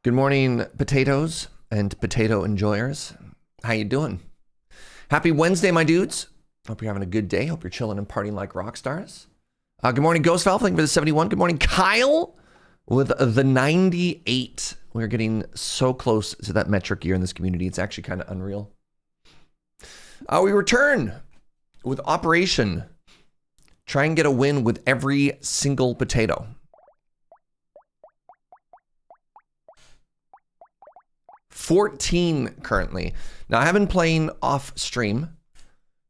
Good morning, potatoes and potato enjoyers. How you doing? Happy Wednesday, my dudes. Hope you're having a good day. Hope you're chilling and partying like rock stars. Good morning, Ghostfell. Thank you for the 71. Good morning, Kyle, with the 98. We're getting so close to that metric year in this community. It's actually kind of unreal. We return with Operation. Try and get a win with every single potato. $14 currently. Now, I have been playing off stream,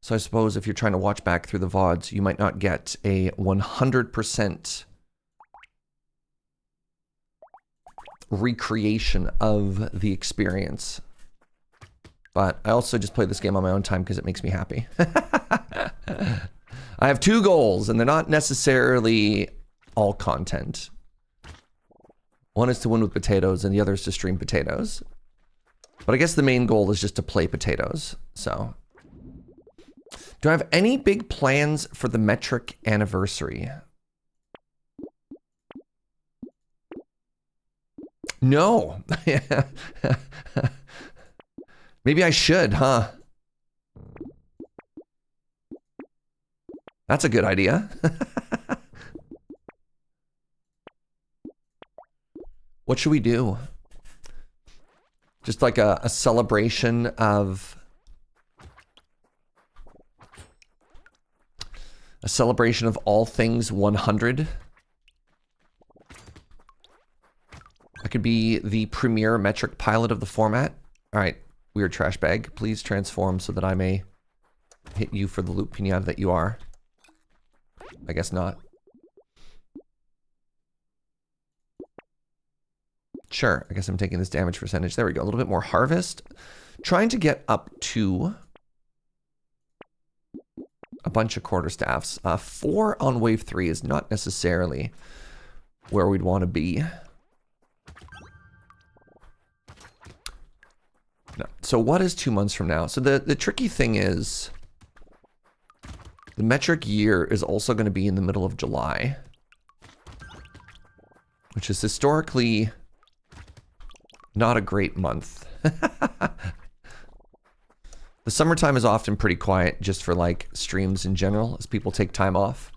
so I suppose if you're trying to watch back through the VODs, you might not get a 100% recreation of the experience. But I also just play this game on my own time because it makes me happy. I have two goals, and they're not necessarily all content. One is to win with potatoes, and the other is to stream potatoes. But I guess the main goal is just to play potatoes, so. Do I have any big plans for the metric anniversary? No. Maybe I should, huh? That's a good idea. What should we do? Just like a celebration of... A celebration of all things 100. I could be the premier metric pilot of the format. All right, weird trash bag. Please transform so that I may hit you for the loop pinata that you are. I guess not. Sure, I guess I'm taking this damage percentage. There we go, a little bit more harvest. Trying to get up to a bunch of quarterstaffs. 4 on wave 3 is not necessarily where we'd want to be. No. So what is 2 months from now? So the tricky thing is, the metric year is also going to be in the middle of July, which is historically not a great month. The summertime is often pretty quiet just for like streams in general as people take time off.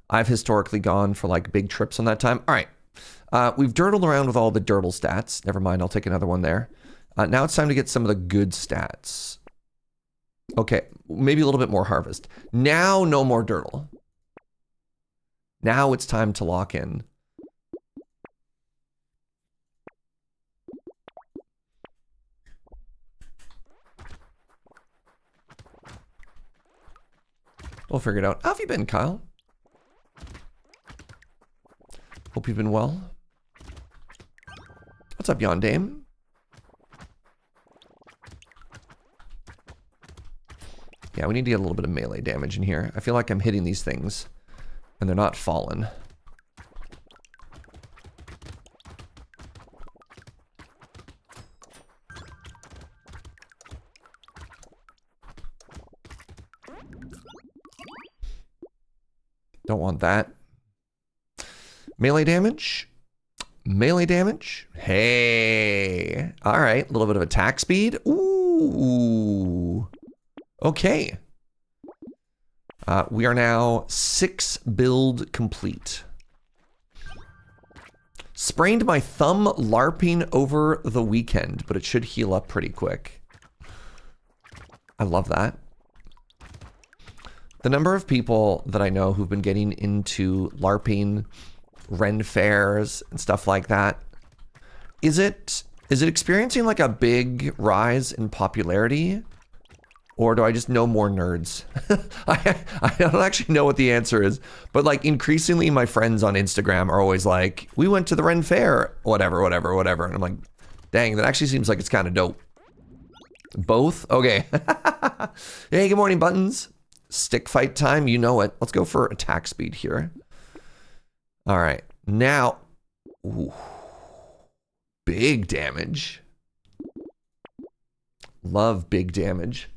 I've historically gone for like big trips on that time. All right. We've dirtled around with all the dirtle stats. Never mind, I'll take another one there. Now it's time to get some of the good stats. Okay, maybe a little bit more harvest. Now no more dirtle. Now it's time to lock in. We'll figure it out. How have you been, Kyle? Hope you've been well. What's up, Yon Dame? Yeah, we need to get a little bit of melee damage in here. I feel like I'm hitting these things, and they're not falling. Don't want that. Melee damage. Melee damage. Hey. All right. A little bit of attack speed. Ooh. Okay. We are now 6 build complete. Sprained my thumb LARPing over the weekend, but it should heal up pretty quick. I love that. The number of people that I know who've been getting into LARPing, Ren fairs, and stuff like that, is it experiencing like a big rise in popularity? Or do I just know more nerds? I don't actually know what the answer is, but like increasingly my friends on Instagram are always like, we went to the Ren fair, whatever. And I'm like, dang, that actually seems like it's kind of dope. Both? Okay. Hey, good morning, Buttons. Stick fight time, you know it. Let's go for attack speed here. All right, now, ooh, big damage. Love big damage.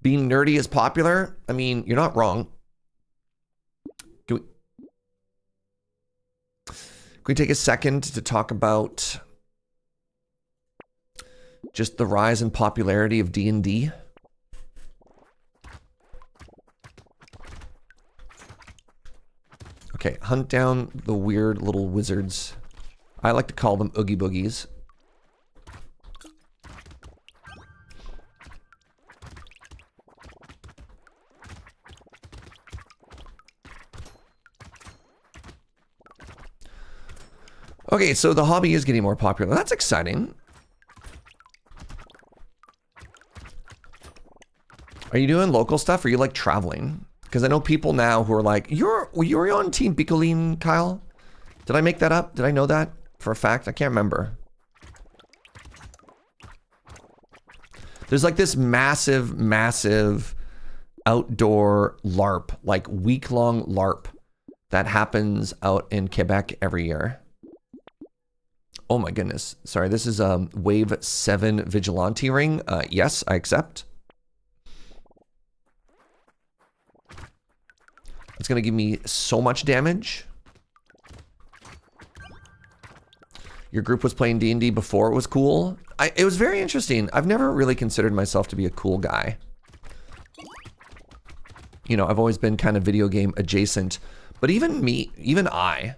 Being nerdy is popular. I mean, you're not wrong. Can we take a second to talk about just the rise in popularity of D&D? Okay, hunt down the weird little wizards. I like to call them Oogie Boogies. Okay, so the hobby is getting more popular. That's exciting. Are you doing local stuff or are you like traveling? Because I know people now who are like, you're on Team Picoline, Kyle? Did I make that up? Did I know that for a fact? I can't remember. There's like this massive, massive outdoor LARP, like week-long LARP that happens out in Quebec every year. Oh my goodness. Sorry, this is a Wave 7 Vigilante ring. Yes, I accept. It's going to give me so much damage. Your group was playing D&D before it was cool. It was very interesting. I've never really considered myself to be a cool guy. You know, I've always been kind of video game adjacent. But even I,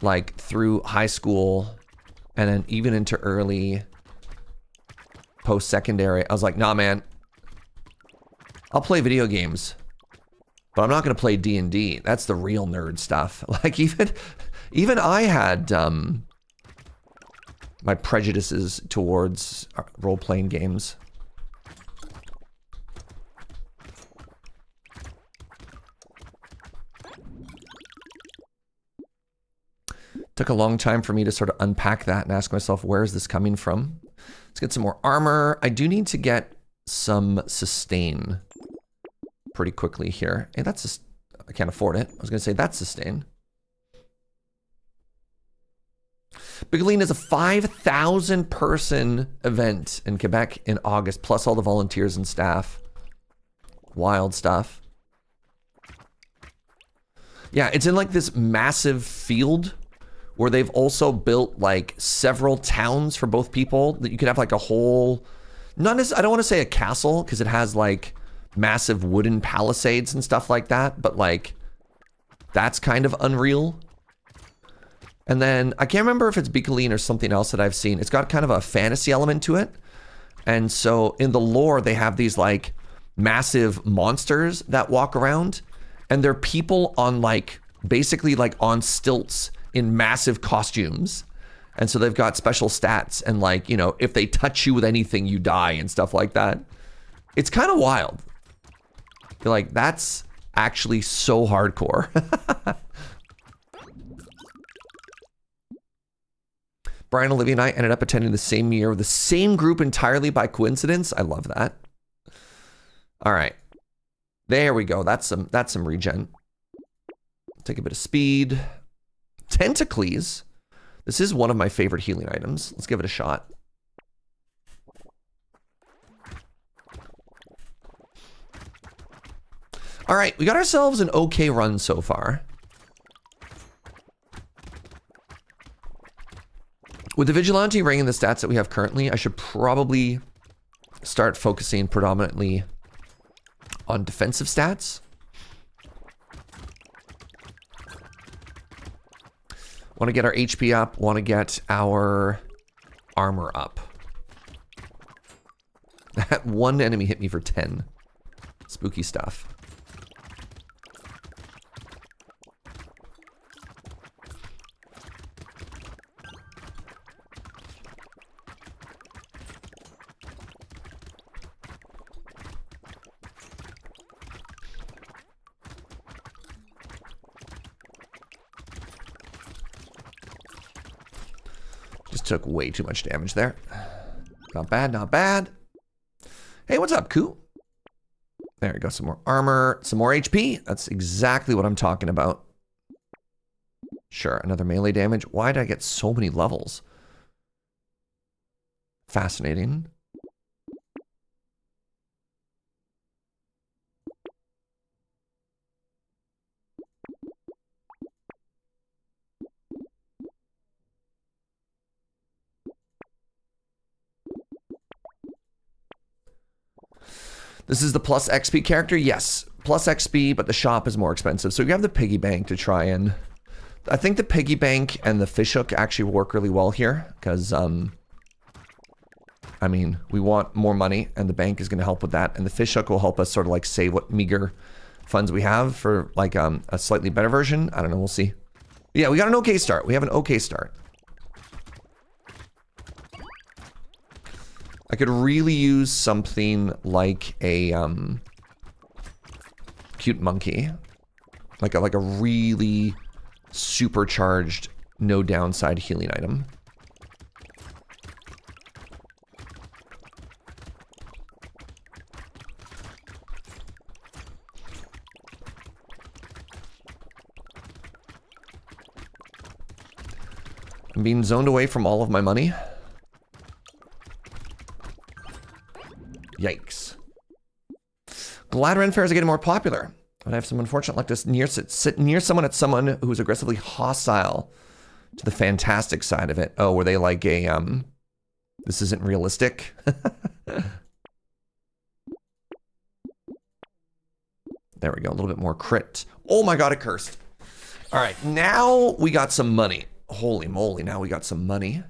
like through high school and then even into early post-secondary, I was like, nah, man, I'll play video games, but I'm not going to play D&D. That's the real nerd stuff. Like even I had my prejudices towards role-playing games. Took a long time for me to sort of unpack that and ask myself, where is this coming from? Let's get some more armor. I do need to get some sustain pretty quickly here. Hey, that's just, I can't afford it. I was going to say that's sustain. Bigaline is a 5,000 person event in Quebec in August, plus all the volunteers and staff. Wild stuff. Yeah, it's in like this massive field where they've also built like several towns for both people that you could have like a whole, not as, I don't want to say a castle because it has like massive wooden palisades and stuff like that, but like that's kind of unreal. And then I can't remember if it's Bicoline or something else that I've seen. It's got kind of a fantasy element to it. And so in the lore, they have these like massive monsters that walk around and they're people on like, basically like on stilts in massive costumes. And so they've got special stats and like, you know, if they touch you with anything, you die and stuff like that. It's kind of wild. You're like, that's actually so hardcore. Brian, Olivia, and I ended up attending the same year with the same group entirely by coincidence. I love that. All right. There we go. That's some regen. Take a bit of speed. Tentacles. This is one of my favorite healing items. Let's give it a shot. All right, we got ourselves an okay run so far. With the Vigilante ring and the stats that we have currently, I should probably start focusing predominantly on defensive stats. Want to get our HP up, want to get our armor up. That one enemy hit me for 10. Spooky stuff. Took way too much damage there. Not bad, not bad. Hey, what's up, Koo? There we go, some more armor, some more HP. That's exactly what I'm talking about. Sure, another melee damage. Why did I get so many levels? Fascinating. This is the plus XP character? Yes, plus XP, but the shop is more expensive. So you have the piggy bank to try and... I think the piggy bank and the fishhook actually work really well here, because, I mean, we want more money, and the bank is going to help with that, and the fishhook will help us sort of like save what meager funds we have for like a slightly better version. I don't know, we'll see. Yeah, we got an okay start. We have an okay start. I could really use something like a cute monkey, like a really supercharged, no downside healing item. I'm being zoned away from all of my money. Yikes. Glad Ren fairs are getting more popular. But I have some unfortunate luck to sit near someone who's aggressively hostile to the fantastic side of it. Oh, were they like a, this isn't realistic? There we go, a little bit more crit. Oh my god, it cursed. All right, now we got some money. Holy moly, now we got some money.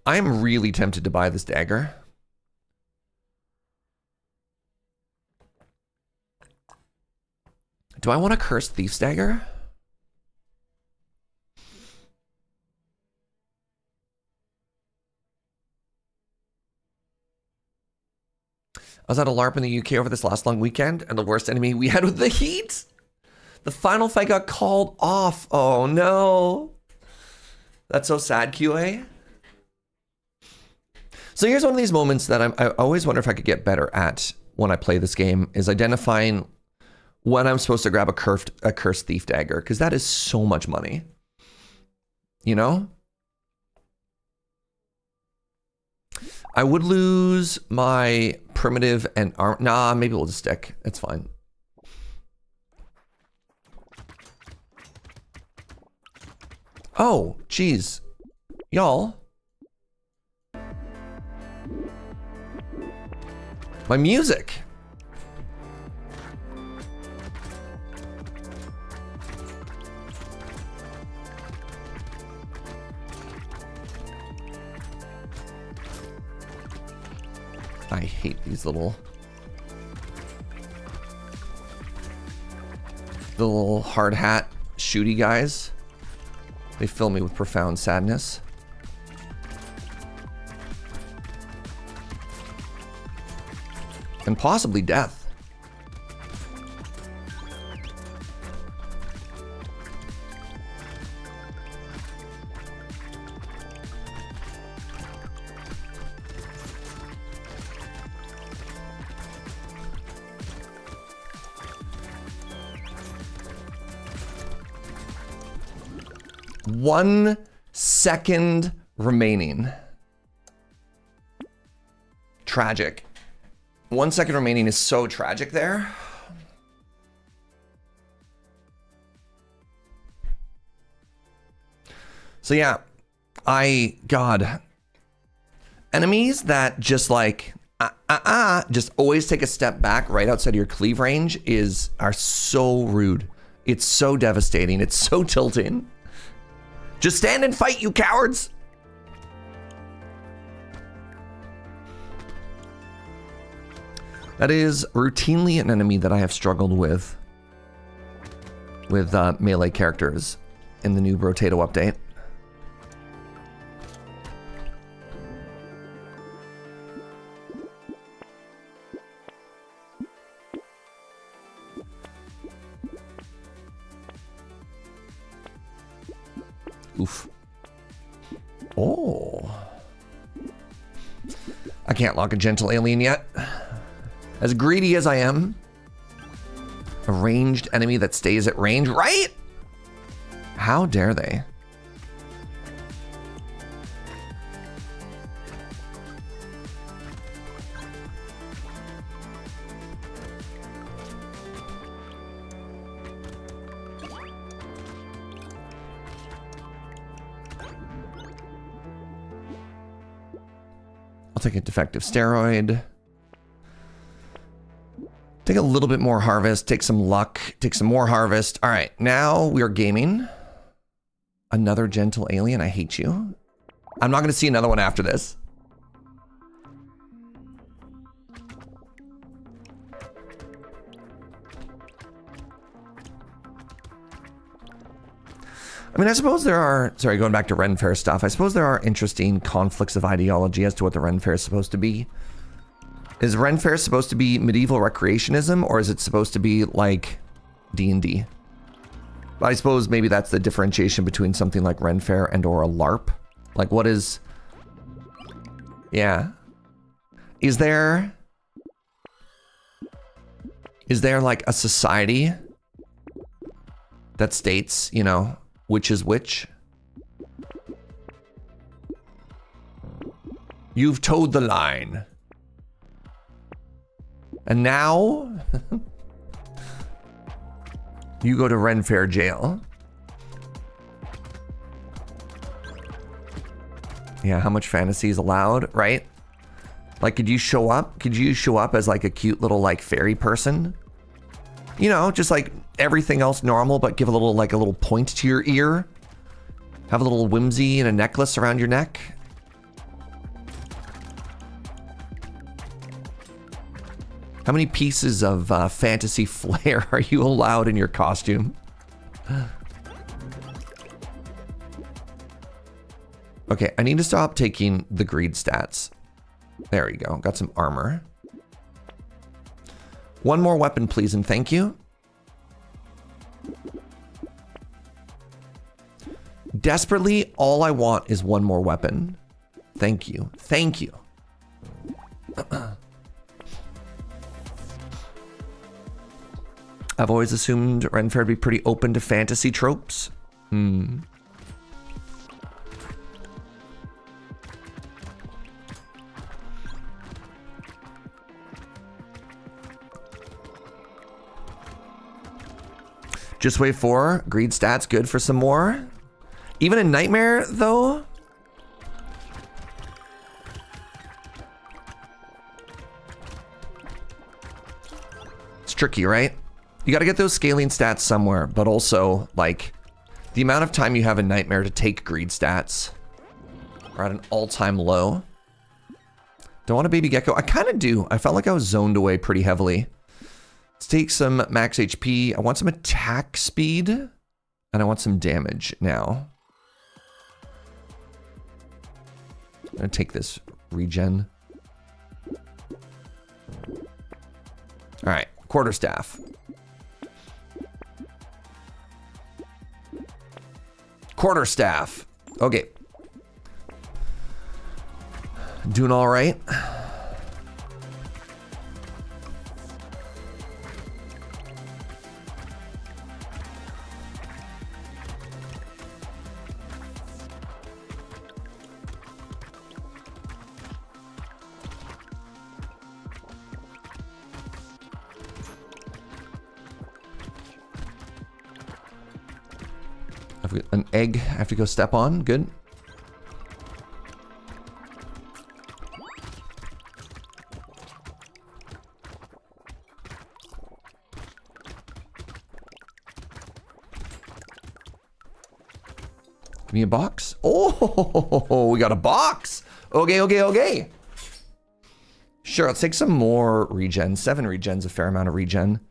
I'm really tempted to buy this dagger. Do I want a cursed thief's dagger? I was at a LARP in the UK over this last long weekend, and the worst enemy we had was the heat. The final fight got called off. Oh no. That's so sad, QA. So here's one of these moments that I always wonder if I could get better at when I play this game, is identifying when I'm supposed to grab a cursed thief dagger, because that is so much money. You know? I would lose my primitive and arm. Nah, maybe we'll just stick. It's fine. Oh, geez. Y'all. My music. I hate these little hard hat shooty guys. They fill me with profound sadness. And possibly death. One second remaining. Tragic. 1 second remaining is so tragic there. So yeah, God. Enemies that just like, just always take a step back right outside of your cleave range are so rude. It's so devastating. It's so tilting. Just stand and fight, you cowards. That is routinely an enemy that I have struggled with melee characters in the new Brotato update. Oof. Oh. I can't lock a gentle alien yet. As greedy as I am, a ranged enemy that stays at range, right? How dare they? take a defective steroid. Take a little bit more harvest, take some luck, take some more harvest. All right, now we are gaming. Another gentle alien, I hate you. I'm not gonna see another one after this. I mean, I suppose there are, sorry, going back to Ren Fair stuff, I suppose there are interesting conflicts of ideology as to what the Ren Fair is supposed to be. Is Ren Fair supposed to be medieval recreationism, or is it supposed to be like D&D? I suppose maybe that's the differentiation between something like Ren Fair and or a LARP. Like what is... Yeah. Is there like a society that states, you know, which is which? You've towed the line. And now, you go to Ren Fair jail. Yeah, how much fantasy is allowed, right? Like, could you show up? Could you show up as like a cute little like fairy person? You know, just like everything else normal, but give a little like a little point to your ear. Have a little whimsy and a necklace around your neck. How many pieces of fantasy flair are you allowed in your costume? Okay, I need to stop taking the greed stats. There we go, got some armor. One more weapon, please, and thank you. Desperately, all I want is one more weapon. Thank you, thank you. I've always assumed Ren Fair would be pretty open to fantasy tropes. Just wave 4, greed stats, good for some more. Even in Nightmare, though. It's tricky, right? You gotta get those scaling stats somewhere, but also, like, the amount of time you have in Nightmare to take greed stats are at an all-time low. Don't want a baby gecko? I kind of do. I felt like I was zoned away pretty heavily. Let's take some max HP. I want some attack speed, and I want some damage now. I'm gonna take this regen. All right, quarterstaff. Quarterstaff. Okay. Doing all right. An egg I have to go step on. Good. Give me a box. Oh, we got a box. Okay, okay, okay. Sure, let's take some more regen. 7 regen's a fair amount of regen.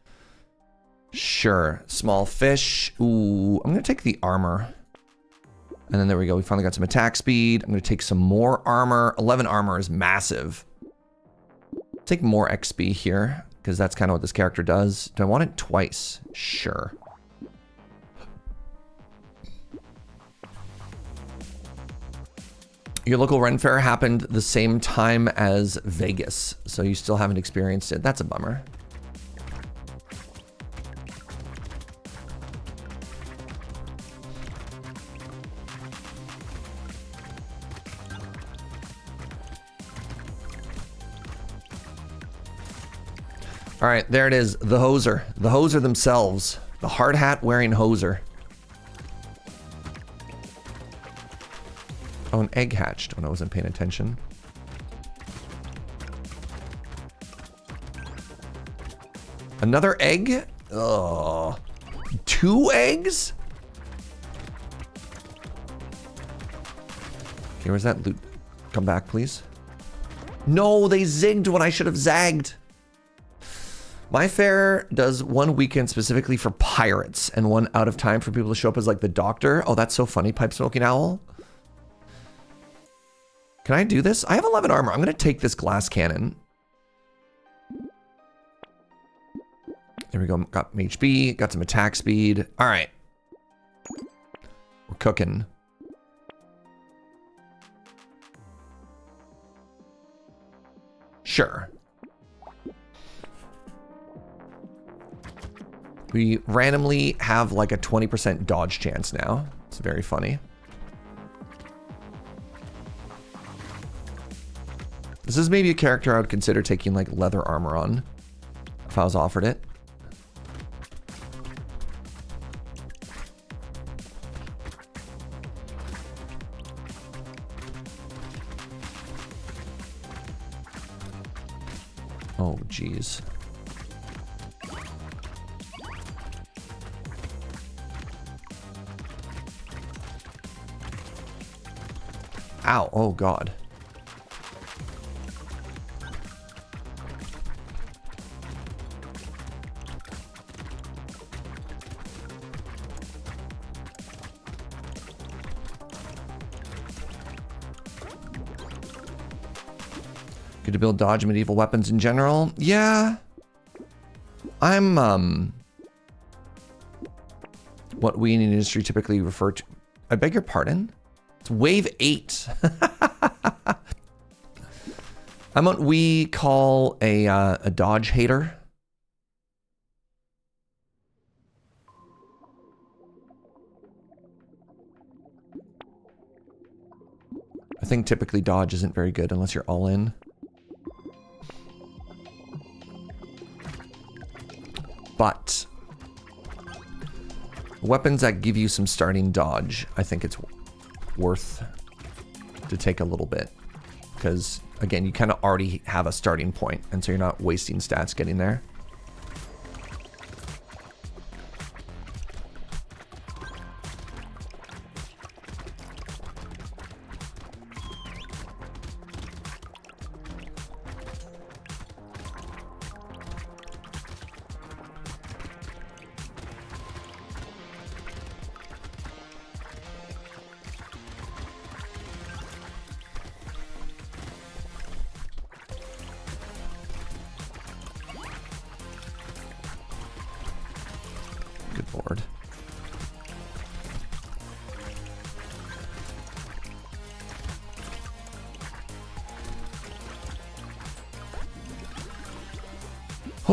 Sure, small fish. Ooh, I'm gonna take the armor. And then there we go, we finally got some attack speed. I'm gonna take some more armor. 11 armor is massive. Take more XP here, because that's kind of what this character does. Do I want it twice? Sure. Your local Ren Fair happened the same time as Vegas, so you still haven't experienced it. That's a bummer. All right, there it is, the hoser. The hoser themselves. The hard hat wearing hoser. Oh, an egg hatched when I wasn't paying attention. Another egg? Ugh. 2 eggs? Okay, where's that loot? Come back, please. No, they zigged when I should have zagged. My fair does one weekend specifically for pirates and one out of time for people to show up as like the doctor. Oh, that's so funny, pipe smoking owl. Can I do this? I have 11 armor. I'm going to take this glass cannon. There we go. Got some HP, got some attack speed. All right. We're cooking. Sure. We randomly have like a 20% dodge chance now. It's very funny. This is maybe a character I would consider taking like leather armor on if I was offered it. Oh, geez. Ow, oh God. Good to build dodge medieval weapons in general. Yeah. I'm, what we in the industry typically refer to. I beg your pardon? It's wave 8. I'm what we call a dodge hater. I think typically dodge isn't very good unless you're all in. But weapons that give you some starting dodge, I think it's worth to take a little bit. Because, again, you kind of already have a starting point, and so you're not wasting stats getting there.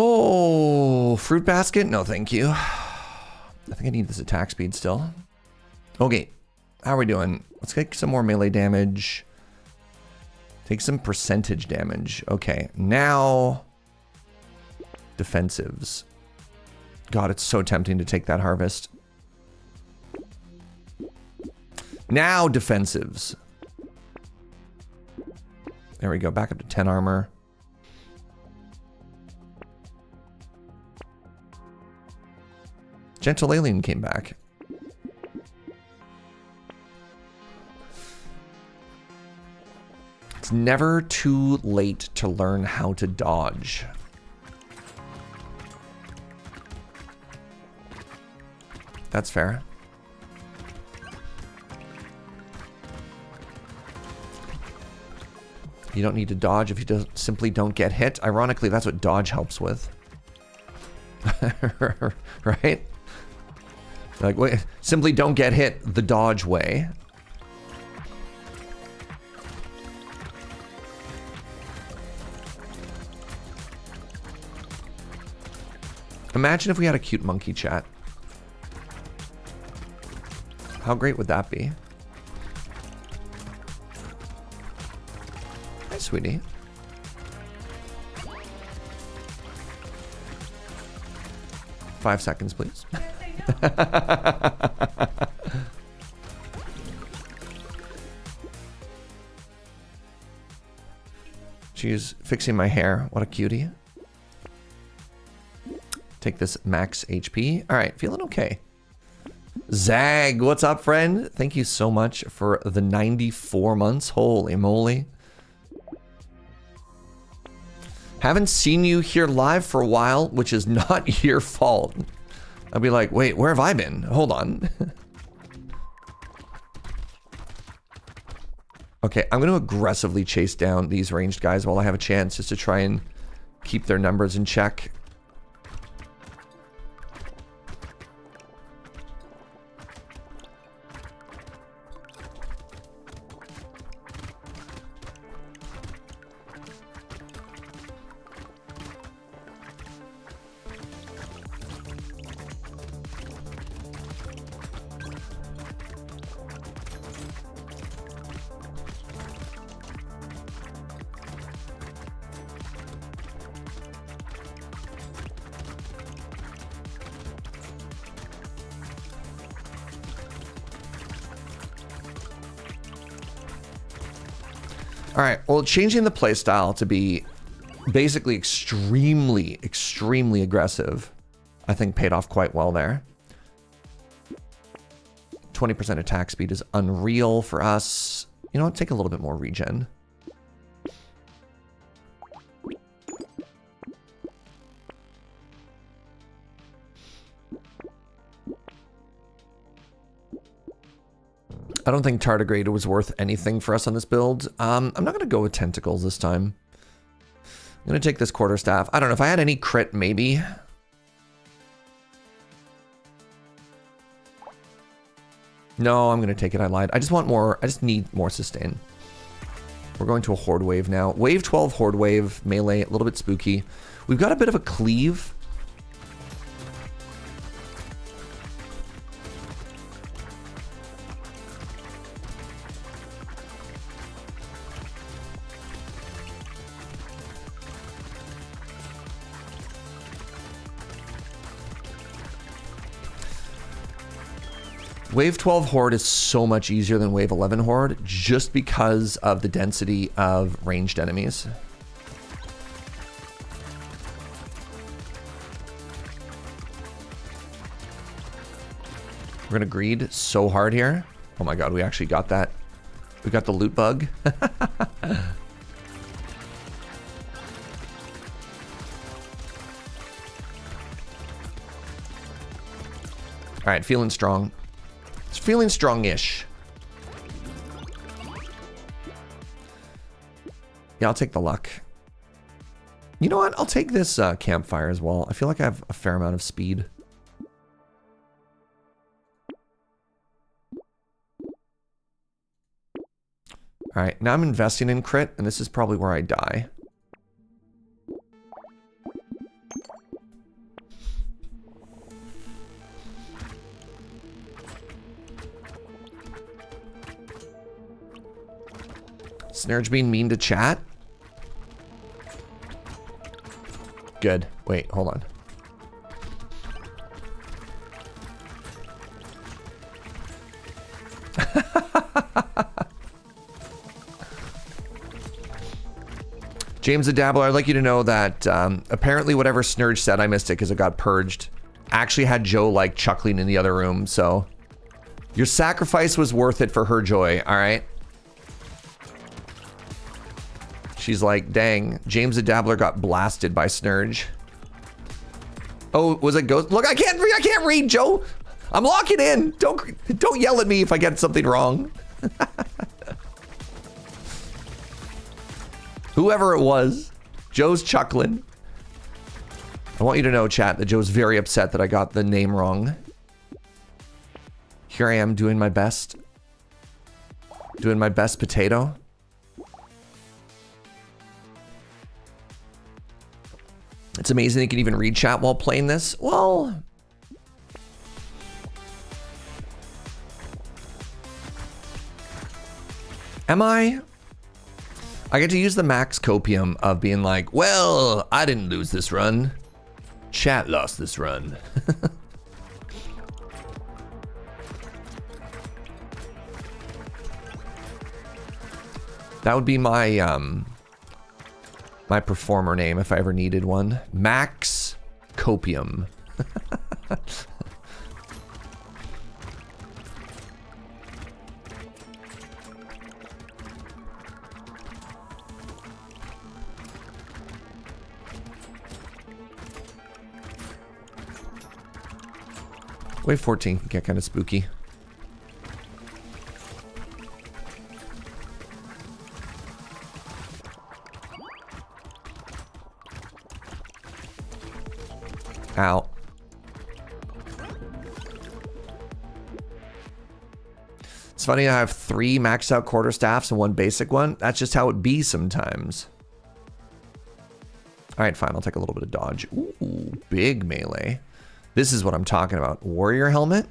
Oh, fruit basket? No, thank you. I think I need this attack speed still. Okay, how are we doing? Let's get some more melee damage. Take some percentage damage. Okay, now defensives. God, it's so tempting to take that harvest. Now defensives. There we go, back up to 10 armor. Gentle Alien came back. It's never too late to learn how to dodge. That's fair. You don't need to dodge if you simply don't get hit. Ironically, that's what dodge helps with. Right? Like, wait, simply don't get hit the dodge way. Imagine if we had a cute monkey chat. How great would that be? Hi, sweetie. Five seconds, please. She's fixing my hair. What a cutie. Take this max HP. All right, feeling okay. Zag, what's up, friend? Thank you so much for the 94 months. Holy moly. Haven't seen you here live for a while, which is not your fault. I'll be like, wait, where have I been? Hold on. Okay, I'm going to aggressively chase down these ranged guys while I have a chance, just to try and keep their numbers in check. All right, well, changing the playstyle to be basically extremely aggressive, I think paid off quite well there. 20% attack speed is unreal for us. You know what, take a little bit more regen. I don't think Tardigrade was worth anything for us on this build. I'm not going to go with Tentacles this time. I'm going to take this Quarterstaff. I don't know, if I had any crit, maybe. No, I'm going to take it. I lied. I just want more. I just need more sustain. We're going to a Horde Wave now. Wave 12 Horde Wave, melee, a little bit spooky. We've got a bit of a cleave. Wave 12 Horde is so much easier than Wave 11 Horde just because of the density of ranged enemies. We're gonna greed so hard here. Oh my god, we actually got that. We got the loot bug. All right, feeling strong. It's feeling strong-ish. Yeah, I'll take the luck. You know what? I'll take this campfire as well. I feel like I have a fair amount of speed. All right, now I'm investing in crit, and this is probably where I die. Serge being mean to chat? Good. Wait, hold on. James the Dabbler, I'd like you to know that apparently whatever Serge said, I missed it because it got purged. Actually had Joe like chuckling in the other room, so your sacrifice was worth it for her joy, all right? She's like, dang, James the Dabbler got blasted by Serge. Oh, was it Ghost? Look, I can't read, Joe. I'm locking in. Don't yell at me if I get something wrong. Whoever it was, Joe's chuckling. I want you to know, chat, that Joe's very upset that I got the name wrong. Here I am doing my best. Doing my best potato. It's amazing they can even read chat while playing this. Well, am I? I get to use the max copium of being like, well, I didn't lose this run. Chat lost this run. That would be my my performer name if I ever needed one. Max copium. Wave 14 can get kind of spooky. Ow. It's funny, I have 3 maxed out quarterstaffs and 1 basic one. That's just how it be sometimes. All right, fine. I'll take a little bit of dodge. Ooh, big melee. This is what I'm talking about. Warrior helmet.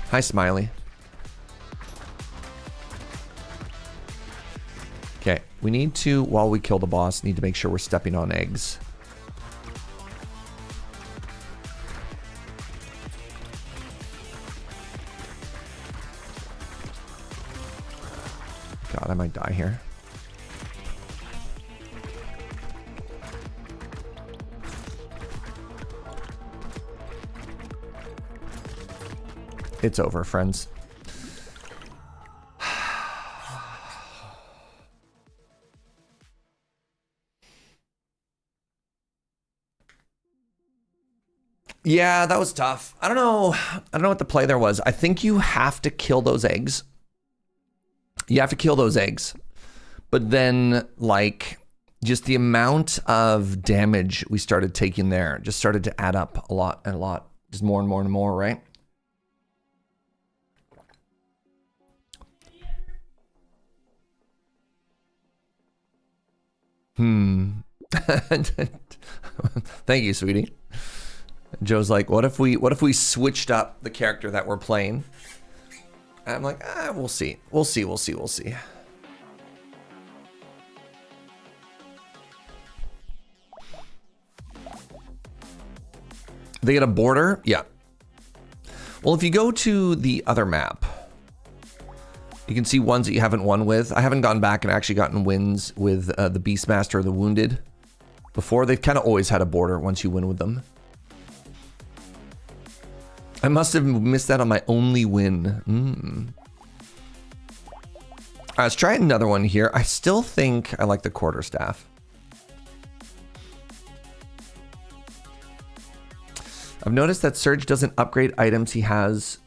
Hi, Smiley. Okay, we need to, while we kill the boss, need to make sure we're stepping on eggs. God, I might die here. It's over, friends. Yeah, that was tough. I don't know what the play there was. I think you have to kill those eggs. You have to kill those eggs. But then, like, just the amount of damage we started taking there just started to add up a lot and a lot. Just more and more and more, right? Thank you, sweetie. Joe's like, what if we switched up the character that we're playing? And I'm like, we'll see. We'll see. They get a border? Yeah. Well, if you go to the other map, you can see ones that you haven't won with. I haven't gone back and actually gotten wins with the Beastmaster or the Wounded before. They've kind of always had a border once you win with them. I must have missed that on my only win. All right, let's try another one here. I still think I like the quarterstaff. I've noticed that Serge doesn't upgrade items. He has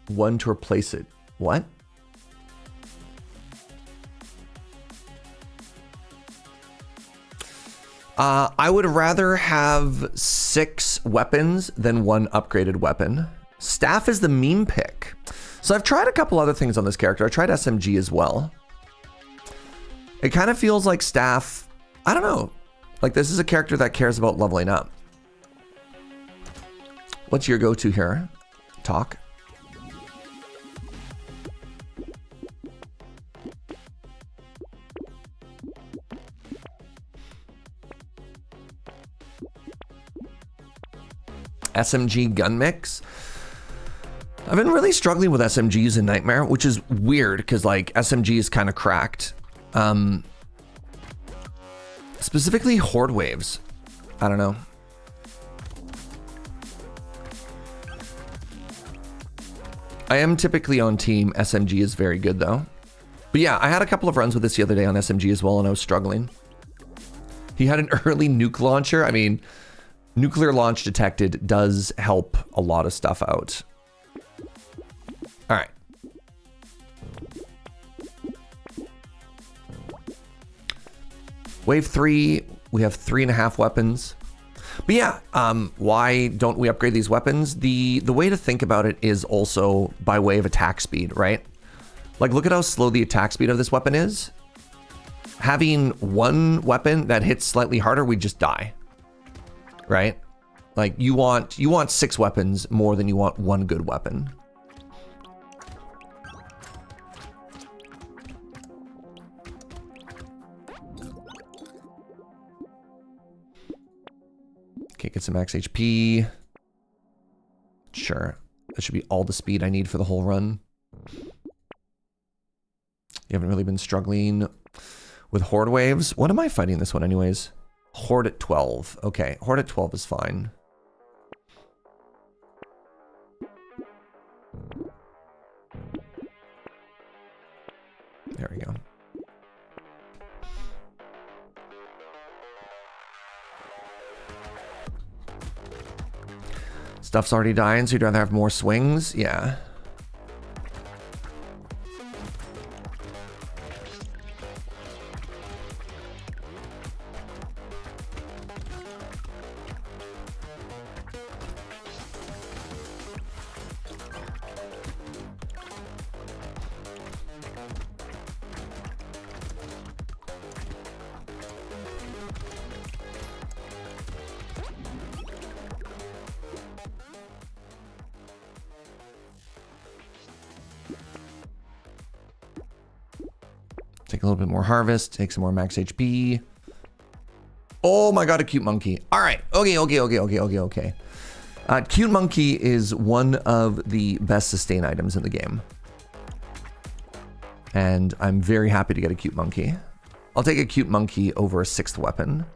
one to replace it. What? I would rather have 6 weapons than 1 upgraded weapon. Staff is the meme pick. So I've tried a couple other things on this character. I tried SMG as well. It kind of feels like staff, I don't know. Like this is a character that cares about leveling up. What's your go-to here? Talk. SMG gun mix. I've been really struggling with SMGs in Nightmare, which is weird because like SMG is kind of cracked. Specifically horde waves. I don't know. I am typically on team SMG is very good though. But yeah, I had a couple of runs with this the other day on SMG as well and I was struggling. He had an early nuke launcher. I mean, nuclear launch detected does help a lot of stuff out. All right. Wave 3, we have 3.5 weapons. But yeah, why don't we upgrade these weapons? The way to think about it is also by way of attack speed, right? Like, look at how slow the attack speed of this weapon is. Having one weapon that hits slightly harder, we just die, right? Like, you want 6 weapons more than you want 1 good weapon. Okay, get some max HP. Sure. That should be all the speed I need for the whole run. You haven't really been struggling with horde waves. What am I fighting this one anyways? Horde at 12. Okay, horde at 12 is fine. There we go. Stuff's already dying, so you'd rather have more swings? Yeah. Take a little bit more harvest, take some more max HP. Oh my god, a cute monkey. All right, okay. Cute monkey is one of the best sustain items in the game. And I'm very happy to get a cute monkey. I'll take a cute monkey over a 6th weapon.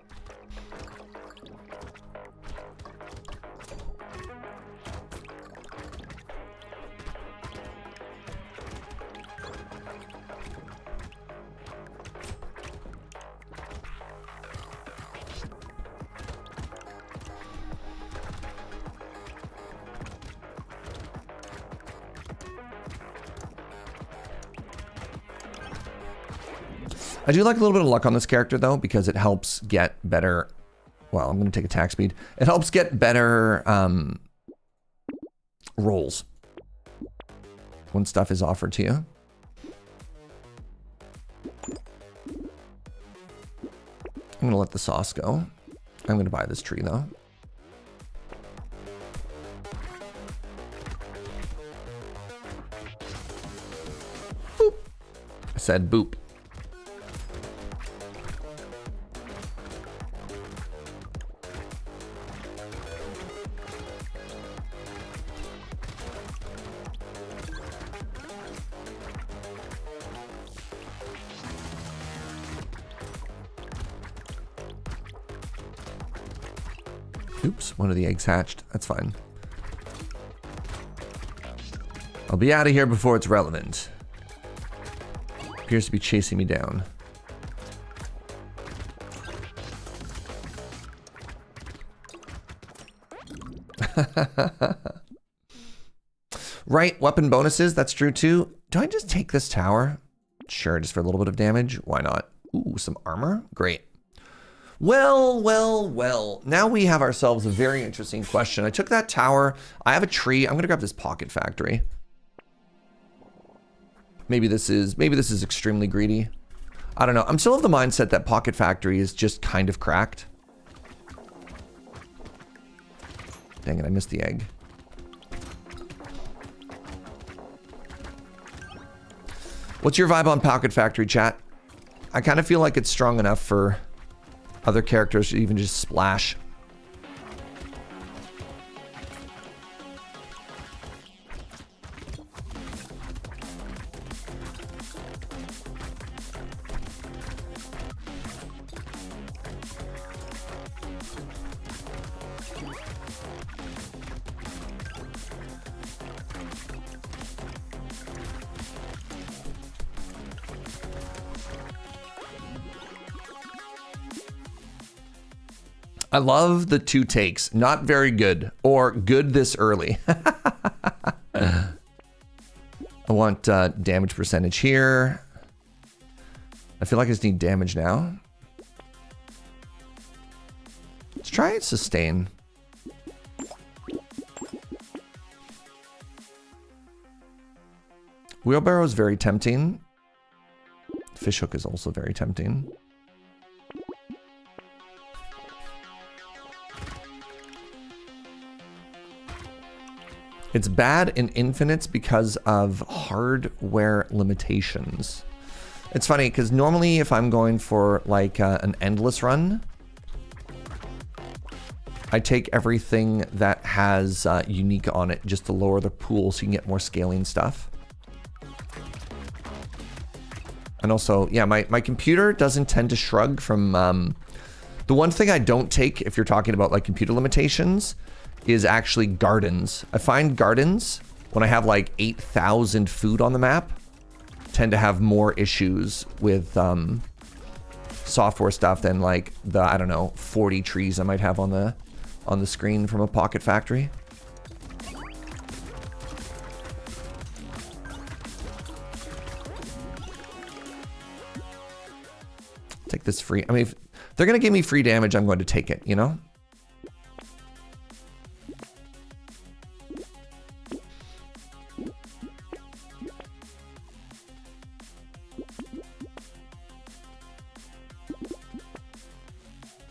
I do like a little bit of luck on this character, though, because it helps get better... Well, I'm going to take attack speed. It helps get better rolls when stuff is offered to you. I'm going to let the sauce go. I'm going to buy this tree, though. Boop. I said boop. Oops, one of the eggs hatched. That's fine. I'll be out of here before it's relevant. Appears to be chasing me down. Right, weapon bonuses, that's true too. Do I just take this tower? Sure, just for a little bit of damage. Why not? Ooh, some armor? Great. Well. Now we have ourselves a very interesting question. I took that tower. I have a tree. I'm gonna grab this pocket factory. Maybe this is extremely greedy. I don't know. I'm still of the mindset that pocket factory is just kind of cracked. Dang it, I missed the egg. What's your vibe on pocket factory, chat? I kind of feel like it's strong enough for other characters to even just splash. I love the 2 takes. Not very good, or good this early. I want damage percentage here. I feel like I just need damage now. Let's try it sustain. Wheelbarrow is very tempting. Fishhook is also very tempting. It's bad in infinites because of hardware limitations. It's funny because normally if I'm going for like an endless run, I take everything that has unique on it just to lower the pool so you can get more scaling stuff. And also, yeah, my computer doesn't tend to shrug from... the one thing I don't take, if you're talking about like computer limitations, is actually gardens. I find gardens, when I have like 8,000 food on the map, tend to have more issues with software stuff than like the, I don't know, 40 trees I might have on the screen from a Pocket Factory. Take this free. I mean, if they're going to give me free damage, I'm going to take it, you know?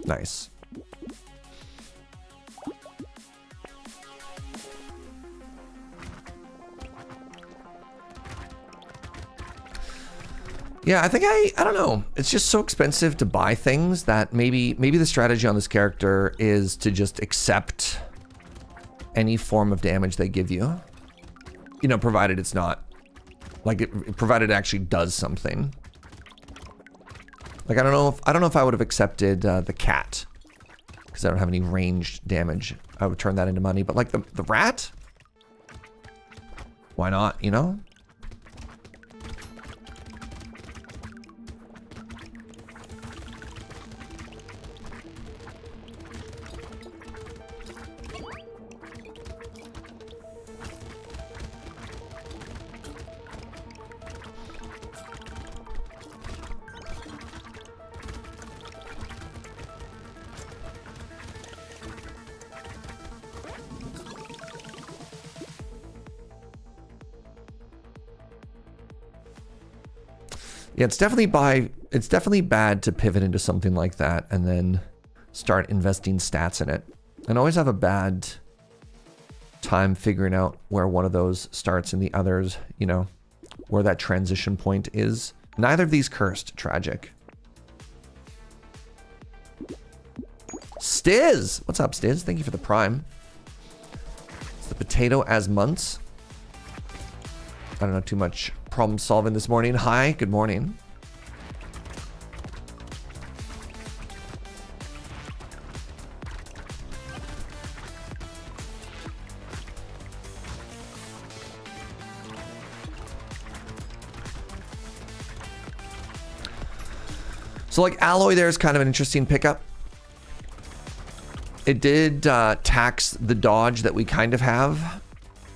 Nice. Yeah, I think I don't know. It's just so expensive to buy things that maybe the strategy on this character is to just accept any form of damage they give you. You know, provided it's not like provided it actually does something. Like I don't know if I would have accepted the cat because I don't have any ranged damage. I would turn that into money, but like the rat, why not? You know. Yeah, it's definitely bad to pivot into something like that and then start investing stats in it. And always have a bad time figuring out where one of those starts and the others, you know, where that transition point is. Neither of these cursed. Tragic. Stiz! What's up, Stiz? Thank you for the prime. It's the potato as months. I don't know too much problem solving this morning. Hi, good morning. So like alloy there is kind of an interesting pickup. It did tax the dodge that we kind of have,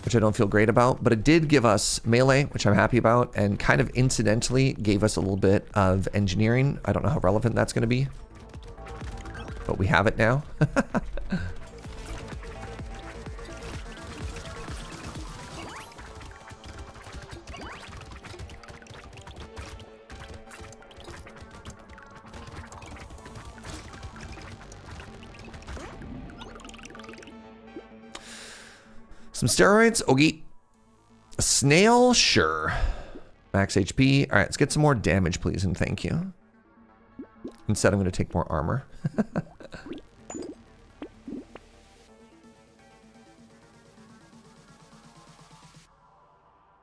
which I don't feel great about, but it did give us melee, which I'm happy about, and kind of incidentally gave us a little bit of engineering. I don't know how relevant that's going to be, but we have it now. Some steroids, okay. A snail, sure. Max HP. All right, let's get some more damage, please, and thank you. Instead, I'm going to take more armor.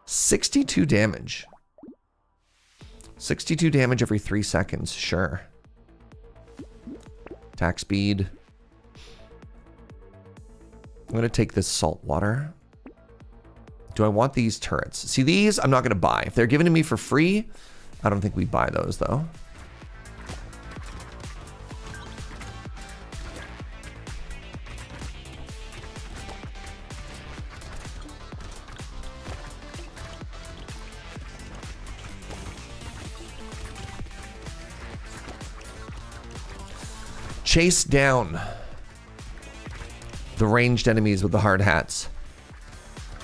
62 damage. 62 damage every 3 seconds, sure. Attack speed. I'm going to take this salt water. Do I want these turrets? See, these I'm not going to buy. If they're given to me for free, I don't think we buy those, though. Chase down the ranged enemies with the hard hats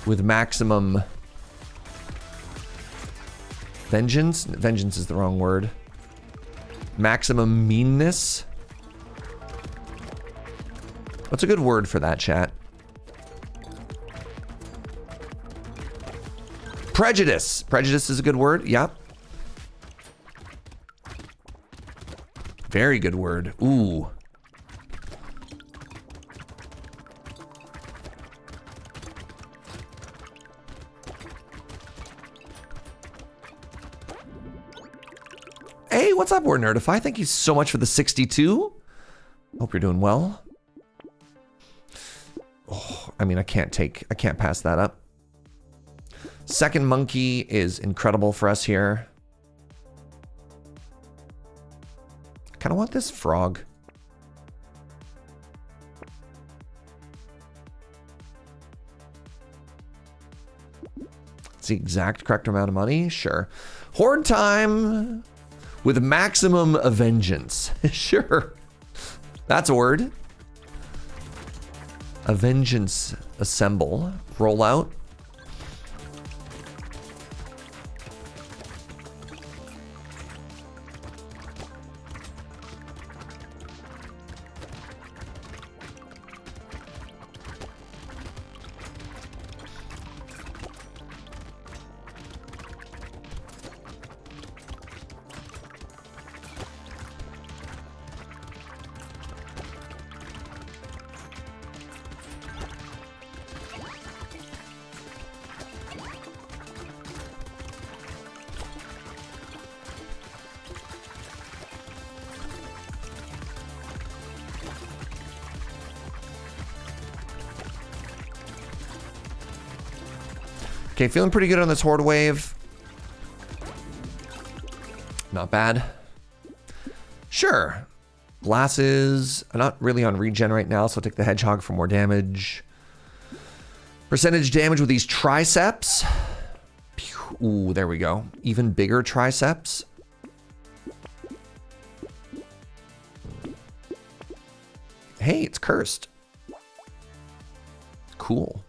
with maximum vengeance. Vengeance is the wrong word. Maximum meanness. What's a good word for that, chat? Prejudice. Prejudice is a good word. Yep. Very good word. Ooh. what's up, Word Nerdify? Thank you so much for the 62. Hope you're doing well. Oh, I mean, I can't pass that up. Second monkey is incredible for us here. I kind of want this frog. It's the exact correct amount of money? Sure. Horde time with maximum vengeance. Sure. That's a word. A vengeance assemble. Roll out. Okay, feeling pretty good on this horde wave. Not bad. Sure. Glasses. I'm not really on regen right now, so I'll take the hedgehog for more damage. Percentage damage with these triceps. Ooh, there we go. Even bigger triceps. Hey, it's cursed. Cool.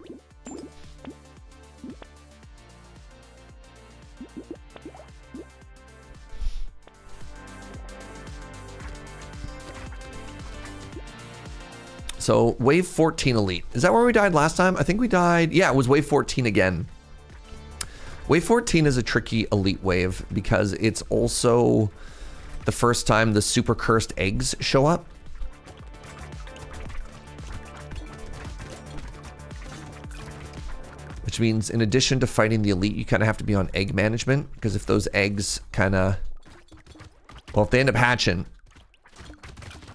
So wave 14 elite. Is that where we died last time? I think we died. Yeah, it was wave 14 again. Wave 14 is a tricky elite wave because it's also the first time the super cursed eggs show up. Which means in addition to fighting the elite, you kind of have to be on egg management, because if those eggs kind of, well, if they end up hatching,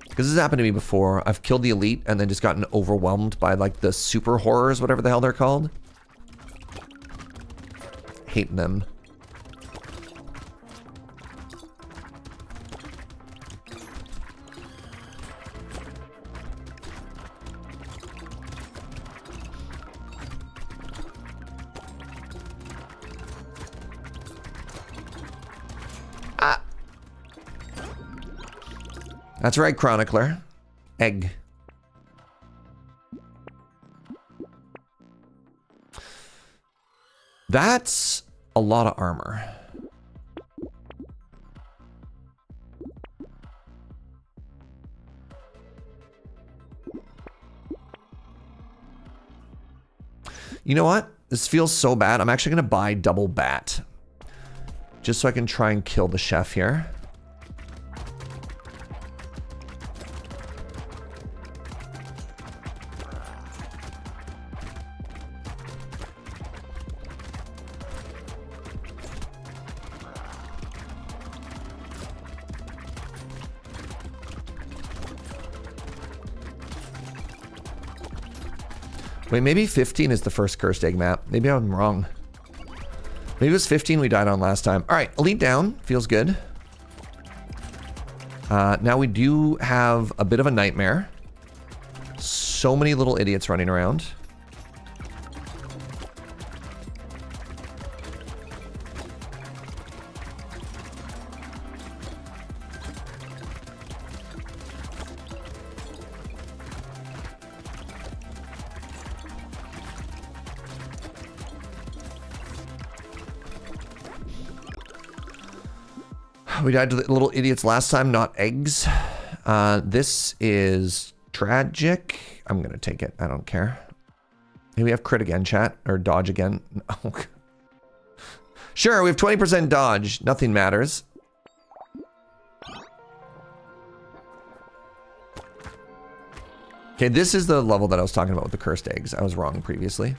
because this has happened to me before. I've killed the elite and then just gotten overwhelmed by like the super horrors, whatever the hell they're called. Hating them. That's right, Chronicler. Egg. That's a lot of armor. You know what? This feels so bad. I'm actually going to buy double bat. Just so I can try and kill the chef here. Wait, maybe 15 is the first cursed egg map. Maybe I'm wrong. Maybe it was 15 we died on last time. All right, elite down. Feels good. Now we do have a bit of a nightmare. So many little idiots running around. We died to the little idiots last time, not eggs. This is tragic. I'm going to take it. I don't care. Hey, we have crit again, chat. Or dodge again. No. Sure, we have 20% dodge. Nothing matters. Okay, this is the level that I was talking about with the cursed eggs. I was wrong previously.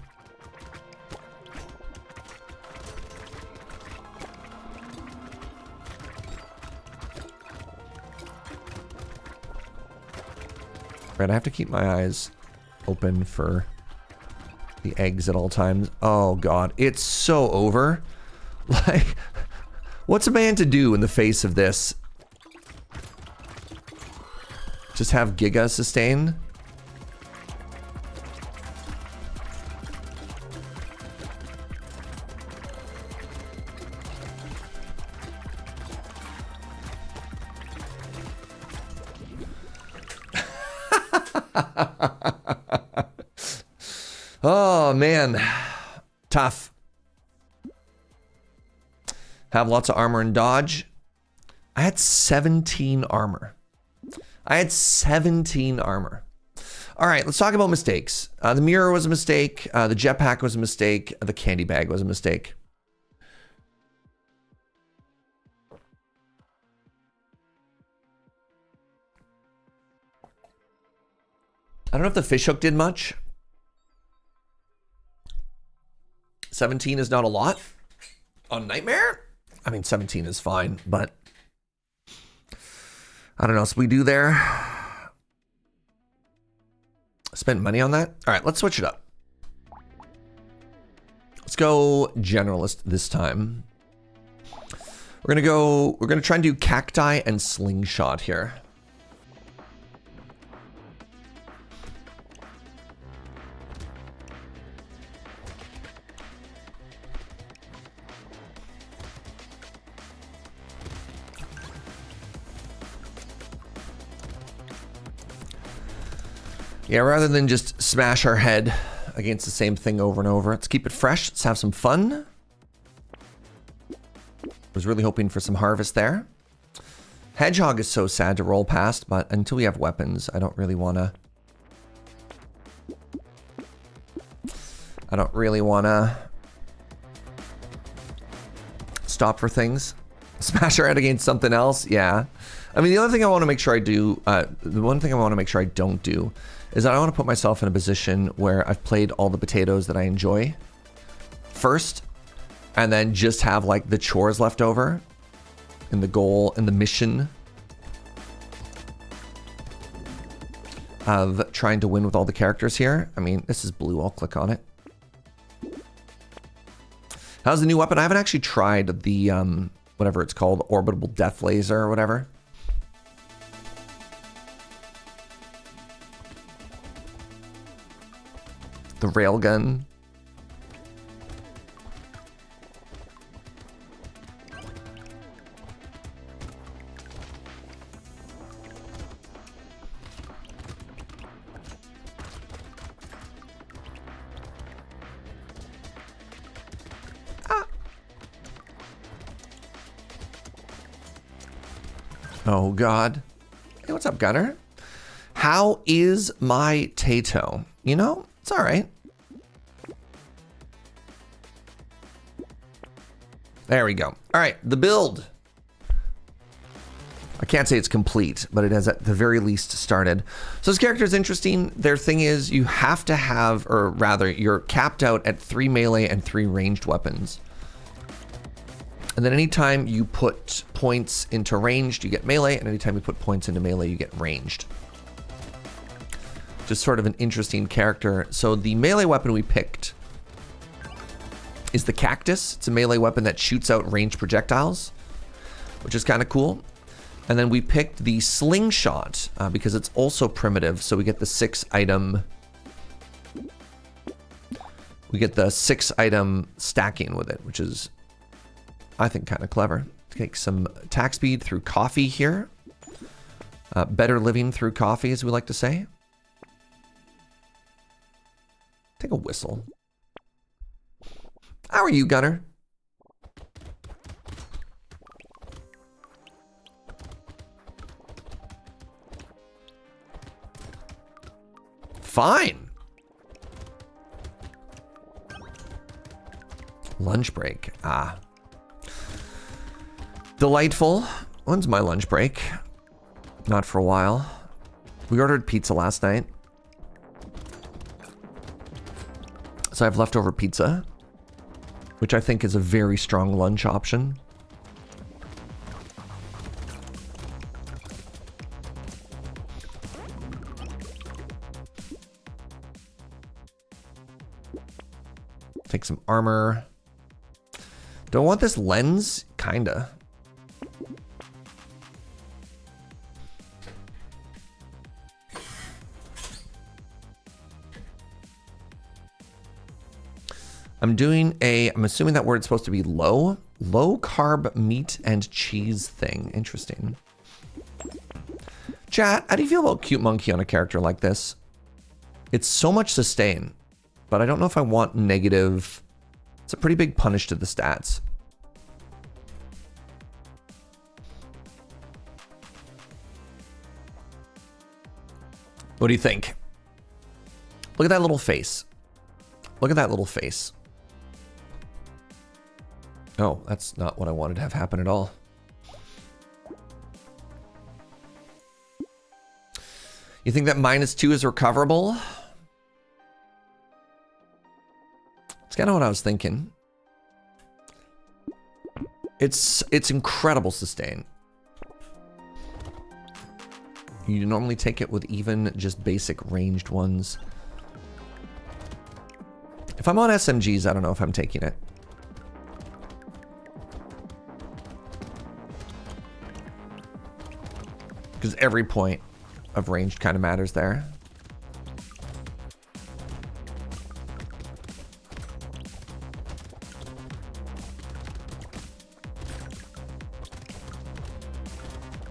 Right, I have to keep my eyes open for the eggs at all times. Oh god, it's so over. Like, what's a man to do in the face of this? Just have Giga sustain? Oh man, tough. Have lots of armor and dodge. I had 17 armor. I had 17 armor. All right, let's talk about mistakes. The mirror was a mistake. The jetpack was a mistake. The candy bag was a mistake. I don't know if the fishhook did much. 17 is not a lot on Nightmare. I mean, 17 is fine, but I don't know. So we do there. Spent money on that. All right, let's switch it up. Let's go generalist this time. We're gonna try and do cacti and slingshot here. Yeah, rather than just smash our head against the same thing over and over, let's keep it fresh. Let's have some fun. Was really hoping for some harvest there. Hedgehog is so sad to roll past, but until we have weapons, I don't really want to stop for things. Smash our head against something else, yeah. I mean, the other thing I want to make sure I do, the one thing I want to make sure I don't do, is that I want to put myself in a position where I've played all the potatoes that I enjoy first, and then just have like the chores left over, and the goal and the mission of trying to win with all the characters here. I mean, this is blue, I'll click on it. How's the new weapon? I haven't actually tried the, whatever it's called, orbital death laser or whatever. The railgun. Ah. Oh God. Hey, what's up, Gunner? How is my Tato? You know, it's all right. There we go. All right, the build. I can't say it's complete, but it has at the very least started. So this character is interesting. Their thing is you have to have, or rather, you're capped out at 3 melee and 3 ranged weapons. And then anytime you put points into ranged, you get melee, and anytime you put points into melee, you get ranged. Just sort of an interesting character. So the melee weapon we picked is the cactus. It's a melee weapon that shoots out ranged projectiles, which is kind of cool. And then we picked the slingshot because it's also primitive. So we get the 6 item. We get the 6 item stacking with it, which is, I think, kind of clever. Take some attack speed through coffee here. Better living through coffee, as we like to say. Take a whistle. How are you, Gunner? Fine. Lunch break. Ah. Delightful. When's my lunch break? Not for a while. We ordered pizza last night. So I have leftover pizza, which I think is a very strong lunch option. Take some armor. Do I want this lens? Kinda. I'm assuming that word's supposed to be low carb meat and cheese thing. Interesting. Chat, how do you feel about Cute Monkey on a character like this? It's so much sustain, but I don't know if I want negative. It's a pretty big punish to the stats. What do you think? Look at that little face. Look at that little face. Oh, that's not what I wanted to have happen at all. You think that -2 is recoverable? It's kind of what I was thinking. It's incredible sustain. You normally take it with even just basic ranged ones. If I'm on SMGs, I don't know if I'm taking it. Because every point of ranged kind of matters there.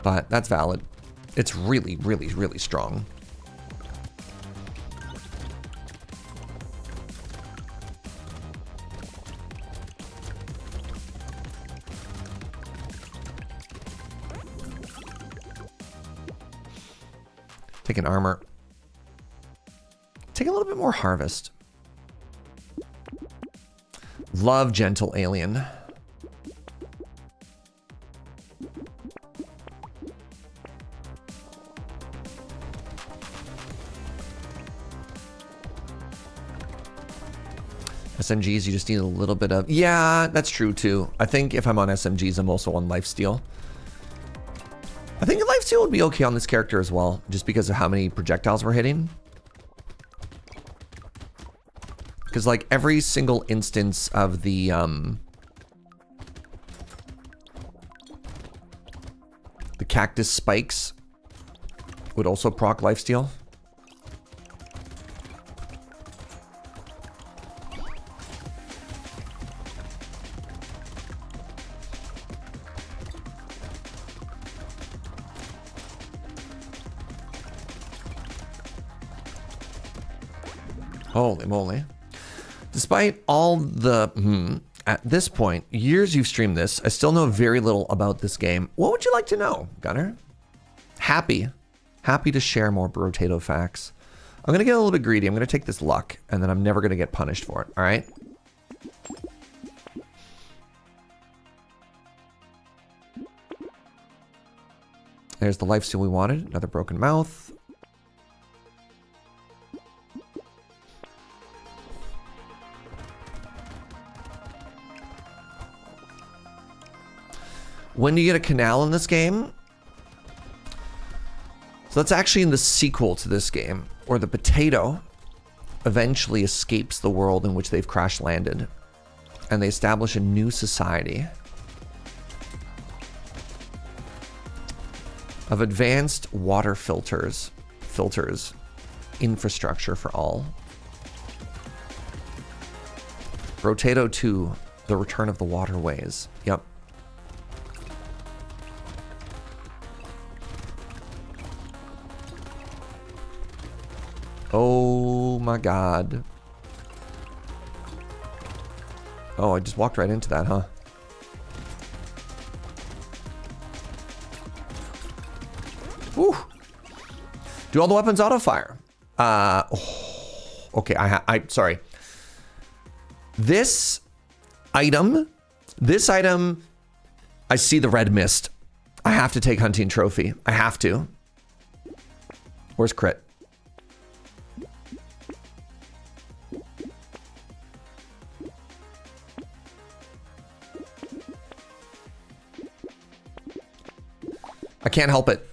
But that's valid. It's really, really, really strong. Take an armor. Take a little bit more harvest. Love gentle alien. SMGs, you just need a little bit of... Yeah, that's true too. I think if I'm on SMGs, I'm also on lifesteal. I think lifesteal would be okay on this character as well, just because of how many projectiles we're hitting. Because like every single instance of the cactus spikes would also proc lifesteal. Holy moly. Despite all the, at this point, years you've streamed this, I still know very little about this game. What would you like to know, Gunner? Happy to share more Brotato facts. I'm gonna get a little bit greedy. I'm gonna take this luck, and then I'm never gonna get punished for it, all right? There's the lifesteal we wanted, another broken mouth. When do you get a canal in this game? So that's actually in the sequel to this game, where the potato eventually escapes the world in which they've crash landed, and they establish a new society of advanced water filters, infrastructure for all. Brotato 2, the return of the waterways. Yep. Oh my god. Oh, I just walked right into that, huh? Whew. Do all the weapons auto fire? Okay, sorry. This item, I see the red mist. I have to take hunting trophy. I have to. Where's crit? I can't help it.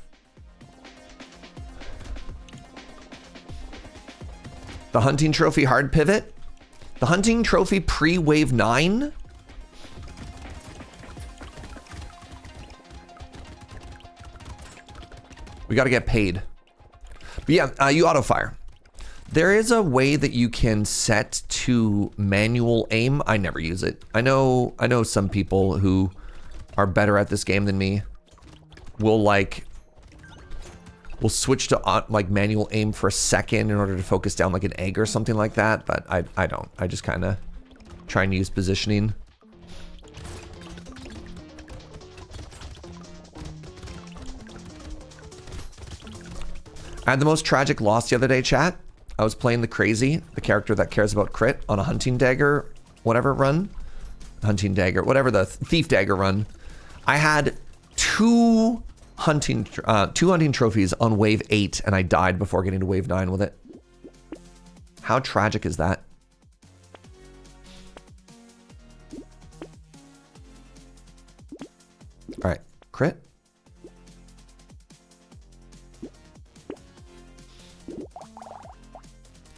The hunting trophy hard pivot The hunting trophy pre-wave 9? We got to get paid. But yeah, you auto fire. There is a way that you can set to manual aim. I never use it. I know some people who are better at this game than me will switch to like manual aim for a second in order to focus down like an egg or something like that, but I don't. I just kind of try and use positioning. I had the most tragic loss the other day, chat. I was playing the Crazy, the character that cares about crit, on a hunting dagger, whatever run. Hunting dagger, whatever, the thief dagger run. I had two hunting trophies on wave 8, and I died before getting to wave 9 with it. How tragic is that? All right, crit.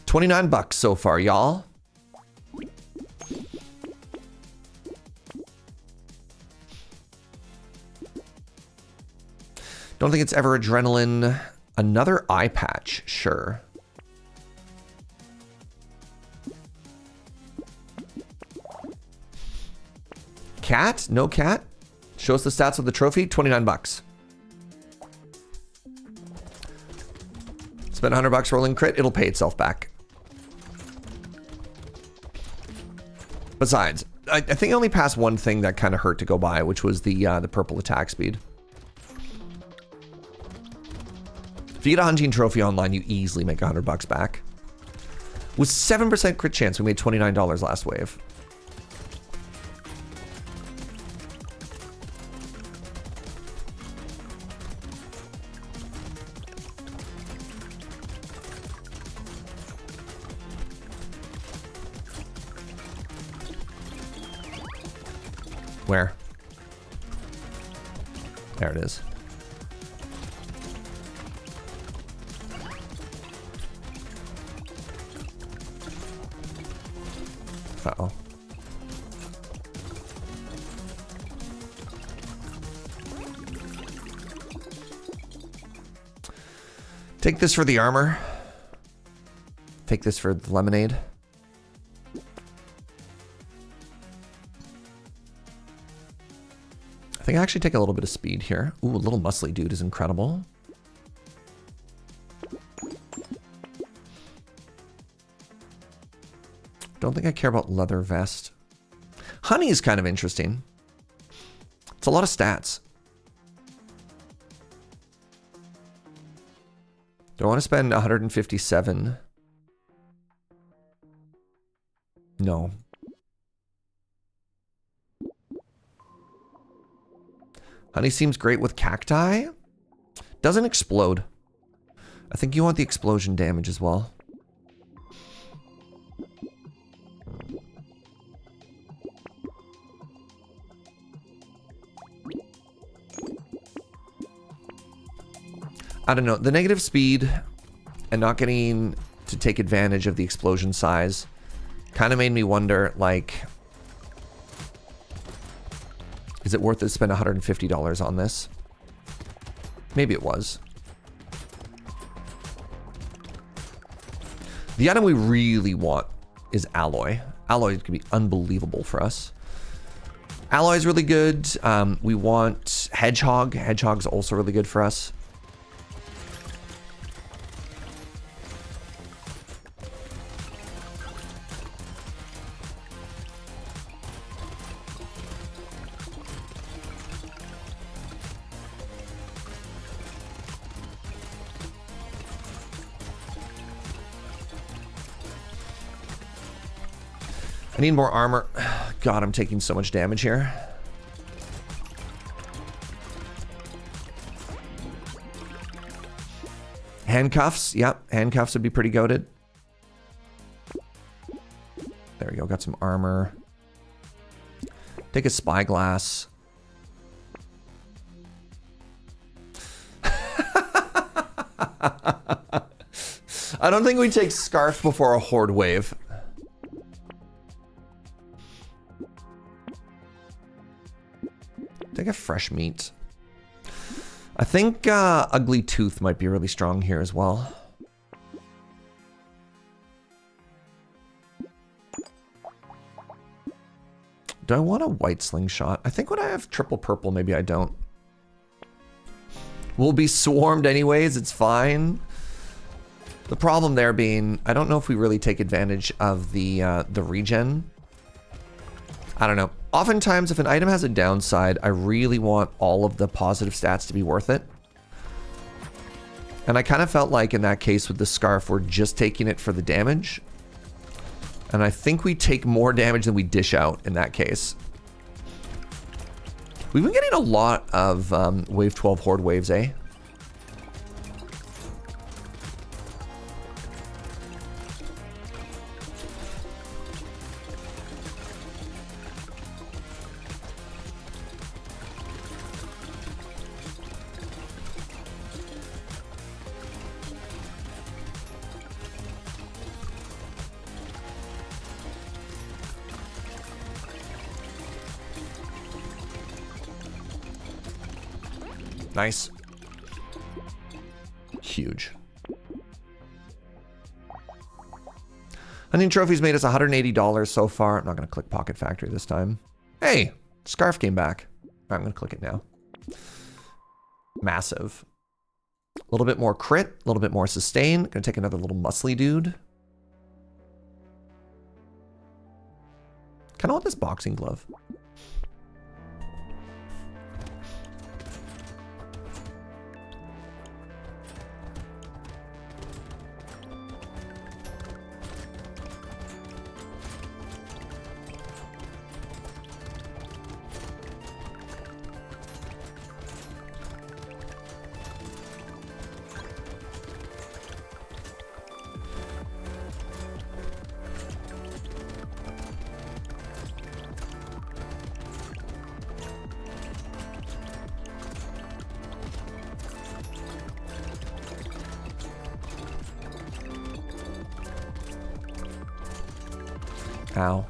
$29 so far, y'all. Don't think it's ever adrenaline. Another eye patch, sure. Cat? No cat? Show us the stats of the trophy. $29. Spend $100 rolling crit. It'll pay itself back. Besides, I think I only passed one thing that kind of hurt to go by, which was the purple attack speed. If you get a hunting trophy online, you easily make $100 back. With 7% crit chance, we made $29 last wave. Where? There it is. Uh-oh. Take this for the armor. Take this for the lemonade. I think I actually take a little bit of speed here. Ooh, a little muscly dude is incredible. Don't think I care about leather vest. Honey is kind of interesting. It's a lot of stats. Do I want to spend 157? No. Honey seems great with cacti. Doesn't explode. I think you want the explosion damage as well. I don't know. The negative speed and not getting to take advantage of the explosion size kind of made me wonder, like, is it worth it to spend $150 on this? Maybe it was. The item we really want is alloy. Alloy could be unbelievable for us. Alloy is really good. We want hedgehog. Hedgehog's also really good for us. I need more armor. God, I'm taking so much damage here. Handcuffs. Yep, handcuffs would be pretty goated. There we go, got some armor. Take a spyglass. I don't think we take scarf before a horde wave. think of fresh meat. I think Ugly Tooth might be really strong here as well. Do I want a white slingshot? I think when I have triple purple, maybe I don't. We'll be swarmed anyways, it's fine. The problem there being, I don't know if we really take advantage of the regen. I don't know. Oftentimes, if an item has a downside, I really want all of the positive stats to be worth it. And I kind of felt like in that case with the scarf, we're just taking it for the damage. And I think we take more damage than we dish out in that case. We've been getting a lot of Wave 12 Horde waves, eh? Nice. Huge. Hunting trophies made us $180 so far. I'm not going to click Pocket Factory this time. Hey, scarf came back. All right, I'm going to click it now. Massive. A little bit more crit, a little bit more sustain. Going to take another little muscly dude. Kind of want this boxing glove. Ow.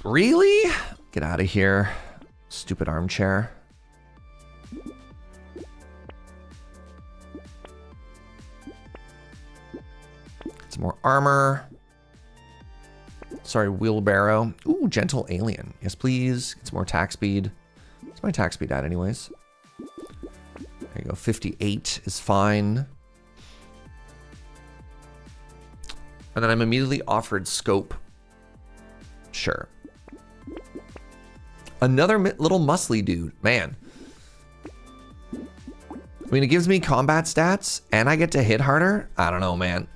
Really? Get out of here. Stupid armchair. Some more armor. Sorry, wheelbarrow. Ooh, gentle alien. Yes, please. Get some more attack speed. What's my attack speed at anyways? There you go. 58 is fine. And then I'm immediately offered scope. Sure. Another little muscly dude. Man. I mean, it gives me combat stats and I get to hit harder. I don't know, man.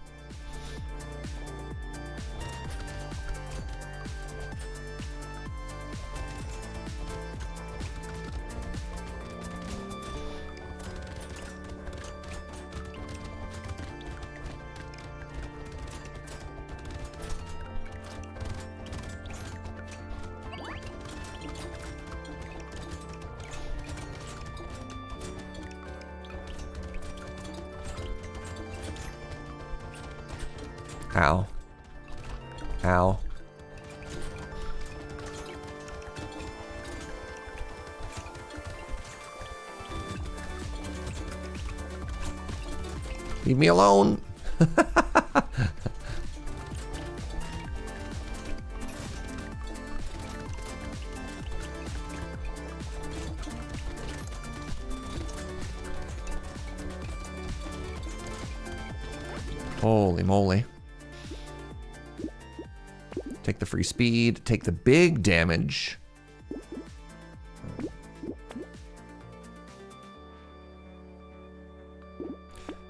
Ow. Ow. Leave me alone. Holy moly. Take the free speed, take the big damage.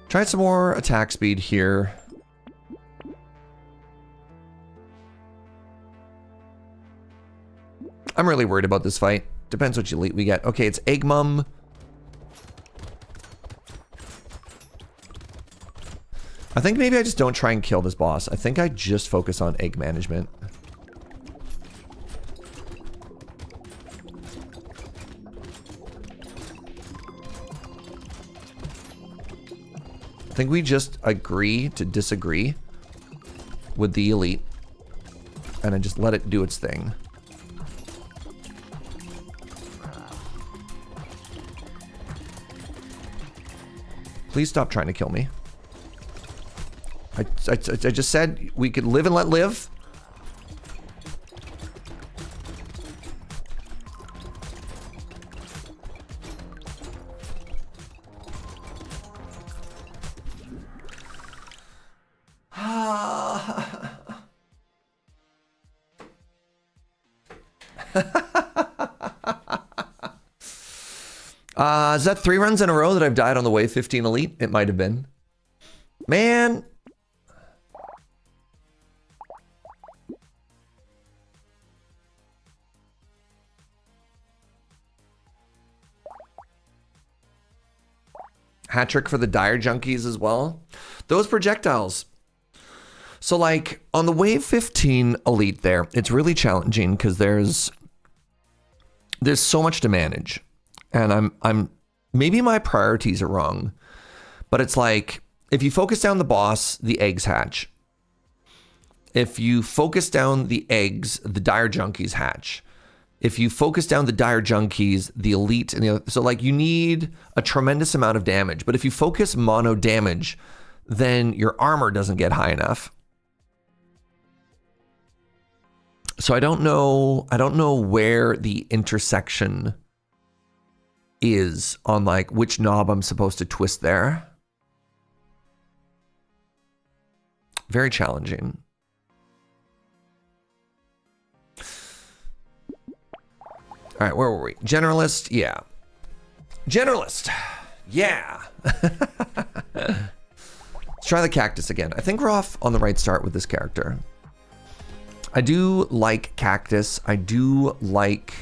Try some more attack speed here. I'm really worried about this fight. Depends which elite we get. Okay, it's Egg Mum. I think maybe I just don't try and kill this boss. I think I just focus on egg management. I think we just agree to disagree with the elite. And I just let it do its thing. Please stop trying to kill me. I just said we could live and let live. Is that 3 runs in a row that I've died on the wave 15 elite? It might have been. Man. Hat trick for the dire junkies as well. Those projectiles. So like on the wave 15 elite there, it's really challenging because there's so much to manage. And I'm maybe my priorities are wrong, but it's like if you focus down the boss, the eggs hatch. If you focus down the eggs, the dire junkies hatch. If you focus down the dire junkies, the elite and the other, so like you need a tremendous amount of damage. But if you focus mono damage, then your armor doesn't get high enough. So I don't know where the intersection is on like which knob I'm supposed to twist there. Very challenging. All right, where were we? Generalist, yeah. Generalist, yeah. Let's try the cactus again. I think we're off on the right start with this character. I do like cactus. I do like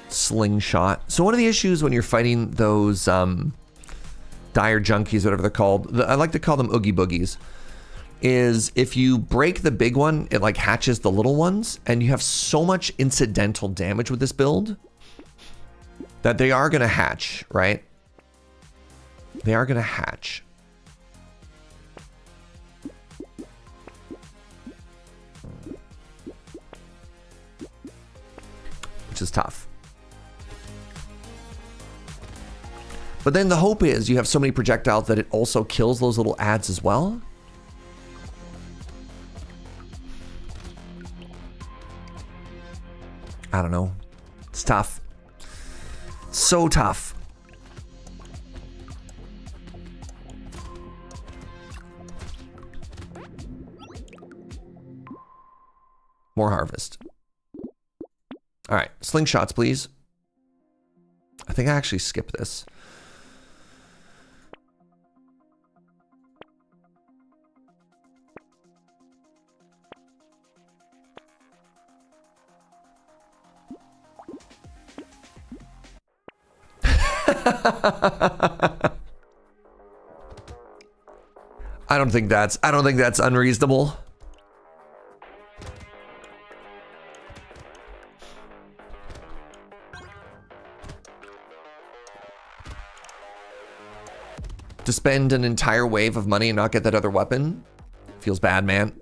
slingshot. So one of the issues when you're fighting those dire junkies, whatever they're called, I like to call them oogie boogies, is if you break the big one, it like hatches the little ones, and you have so much incidental damage with this build that they are going to hatch, right? They are going to hatch. Which is tough. But then the hope is you have so many projectiles that it also kills those little ads as well. I don't know. It's tough. So tough. More harvest. All right, slingshots, please. I think I actually skipped this. I don't think that's unreasonable. To spend an entire wave of money and not get that other weapon feels bad, man.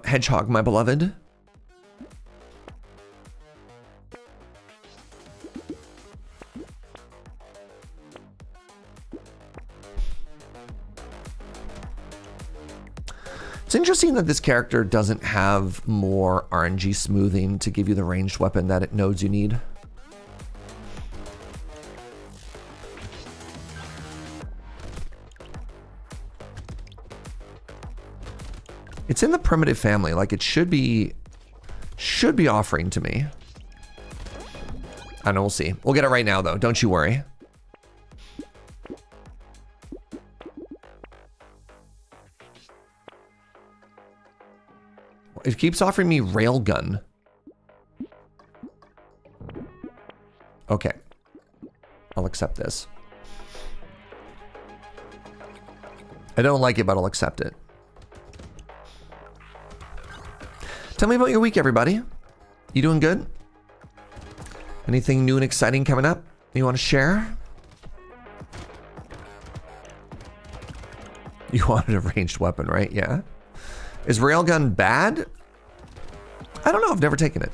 Hedgehog, my beloved. It's interesting that this character doesn't have more RNG smoothing to give you the ranged weapon that it knows you need. It's in the primitive family, like it should be offering to me. I know, we'll see. We'll get it right now though, don't you worry. It keeps offering me railgun. Okay. I'll accept this. I don't like it, but I'll accept it. Tell me about your week, everybody. You doing good? Anything new and exciting coming up you want to share? You wanted a ranged weapon, right? Yeah. Is railgun bad? I don't know. I've never taken it.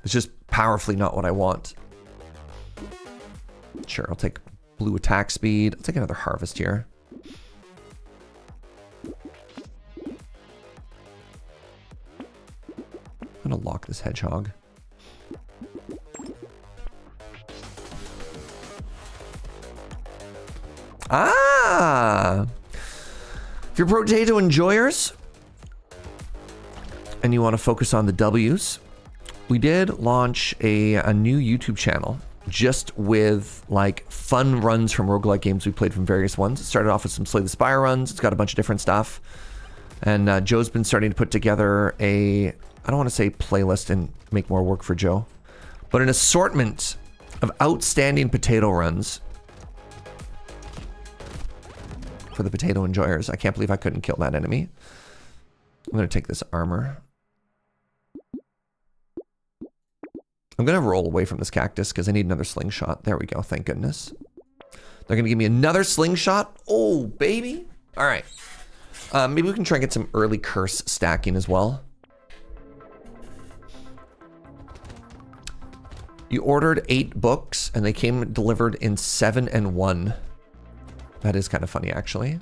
It's just powerfully not what I want. Sure, I'll take blue attack speed. I'll take another harvest here. I'm gonna lock this hedgehog. Ah! If you're Brotato enjoyers and you want to focus on the W's, we did launch a new YouTube channel just with like fun runs from roguelike games we played from various ones. It started off with some Slay the Spire runs. It's got a bunch of different stuff. And Joe's been starting to put together a, I don't want to say playlist and make more work for Joe, but an assortment of outstanding potato runs for the potato enjoyers. I can't believe I couldn't kill that enemy. I'm going to take this armor. I'm going to roll away from this cactus because I need another slingshot. There we go. Thank goodness. They're going to give me another slingshot. Oh, baby. All right. Maybe we can try and get some early curse stacking as well. You ordered 8 books and they came delivered in 7 and 1. That is kind of funny, actually.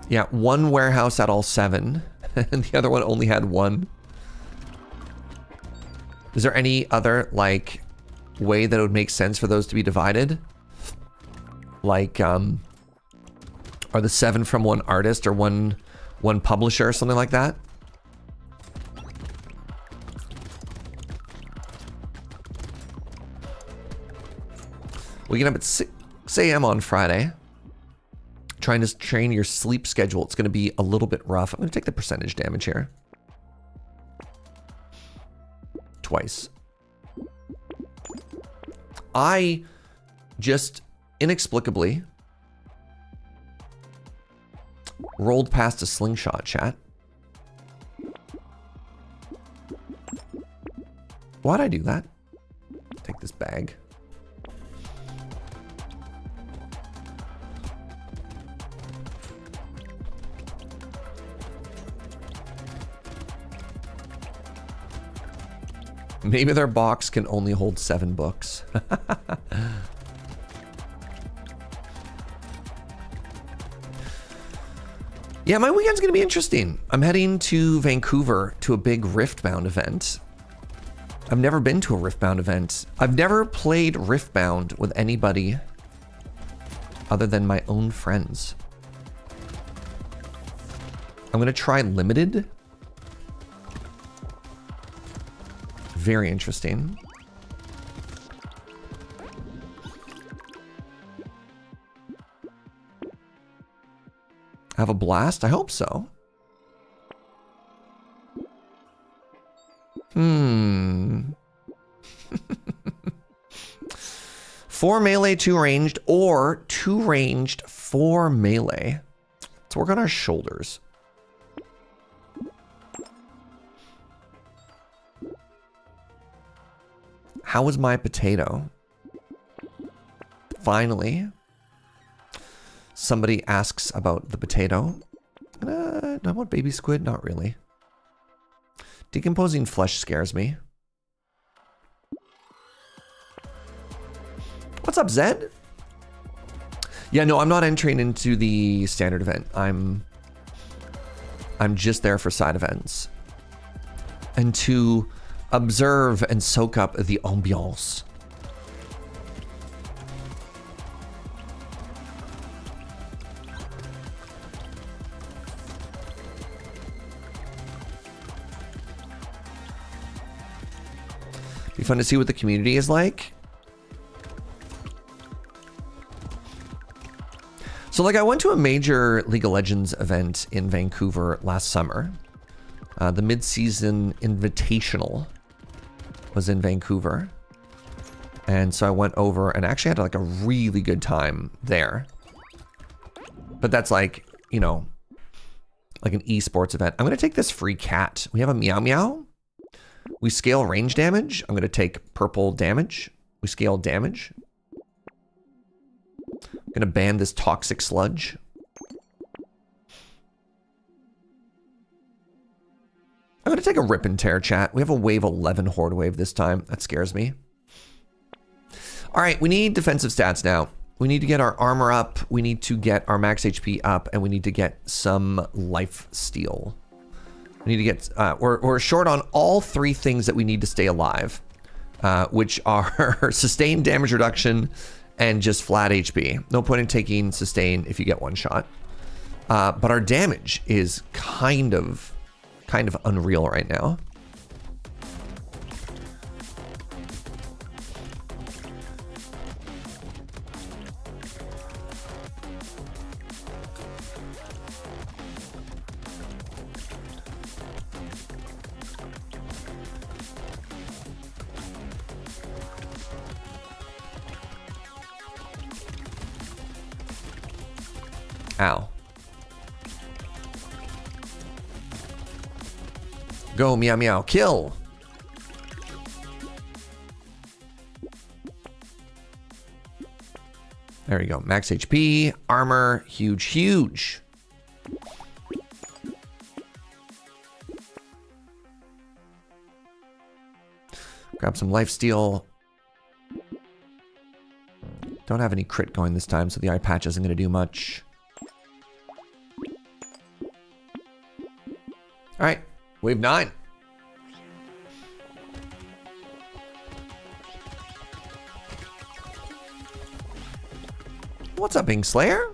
Yeah, one warehouse had all 7 and the other one only had 1. Is there any other, like, way that it would make sense for those to be divided? Like, are the 7 from one artist or one publisher or something like that? We get up at 6 a.m. on Friday. Trying to train your sleep schedule. It's going to be a little bit rough. I'm going to take the percentage damage here. Twice. I just inexplicably rolled past a slingshot, chat. Why'd I do that? Take this bag. Maybe their box can only hold 7 books. Yeah, my weekend's gonna be interesting. I'm heading to Vancouver to a big Riftbound event. I've never been to a Riftbound event. I've never played Riftbound with anybody other than my own friends. I'm gonna try Limited. Very interesting. Have a blast? I hope so. 4 melee, 2 ranged, or 2 ranged, 4 melee. Let's work on our shoulders. How was my potato? Finally, somebody asks about the potato. Do I want baby squid? Not really. Decomposing flesh scares me. What's up, Zed? Yeah, no, I'm not entering into the standard event. I'm just there for side events. And to observe and soak up the ambiance. Be fun to see what the community is like. So like I went to a major League of Legends event in Vancouver last summer. The mid-season invitational was in Vancouver. And so I went over and actually had like a really good time there. But that's like, you know, like an esports event. I'm going to take this free cat. We have a meow meow. We scale range damage. I'm going to take purple damage. We scale damage. I'm going to ban this toxic sludge. I'm going to take a rip and tear, chat. We have a wave 11 horde wave this time. That scares me. All right, we need defensive stats now. We need to get our armor up. We need to get our max HP up, and we need to get some life steal. We need to get, we're short on all 3 things that we need to stay alive, which are sustained damage reduction and just flat HP. No point in taking sustain if you get 1 shot. But our damage is kind of unreal right now. Ow. Go, meow meow, kill! There we go. Max HP, armor, huge, huge. Grab some lifesteal. Don't have any crit going this time, so the eye patch isn't going to do much. All right, wave 9. What's up, Slayer?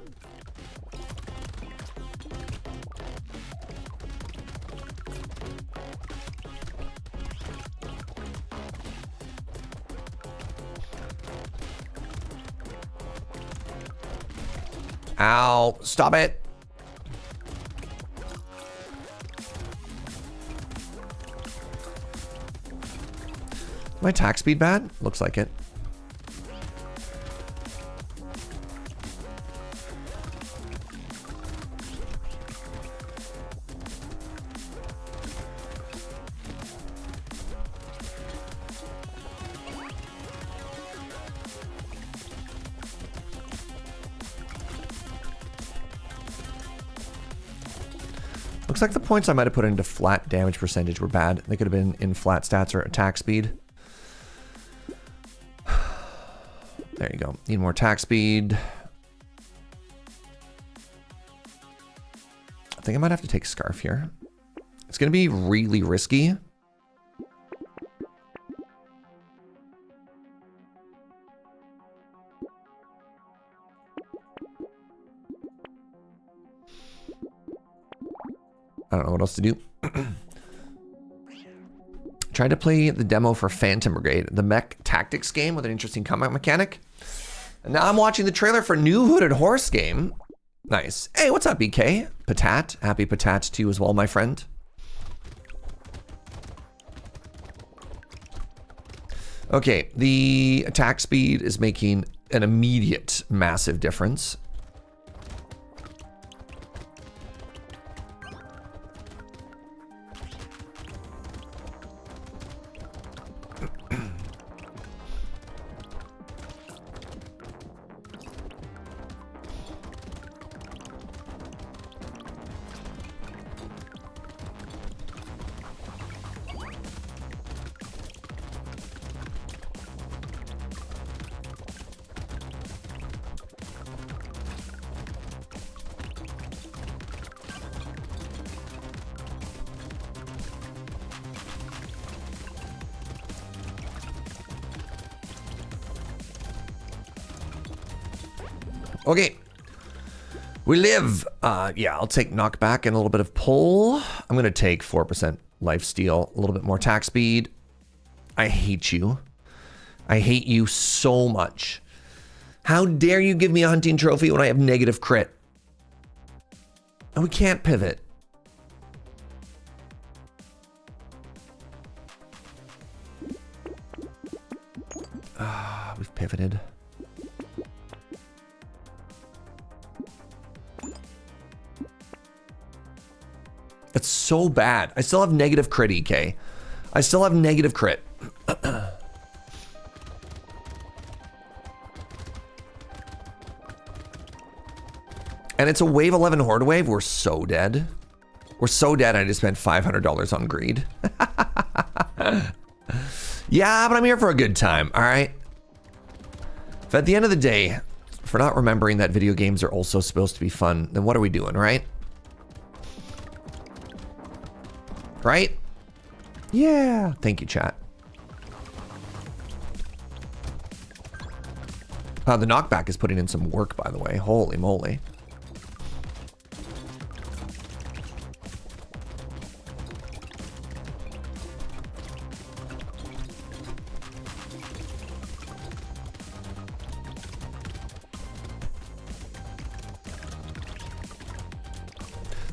Ow, stop it. My attack speed bad? Looks like it. Looks like the points I might have put into flat damage percentage were bad. They could have been in flat stats or attack speed. There you go. Need more attack speed. I think I might have to take Scarf here. It's going to be really risky. I don't know what else to do. Tried to play the demo for Phantom Brigade, the mech tactics game with an interesting combat mechanic. And now I'm watching the trailer for new Hooded Horse game. Nice. Hey, what's up, BK? Patat. Happy Patat to you as well, my friend. Okay, the attack speed is making an immediate massive difference. Okay, we live. Yeah, I'll take knockback and a little bit of pull. I'm gonna take 4% life steal, a little bit more attack speed. I hate you. I hate you so much. How dare you give me a hunting trophy when I have negative crit? And we can't pivot. We've pivoted. It's so bad. I still have negative crit, EK. I still have negative crit. And it's a wave 11 horde wave. We're so dead. We're so dead. I just spent $500 on greed. Yeah, but I'm here for a good time, all right? If at the end of the day, if we're not remembering that video games are also supposed to be fun, then what are we doing, right? Right? Yeah. Thank you, chat. The knockback is putting in some work, by the way. Holy moly.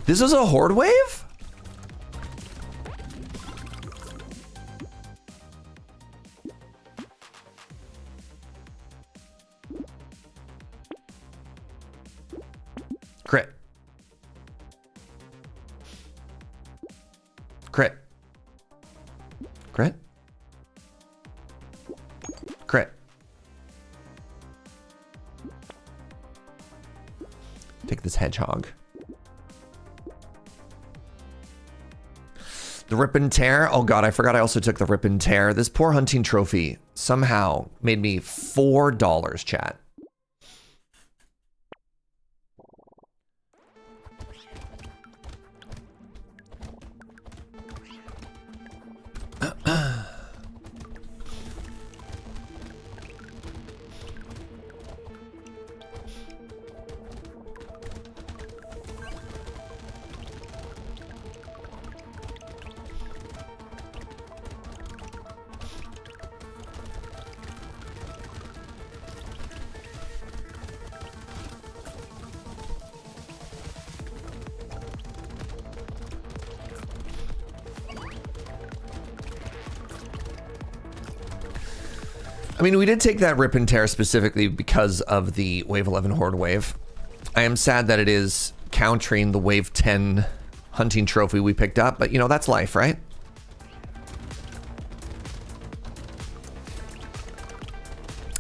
This is a horde wave? Crit. Crit. Crit. Crit. Take this hedgehog. The rip and tear. Oh god, I forgot I also took the rip and tear. This poor hunting trophy somehow made me $4, chat. I mean, we did take that rip and tear specifically because of the wave 11 horde wave. I am sad that it is countering the wave 10 hunting trophy we picked up, but you know, that's life, right?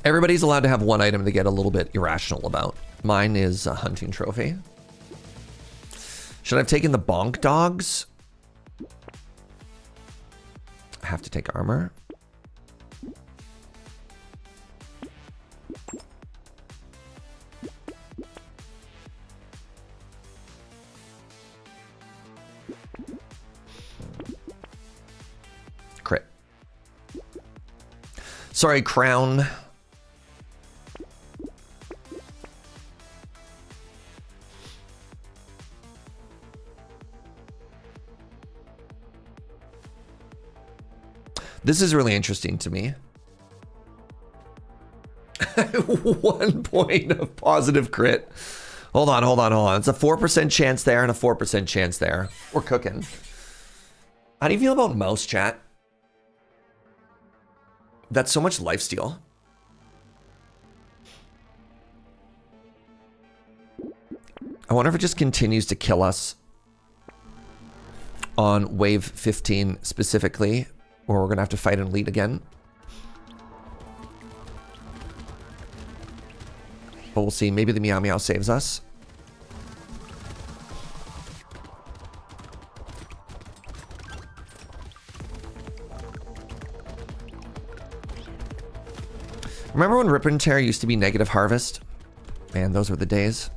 Everybody's allowed to have one item they get a little bit irrational about. Mine is a hunting trophy. Should I have taken the bonk dogs? I have to take armor. Crit. Sorry, crown. This is really interesting to me. 1 point of positive crit. Hold on. It's a 4% chance there and a 4% chance there. We're cooking. How do you feel about mouse, chat? That's so much lifesteal. I wonder if it just continues to kill us on wave 15 specifically, or we're gonna have to fight an elite again. But we'll see. Maybe the Meow Meow saves us. Remember when Rip and Tear used to be negative harvest? Man, those were the days.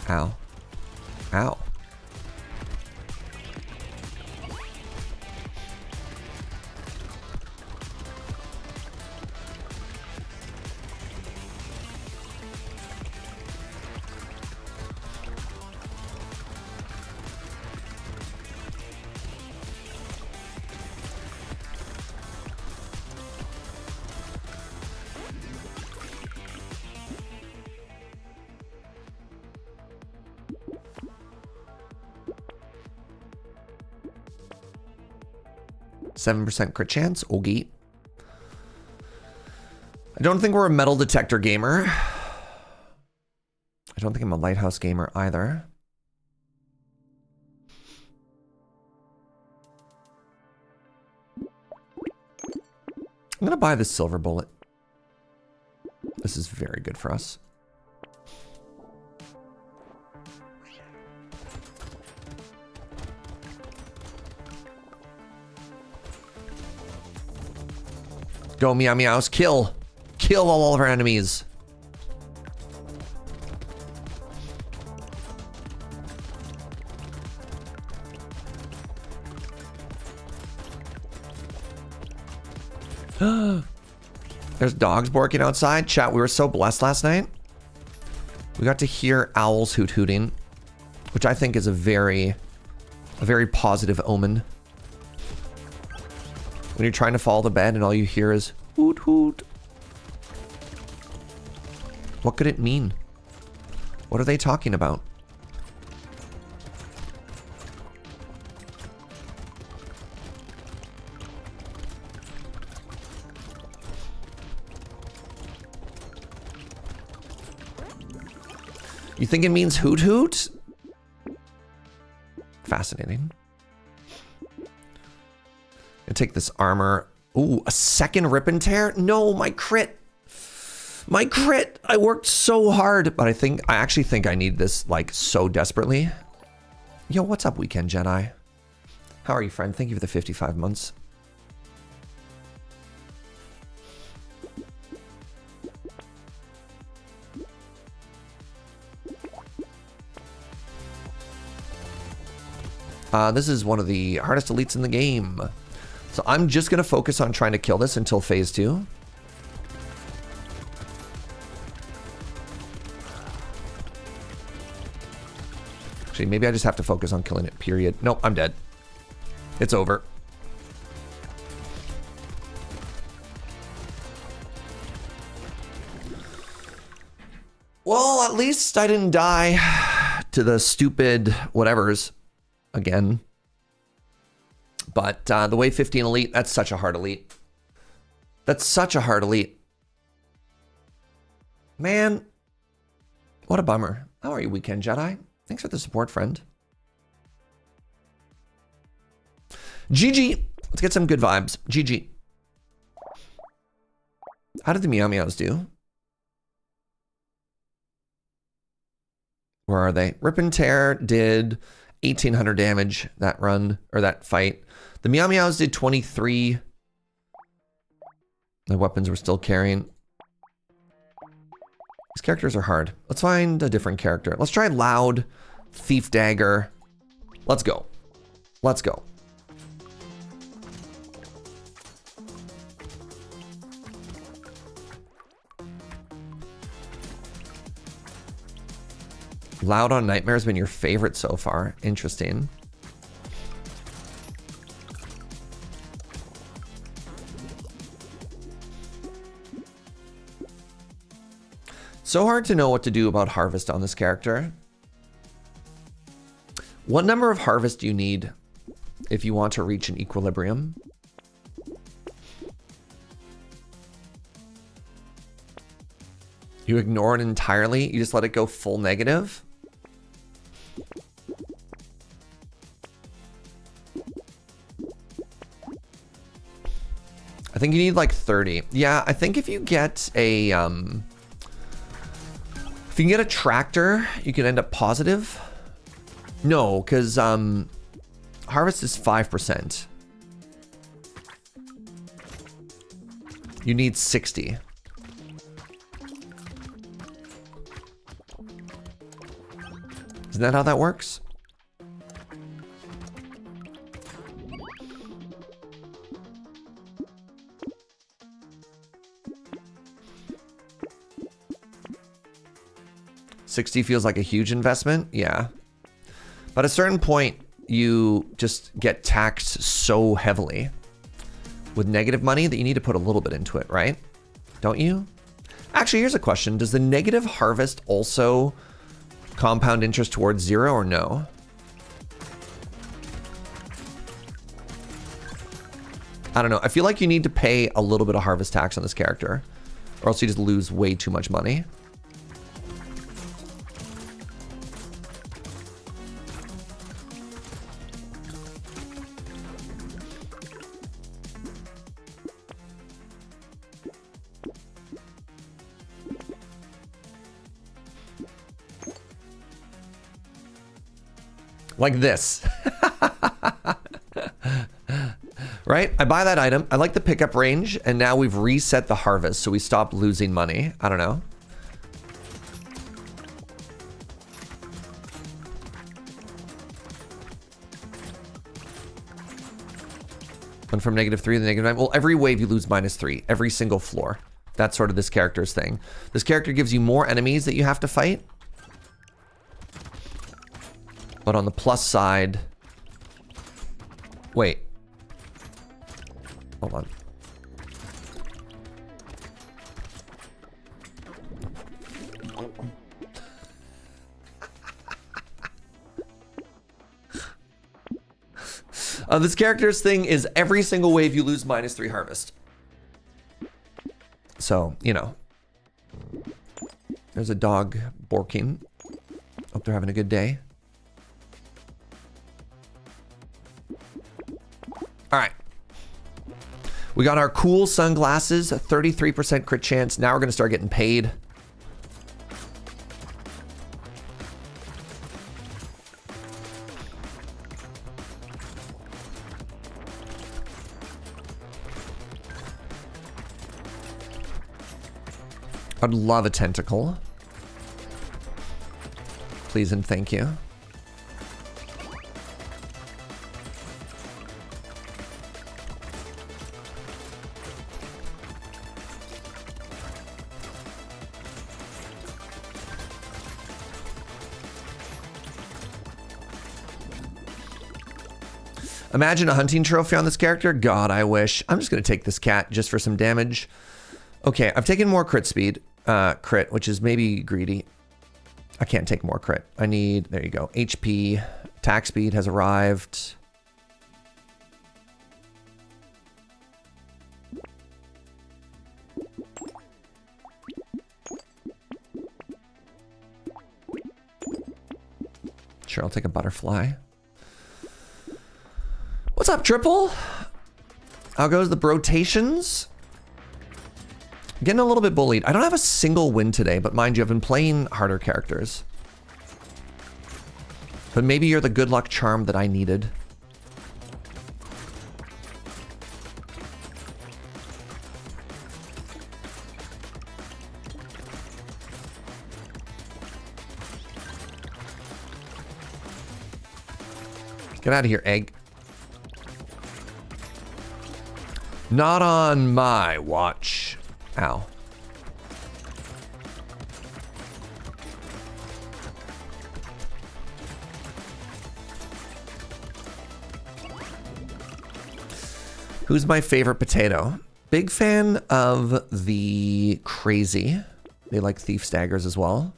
Ow. Ow. %7 crit chance. Oogie. I don't think we're a metal detector gamer. I don't think I'm a lighthouse gamer either. I'm gonna buy this silver bullet. This is very good for us. Go meow meows, kill. Kill all of our enemies. There's dogs barking outside. Chat, we were so blessed last night. We got to hear owls hoot-hooting, which I think is a very positive omen. When you're trying to fall to bed and all you hear is hoot hoot. What could it mean? What are they talking about? You think it means hoot hoot? Fascinating. And take this armor. Ooh, a second rip and tear? No, my crit. My crit. I worked so hard, but I actually think I need this like so desperately. Yo, what's up, Weekend Jedi? How are you, friend? Thank you for the 55 months. This is one of the hardest elites in the game. So I'm just going to focus on trying to kill this until phase 2. Actually, maybe I just have to focus on killing it, period. Nope, I'm dead. It's over. Well, at least I didn't die to the stupid whatevers again. But the Wave 15 elite, that's such a hard elite. That's such a hard elite. Man, what a bummer. How are you, Weekend Jedi? Thanks for the support, friend. GG. Let's get some good vibes. GG. How did the Meow Meows do? Where are they? Rip and Tear did 1,800 damage that run, or that fight. The Meow Meows did 23. The weapons were still carrying. These characters are hard. Let's find a different character. Let's try Loud, Thief Dagger. Let's go. Let's go. Loud on Nightmare has been your favorite so far. Interesting. So hard to know what to do about Harvest on this character. What number of Harvest do you need if you want to reach an equilibrium? You ignore it entirely? You just let it go full negative? I think you need like 30. Yeah, I think if you get a, if you can get a tractor, you can end up positive. No, because Harvest is 5%. You need 60. Isn't that how that works? $60 feels like a huge investment. Yeah. But at a certain point, you just get taxed so heavily with negative money that you need to put a little bit into it, right? Don't you? Actually, here's a question. Does the negative Harvest also compound interest towards 0 or no? I don't know. I feel like you need to pay a little bit of Harvest tax on this character. Or else you just lose way too much money. Like this. Right? I buy that item. I like the pickup range, and now we've reset the harvest, so we stop losing money. I don't know. Went from -3 to -9. Well, every wave you lose -3. Every single floor. That's sort of this character's thing. This character gives you more enemies that you have to fight. But on the plus side... Wait. Hold on. This character's thing is every single wave you lose -3 harvest. So, you know. There's a dog barking. Hope they're having a good day. All right. We got our cool sunglasses, a 33% crit chance. Now we're going to start getting paid. I'd love a tentacle. Please and thank you. Imagine a hunting trophy on this character. God, I wish. I'm just going to take this cat just for some damage. Okay, I've taken more crit speed. Crit, which is maybe greedy. I can't take more crit. I need, there you go. HP, attack speed has arrived. Sure, I'll take a butterfly. What's up, Triple? How goes the brotations? Getting a little bit bullied. I don't have a single win today, but mind you, I've been playing harder characters. But maybe you're the good luck charm that I needed. Get out of here, egg. Not on my watch. Ow. Who's my favorite potato? Big fan of the crazy. They like thief staggers as well.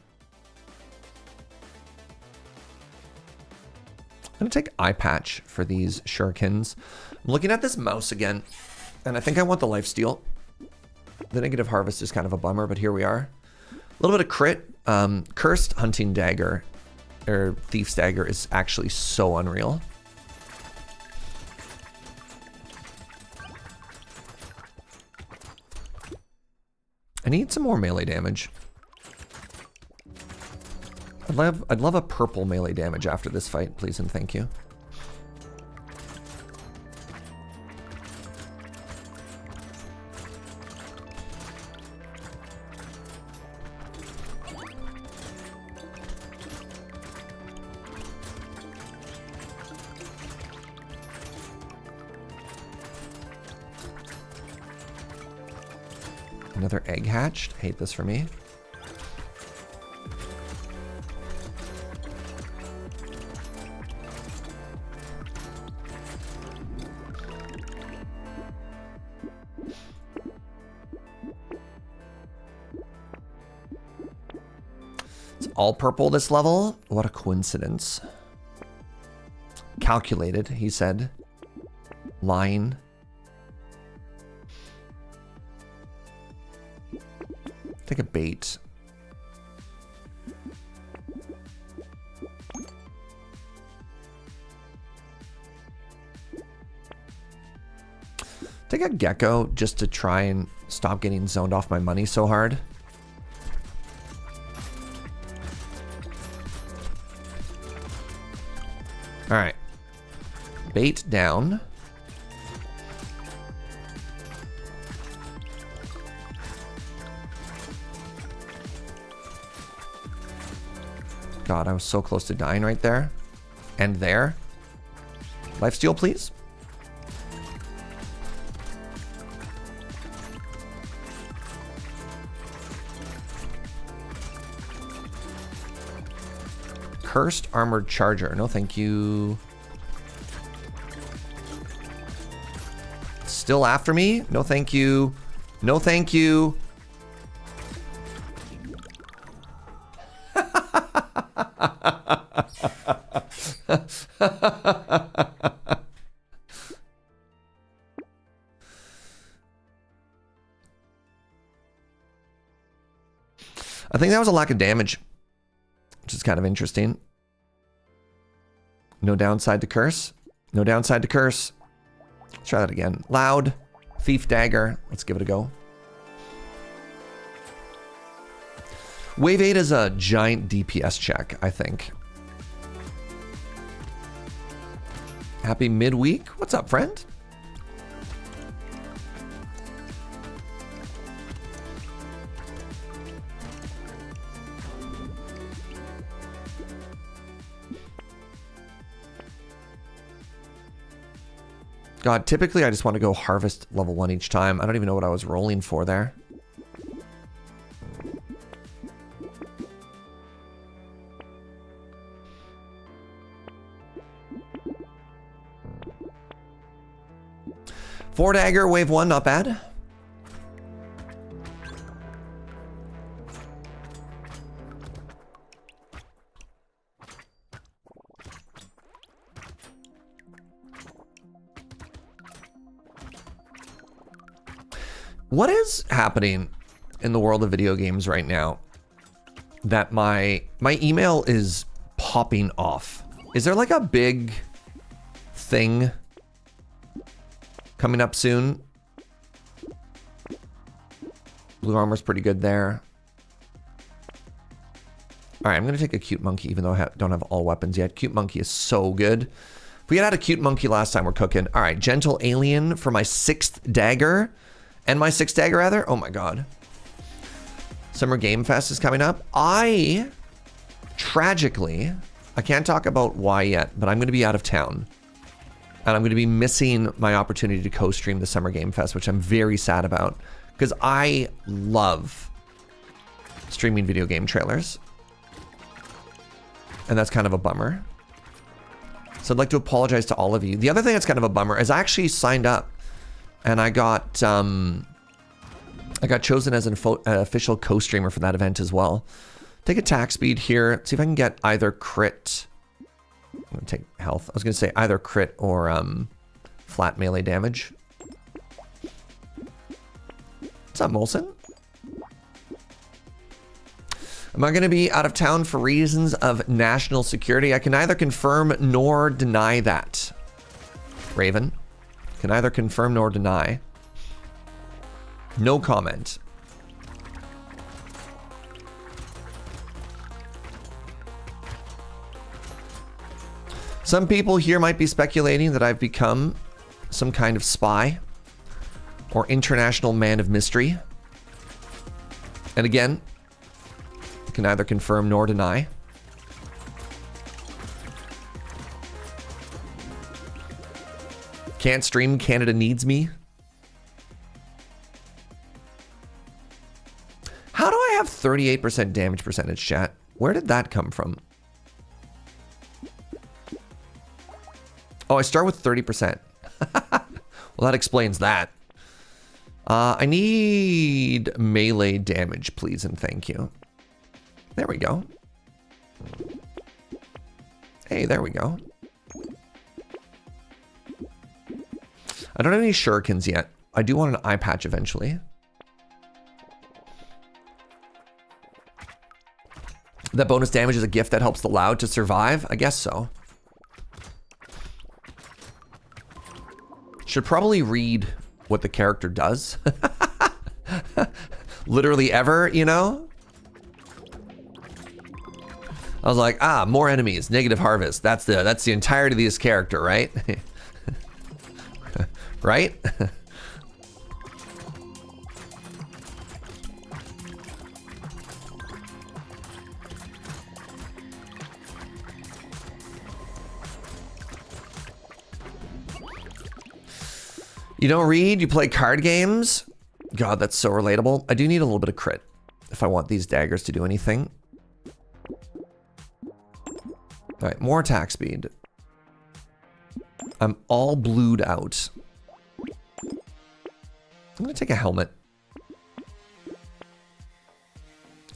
I'm gonna take eye patch for these shurikens. I'm looking at this mouse again, and I think I want the lifesteal. The negative harvest is kind of a bummer, but here we are. A little bit of crit. Cursed hunting dagger, or thief's dagger, is actually so unreal. I need some more melee damage. I'd love a purple melee damage after this fight, please and thank you. Another egg hatched. Hate this for me. It's all purple this level. What a coincidence. Calculated, he said. Lying. Take a bait. Take a gecko just to try and stop getting zoned off my money so hard. All right. Bait down. God, I was so close to dying right there. And there. Lifesteal, please. Cursed Armored Charger. No, thank you. Still after me? No, thank you. No, thank you. I think that was a lack of damage, which is kind of interesting. No downside to curse. No downside to curse. Let's try that again. Loud. Thief Dagger. Let's give it a go. Wave 8 is a giant DPS check, I think. Happy midweek. What's up, friend? God, typically I just want to go harvest level 1 each time. I don't even know what I was rolling for there. Four dagger, wave 1, not bad. What is happening in the world of video games right now that my email is popping off? Is there like a big thing coming up soon? Blue armor's pretty good there. All right, I'm gonna take a cute monkey even though I don't have all weapons yet. Cute monkey is so good. If we had a cute monkey last time, we're cooking. All right, gentle alien for my 6th dagger. And my 6th dagger, rather. Oh my god. Summer Game Fest is coming up. Tragically, I can't talk about why yet, but I'm going to be out of town. And I'm going to be missing my opportunity to co-stream the Summer Game Fest, which I'm very sad about. Because I love streaming video game trailers. And that's kind of a bummer. So I'd like to apologize to all of you. The other thing that's kind of a bummer is I actually signed up. And I got chosen as an official co-streamer for that event as well. Take attack speed here. See if I can get either crit. I'm gonna take health. I was gonna say either crit or flat melee damage. What's up, Molson? Am I gonna be out of town for reasons of national security? I can neither confirm nor deny that. Raven. Can neither confirm nor deny. No comment. Some people here might be speculating that I've become some kind of spy or international man of mystery. And again, I can neither confirm nor deny. Can't stream, Canada needs me. How do I have 38% damage percentage, chat? Where did that come from? Oh, I start with 30%. Well, that explains that. I need melee damage, please and thank you. There we go. Hey, there we go. I don't have any shurikens yet. I do want an eye patch eventually. That bonus damage is a gift that helps the Loud to survive? I guess so. Should probably read what the character does. Literally ever, you know? I was like, ah, more enemies, negative harvest. That's the entirety of this character, right? Right? You don't read, you play card games? God, that's so relatable. I do need a little bit of crit if I want these daggers to do anything. All right, more attack speed. I'm all blued out. I'm gonna take a helmet.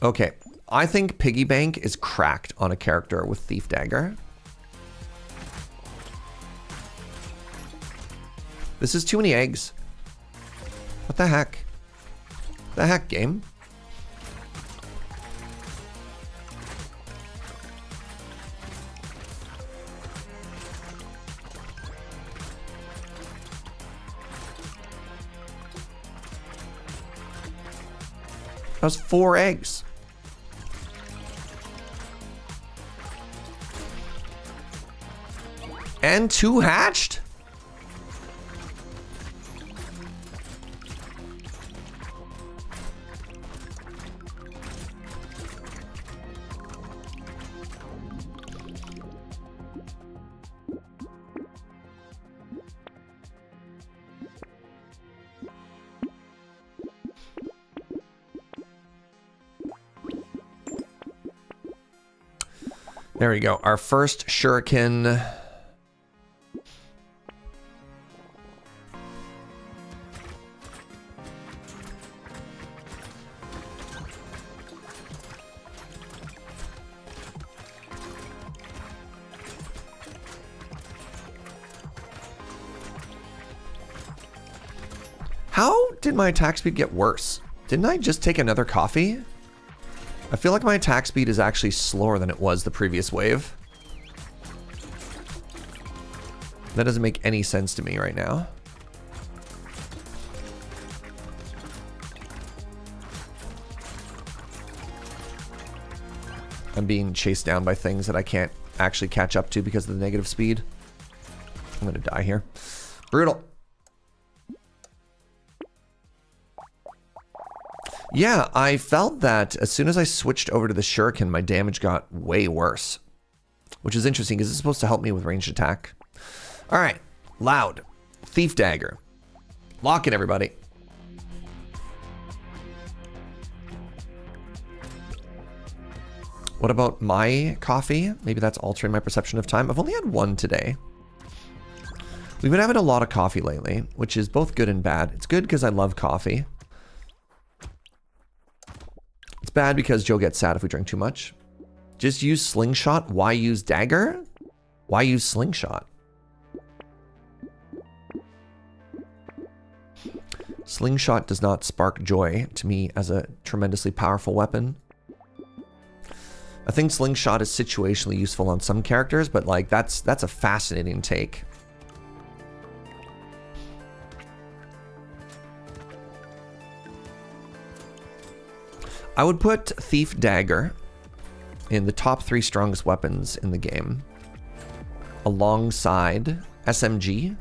Okay, I think Piggy Bank is cracked on a character with Thief Dagger. This is too many eggs. What the heck? The heck, game? That was 4 eggs. And 2 hatched? There we go. Our first shuriken. How did my attack speed get worse? Didn't I just take another coffee? I feel like my attack speed is actually slower than it was the previous wave. That doesn't make any sense to me right now. I'm being chased down by things that I can't actually catch up to because of the negative speed. I'm gonna die here. Brutal. Yeah, I felt that as soon as I switched over to the shuriken, my damage got way worse. Which is interesting because it's supposed to help me with ranged attack. All right, Loud. Thief Dagger. Lock it, everybody. What about my coffee? Maybe that's altering my perception of time. I've only had 1 today. We've been having a lot of coffee lately, which is both good and bad. It's good because I love coffee. It's bad because Joe gets sad if we drink too much. Just use Slingshot. Why use Dagger? Why use Slingshot? Slingshot does not spark joy to me as a tremendously powerful weapon. I think Slingshot is situationally useful on some characters, but like that's a fascinating take. I would put Thief Dagger in the top 3 strongest weapons in the game, alongside SMG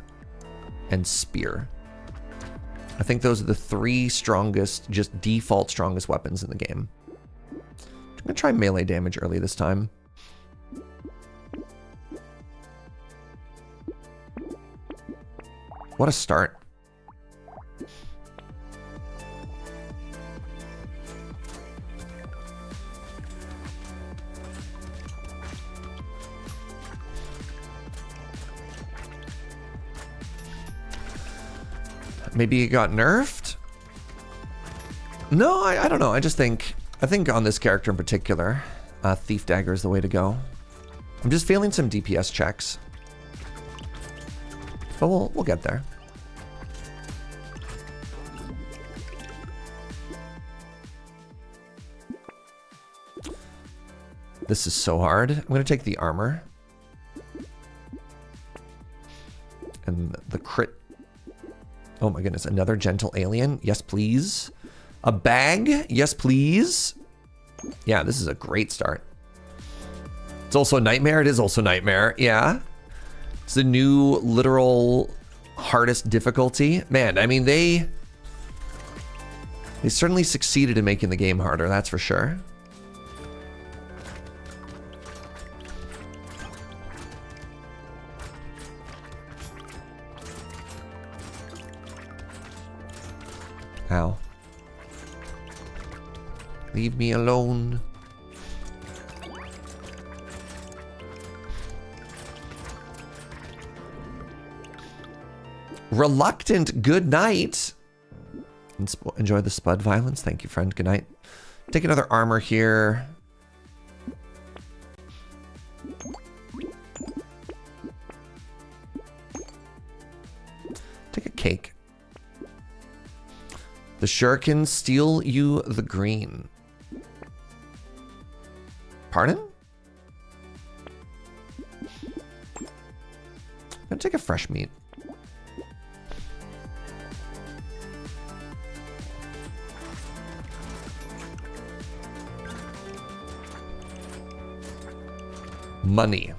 and Spear. I think those are the 3 strongest, just default strongest weapons in the game. I'm gonna try melee damage early this time. What a start. Maybe it got nerfed? No, I don't know. I think on this character in particular, Thief Dagger is the way to go. I'm just failing some DPS checks. But we'll get there. This is so hard. I'm going to take the armor. And the crit. Oh my goodness, another gentle alien. Yes, please. A bag. Yes, please. Yeah, this is a great start. It's also a nightmare. It is also nightmare. Yeah. It's the new literal hardest difficulty. Man, I mean, they certainly succeeded in making the game harder, that's for sure. Ow. Leave me alone. Reluctant, good night. Enjoy the spud violence. Thank you, friend. Good night. Take another armor here. Take a cake. The shuriken steal you the green. Pardon? I'm gonna take a fresh meat. Money.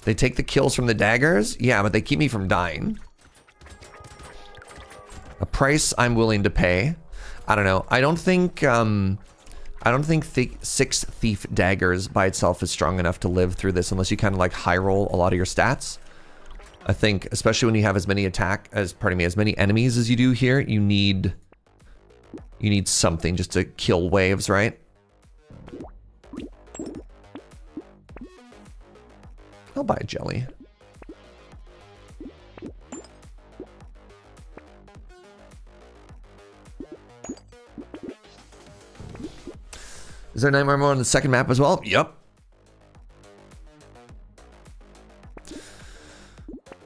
They take the kills from the daggers? Yeah, but they keep me from dying. A price I'm willing to pay. I don't know. I don't think 6 thief daggers by itself is strong enough to live through this unless you kind of like high roll a lot of your stats. I think, especially when you have as many as many enemies as you do here, you need something just to kill waves, right? I'll buy a jelly. Is there Nightmare mode on the second map as well? Yep.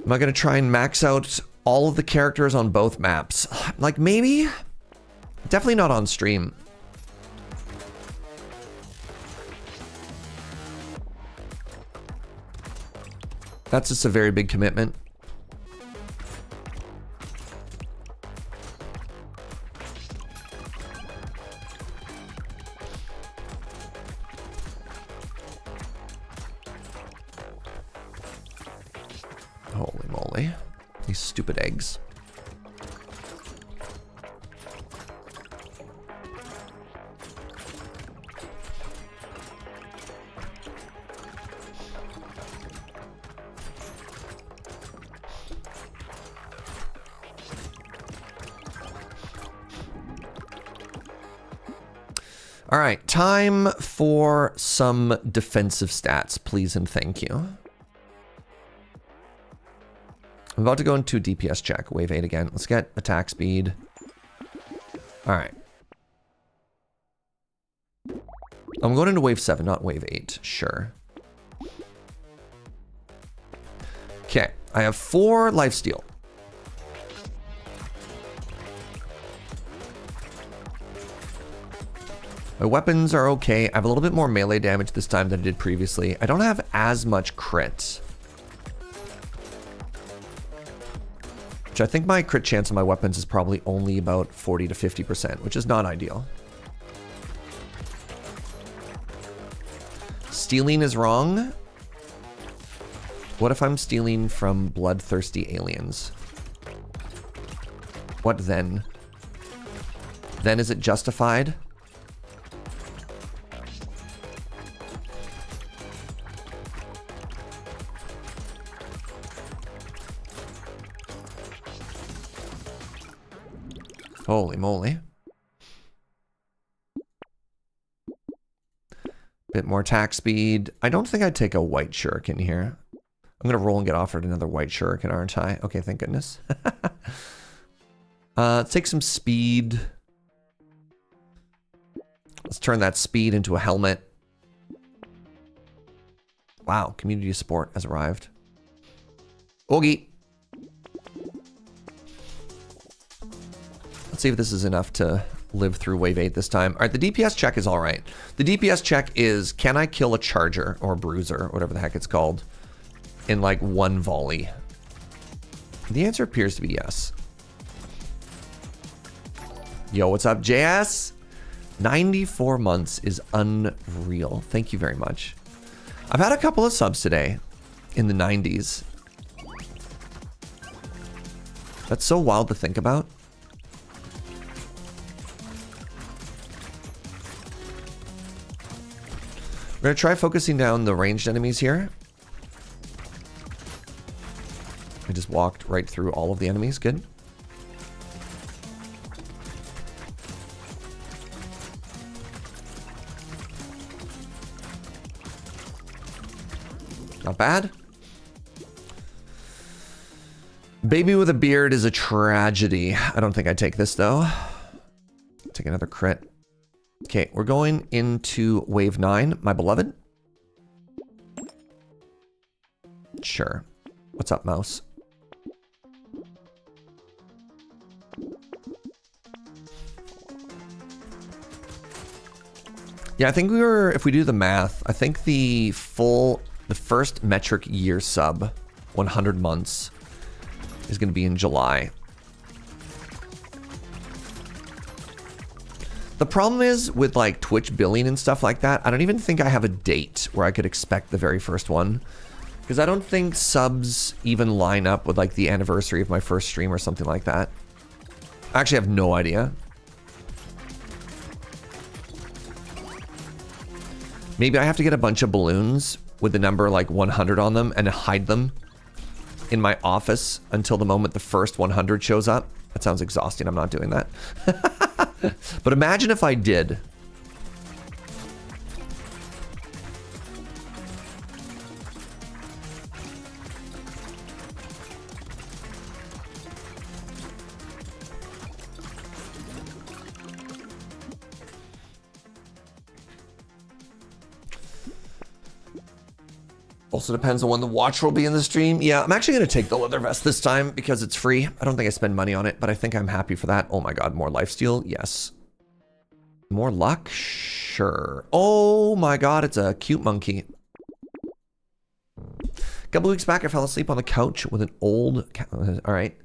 Am I going to try and max out all of the characters on both maps? Like, maybe? Definitely not on stream. That's just a very big commitment. Holy moly. These stupid eggs. All right, time for some defensive stats, please and thank you. I'm about to go into a DPS check, wave 8 again. Let's get attack speed. All right. I'm going into wave 7, not wave 8, sure. Okay, I have 4 lifesteal. My weapons are okay. I have a little bit more melee damage this time than I did previously. I don't have as much crit. Which I think my crit chance on my weapons is probably only about 40 to 50%, which is not ideal. Stealing is wrong. What if I'm stealing from bloodthirsty aliens? What then? Then is it justified? Holy moly. Bit more attack speed. I don't think I'd take a white shuriken here. I'm going to roll and get offered another white shuriken, aren't I? Okay, thank goodness. Let's take some speed. Let's turn that speed into a helmet. Wow, community support has arrived. Oogie. Let's see if this is enough to live through wave 8 this time. All right, the DPS check is all right. The DPS check is, can I kill a charger or a bruiser, or whatever the heck it's called, in like one volley? The answer appears to be yes. Yo, what's up, JS? 94 months is unreal. Thank you very much. I've had a couple of subs today in the 90s. That's so wild to think about. We're gonna try focusing down the ranged enemies here. I just walked right through all of the enemies. Good. Not bad. Baby with a beard is a tragedy. I don't think I'd take this though. Take another crit. Okay, we're going into wave 9, my beloved. Sure. What's up, mouse? Yeah, I think if we do the math, I think the first metric year sub, 100 months, is going to be in July. The problem is with like Twitch billing and stuff like that, I don't even think I have a date where I could expect the very first one. Because I don't think subs even line up with like the anniversary of my first stream or something like that. I actually have no idea. Maybe I have to get a bunch of balloons with the number like 100 on them and hide them in my office until the moment the first 100 shows up. That sounds exhausting. I'm not doing that. But imagine if I did. Also depends on when the watch will be in the stream. Yeah, I'm actually going to take the leather vest this time because it's free. I don't think I spend money on it, but I think I'm happy for that. Oh my god, more lifesteal? Yes. More luck? Sure. Oh my god, it's a cute monkey. A couple weeks back, I fell asleep on the couch with an old... All right.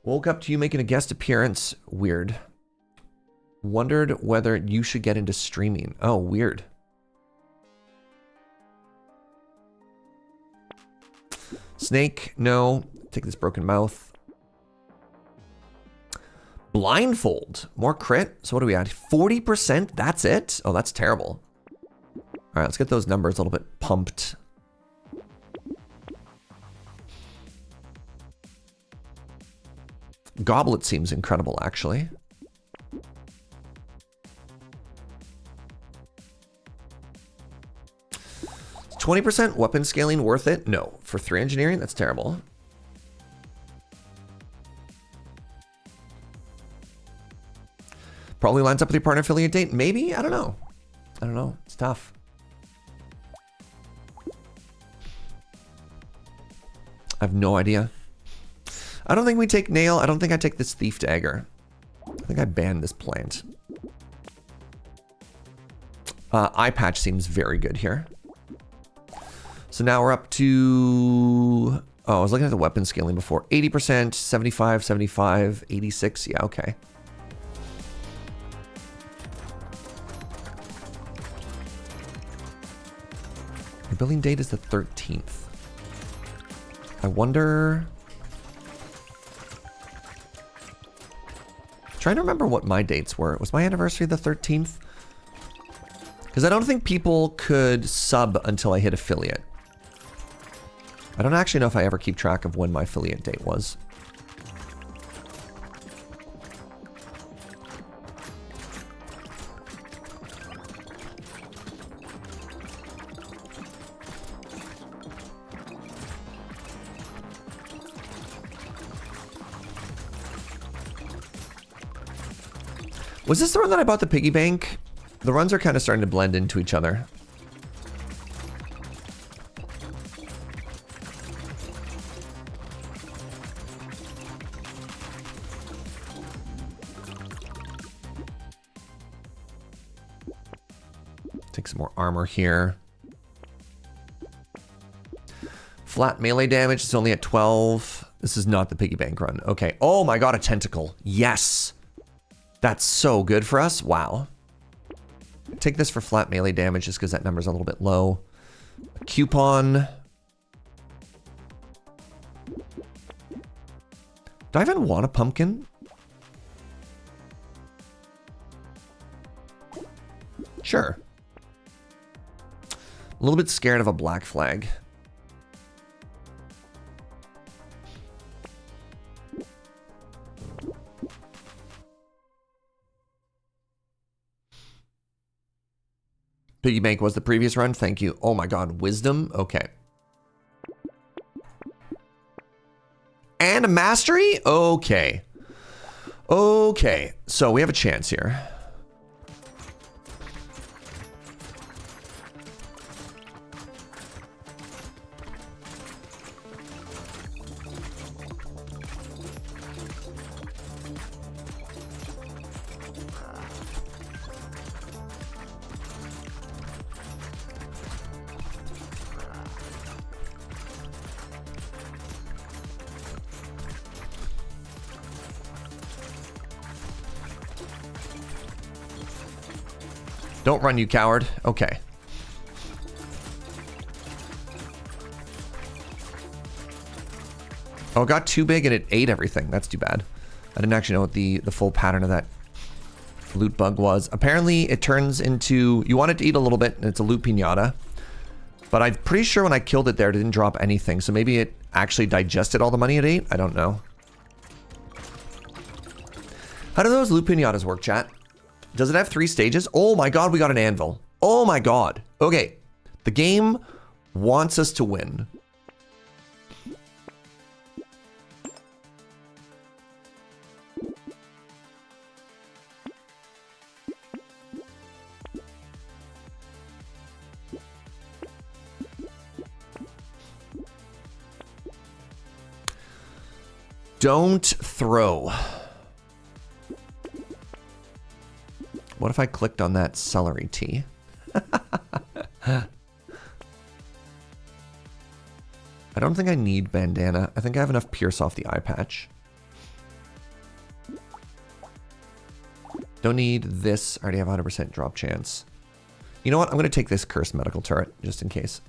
Woke up to you making a guest appearance. Weird. Wondered whether you should get into streaming. Oh, weird. Snake, no. Take this broken mouth. Blindfold. More crit. So what are we at? 40%? That's it? Oh, that's terrible. All right, let's get those numbers a little bit pumped. Goblet seems incredible, actually. Is 20% weapon scaling worth it? No. For 3 engineering, that's terrible. Probably lines up with your partner affiliate date. Maybe? I don't know. I don't know. It's tough. I have no idea. I don't think we take nail. I don't think I take this thief dagger. I think I banned this plant. Eye patch seems very good here. So now we're up to... Oh, I was looking at the weapon scaling before. 80%, 75, 75, 86. Yeah, okay. Your billing date is the 13th. I wonder... Trying to remember what my dates were. Was my anniversary the 13th? Because I don't think people could sub until I hit affiliate. I don't actually know if I ever keep track of when my affiliate date was. Was this the run that I bought the piggy bank? The runs are kind of starting to blend into each other. Take some more armor here. Flat melee damage is only at 12. This is not the piggy bank run. Okay. Oh my god, a tentacle. Yes. That's so good for us. Wow. Take this for flat melee damage just because that number's a little bit low. A coupon. Do I even want a pumpkin? Sure. A little bit scared of a black flag. Piggy bank was the previous run. Thank you. Oh my god, wisdom. Okay. And a mastery? Okay. Okay. So we have a chance here. Don't run, you coward. Okay. Oh, it got too big and it ate everything. That's too bad. I didn't actually know what the full pattern of that loot bug was. Apparently, it turns into... You want it to eat a little bit, and it's a loot piñata. But I'm pretty sure when I killed it there, it didn't drop anything. So maybe it actually digested all the money it ate? I don't know. How do those loot piñatas work, chat? Does it have 3 stages? Oh my god, we got an anvil. Oh my god. Okay. The game wants us to win. Don't throw. What if I clicked on that celery tea? I don't think I need bandana. I think I have enough pierce off the eye patch. Don't need this. I already have 100% drop chance. You know what? I'm going to take this cursed medical turret just in case.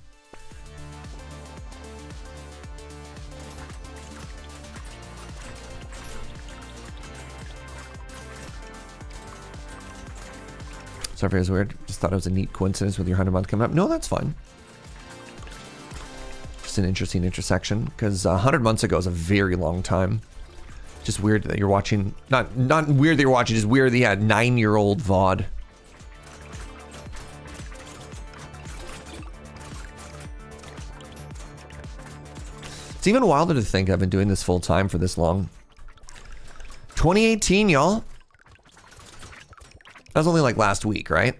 Sorry if it was weird. Just thought it was a neat coincidence with your 100-month coming up. No, that's fine. Just an interesting intersection because 100 months ago is a very long time. Just weird that you're watching. Not weird that you're watching. Just weird that you had 9-year-old VOD. It's even wilder to think I've been doing this full time for this long. 2018, y'all. That was only like last week, right?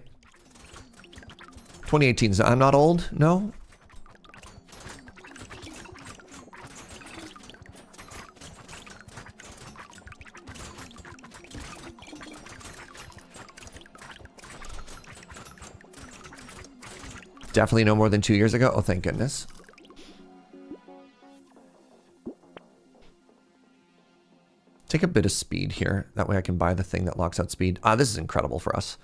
2018, so I'm not old? No? Definitely no more than 2 years ago. Oh, thank goodness. Take a bit of speed here. That way I can buy the thing that locks out speed. This is incredible for us.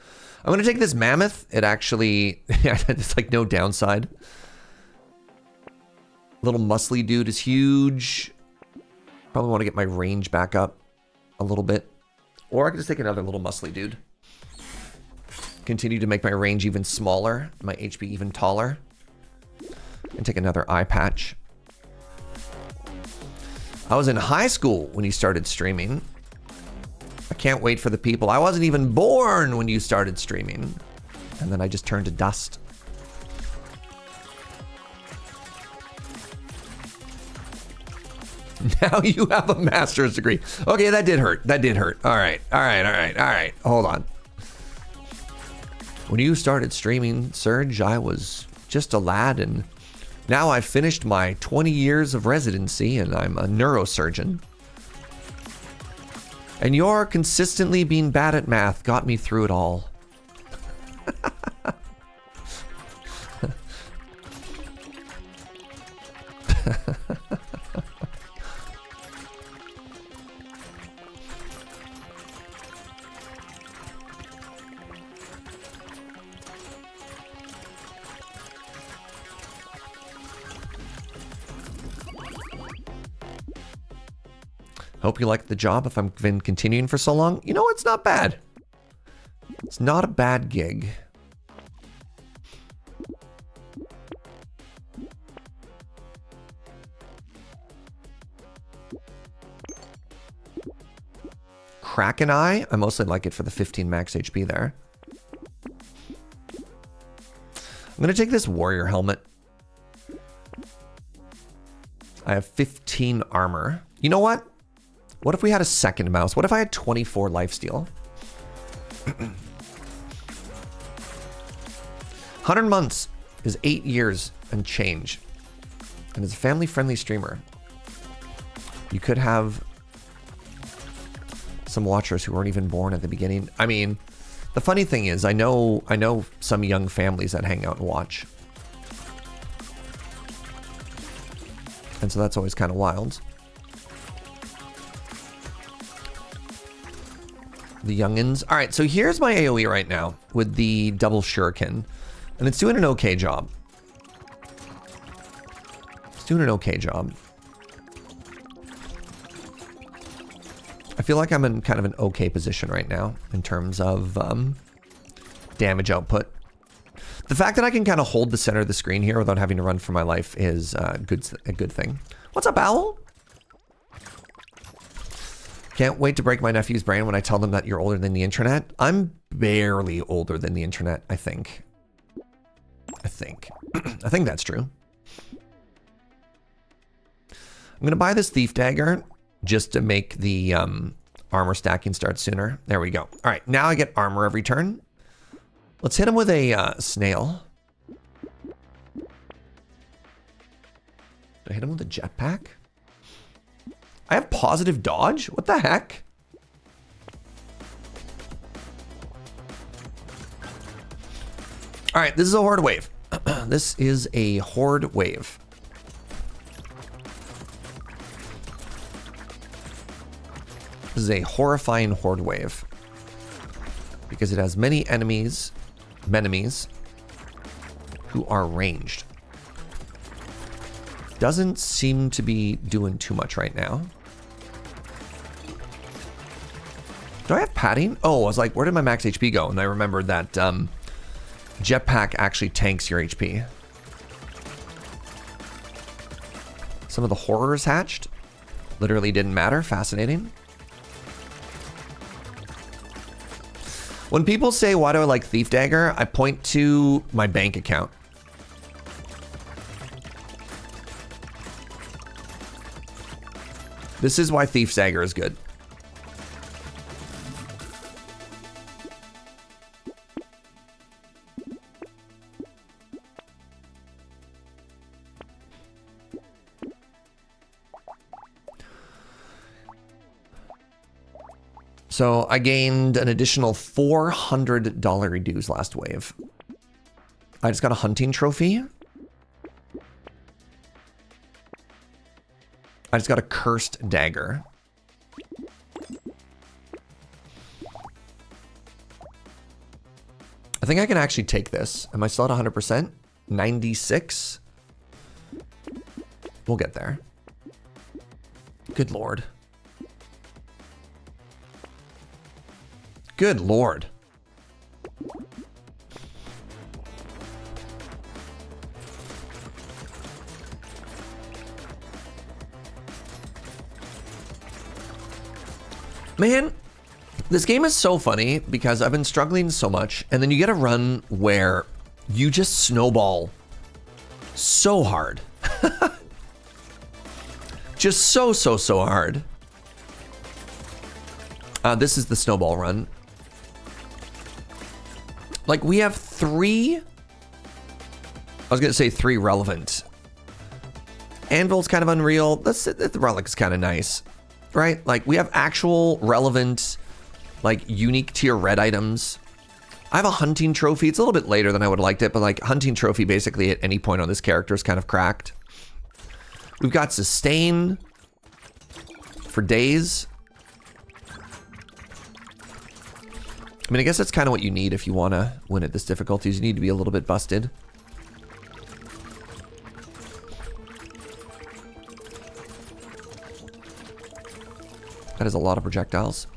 I'm going to take this mammoth. It actually... it's like no downside. Little muscly dude is huge. Probably want to get my range back up a little bit. Or I can just take another little muscly dude. Continue to make my range even smaller. My HP even taller. And take another eye patch. I was in high school when you started streaming. I can't wait for the people. I wasn't even born when you started streaming. And then I just turned to dust. Now you have a master's degree. Okay, that did hurt. That did hurt. All right. All right. All right. All right. Hold on. When you started streaming, Serge, I was just a lad, and now I've finished my 20 years of residency and I'm a neurosurgeon. And your consistently being bad at math got me through it all. Hope you like the job if I've been continuing for so long. You know, it's not bad. It's not a bad gig. Kraken Eye. I mostly like it for the 15 max HP there. I'm going to take this warrior helmet. I have 15 armor. You know what? What if we had a second mouse? What if I had 24 lifesteal? 100 months is 8 years and change. And as a family-friendly streamer, you could have some watchers who weren't even born at the beginning. I mean, the funny thing is, I know some young families that hang out and watch. And so that's always kind of wild. The youngins. All right, so here's my AoE right now with the double shuriken. And it's doing an okay job. It's doing an okay job. I feel like I'm in kind of an okay position right now in terms of damage output. The fact that I can kind of hold the center of the screen here without having to run for my life is a good thing. What's up, Owl? Can't wait to break my nephew's brain when I tell them that you're older than the internet. I'm barely older than the internet, I think. I think that's true. I'm going to buy this thief dagger just to make the armor stacking start sooner. There we go. All right, now I get armor every turn. Let's hit him with a snail. Do I hit him with a jetpack? I have positive dodge? What the heck? All right, this is a horde wave. This is a horde wave. This is a horrifying horde wave. Because it has many enemies who are ranged. Doesn't seem to be doing too much right now. Do I have padding? Oh, I was like, where did my max HP go? And I remembered that jetpack actually tanks your HP. Some of the horrors hatched. Literally didn't matter. Fascinating. When people say, why do I like Thief Dagger? I point to my bank account. This is why Thief Dagger is good. So I gained an additional $400 reduce last wave. I just got a hunting trophy. I just got a cursed dagger. I think I can actually take this. Am I still at 100%? 96? We'll get there. Good Lord. Good Lord. Man, this game is so funny because I've been struggling so much, and then you get a run where you just snowball so hard. Just so hard. This is the snowball run. Like, we have three... I was going to say three relevant. Anvil's kind of unreal. The relic's kind of nice. Right? Like, we have actual relevant, like, unique tier red items. I have a hunting trophy. It's a little bit later than I would have liked it, but, like, hunting trophy basically at any point on this character is kind of cracked. We've got sustain for days. I mean, I guess that's kind of what you need if you want to win at this difficulty. You need to be a little bit busted. That is a lot of projectiles.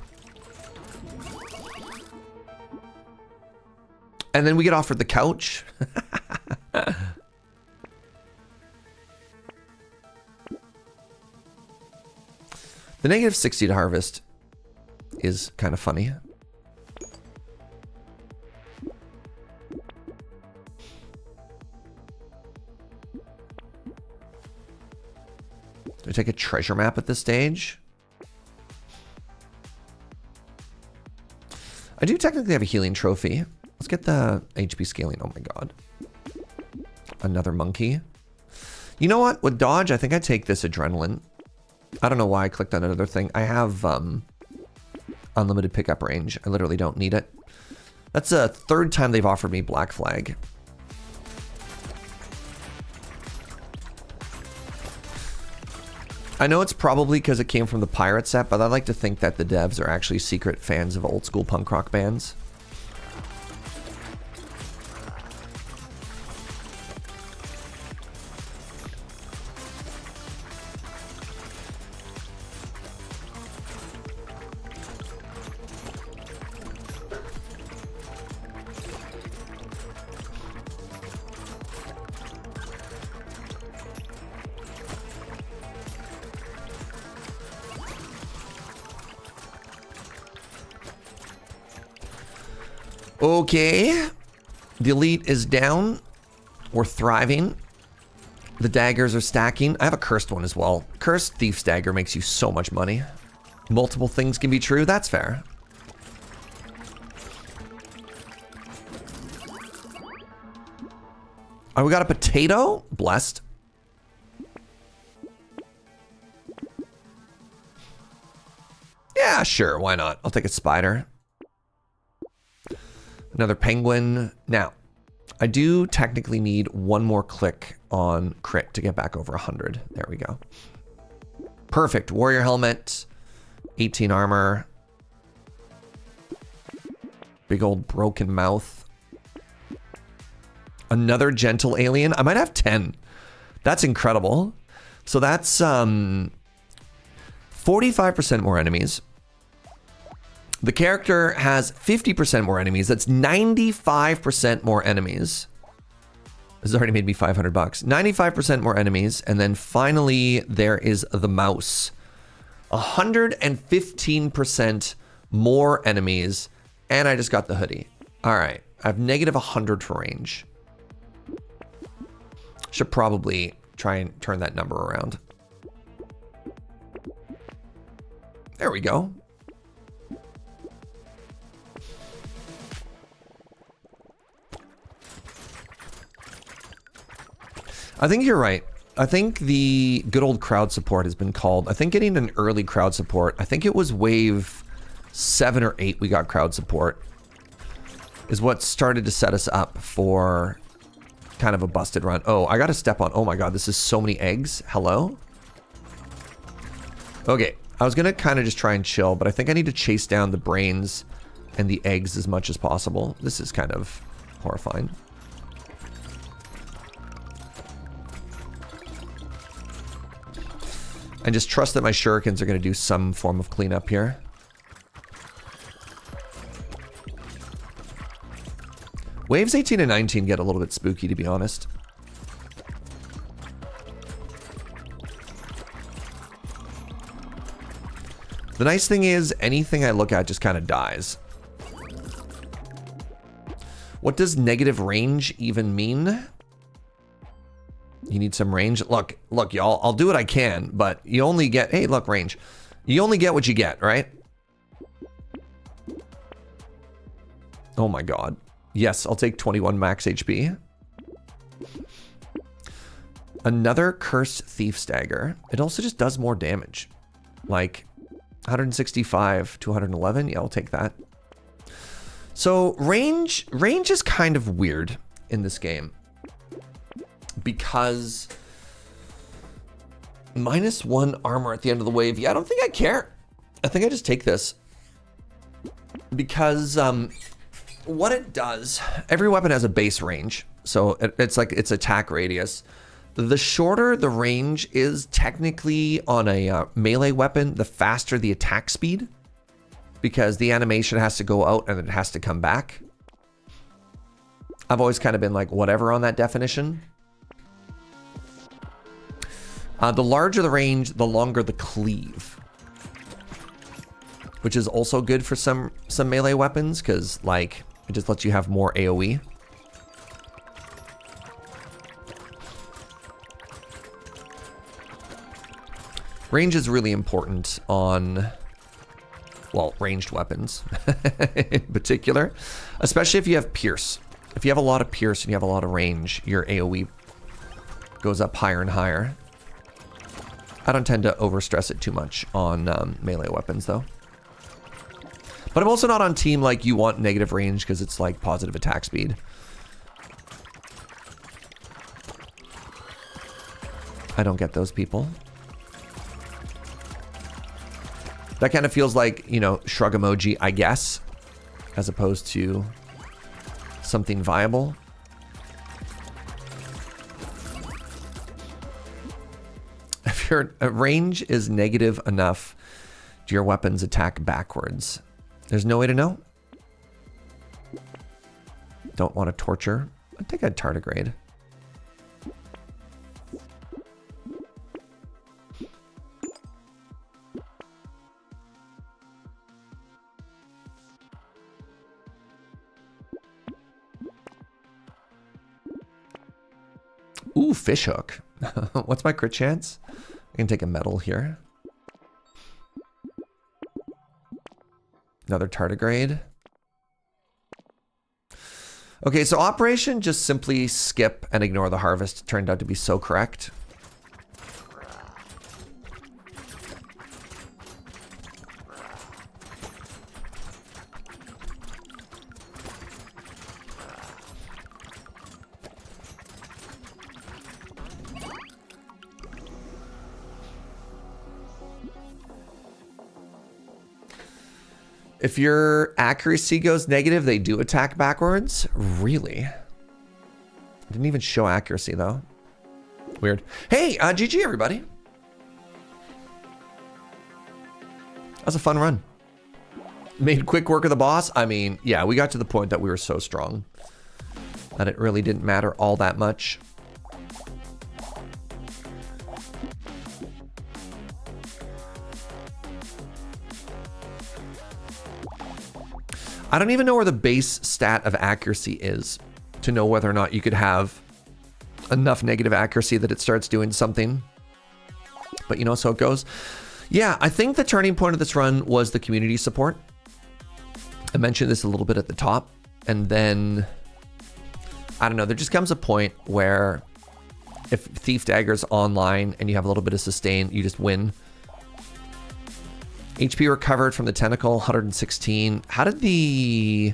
And then we get offered the couch. The negative 60 to harvest is kind of funny. Do I take a treasure map at this stage? I do technically have a healing trophy. Let's get the HP scaling. Oh my god. Another monkey. You know what? With dodge, I think I take this adrenaline. I don't know why I clicked on another thing. I have unlimited pickup range. I literally don't need it. That's the third time they've offered me Black Flag. I know it's probably because it came from the pirate set, but I like to think that the devs are actually secret fans of old school punk rock bands. Okay, the elite is down. We're thriving. The daggers are stacking. I have a cursed one as well. Cursed Thief's Dagger makes you so much money. Multiple things can be true. That's fair. Oh, we got a potato? Blessed. Yeah, sure. Why not? I'll take a spider. Another penguin. Now, I do technically need one more click on crit to get back over 100. There we go. Perfect. Warrior helmet. 18 armor. Big old broken mouth. Another gentle alien. I might have 10. That's incredible. So that's 45% more enemies. The character has 50% more enemies. That's 95% more enemies. This has already made me 500 bucks. 95% more enemies. And then finally, there is the mouse. 115% more enemies. And I just got the hoodie. All right. I have negative 100 for range. Should probably try and turn that number around. There we go. I think you're right. I think the good old crowd support has been called. I think getting an early crowd support, I think it was wave 7 or 8 we got crowd support, is what started to set us up for kind of a busted run. Oh, I got to step on. Oh my god, this is so many eggs. Hello? Okay, I was going to kind of just try and chill, but I think I need to chase down the brains and the eggs as much as possible. This is kind of horrifying. And just trust that my shurikens are going to do some form of cleanup here. Waves 18 and 19 get a little bit spooky, to be honest. The nice thing is, anything I look at just kind of dies. What does negative range even mean? You need some range. Look, y'all, I'll do what I can, but you only get, hey, look, range. You only get what you get, right? Oh my god. Yes, I'll take 21 max HP. Another cursed thief's dagger. It also just does more damage. Like 165 to 111. Yeah, I'll take that. So range is kind of weird in this game. Because -1 armor at the end of the wave. Yeah, I don't think I care. I think I just take this. Because what it does, every weapon has a base range. So it's like its attack radius. The shorter the range is technically on a melee weapon, the faster the attack speed. Because the animation has to go out and it has to come back. I've always kind of been like whatever on that definition. The larger the range, the longer the cleave. Which is also good for some melee weapons, because like it just lets you have more AoE. Range is really important on, well, ranged weapons in particular, especially if you have pierce. If you have a lot of pierce and you have a lot of range, your AoE goes up higher and higher. I don't tend to overstress it too much on melee weapons though. But I'm also not on team like you want negative range because it's like positive attack speed. I don't get those people. That kind of feels like, you know, shrug emoji, I guess, as opposed to something viable. If your range is negative enough, do your weapons attack backwards? There's no way to know. Don't want to torture. I think I'd tardigrade. Ooh, fishhook. What's my crit chance? I can take a medal here. Another tardigrade. Okay, so operation just simply skip and ignore the harvest turned out to be so correct. If your accuracy goes negative, they do attack backwards? Really? Didn't even show accuracy, though. Weird. Hey, GG, everybody. That was a fun run. Made quick work of the boss. I mean, yeah, we got to the point that we were so strong that it really didn't matter all that much. I don't even know where the base stat of accuracy is to know whether or not you could have enough negative accuracy that it starts doing something. But you know, so it goes. Yeah, I think the turning point of this run was the community support. I mentioned this a little bit at the top. And then, I don't know, there just comes a point where if Thief Dagger's online and you have a little bit of sustain, you just win. HP recovered from the tentacle, 116. How did the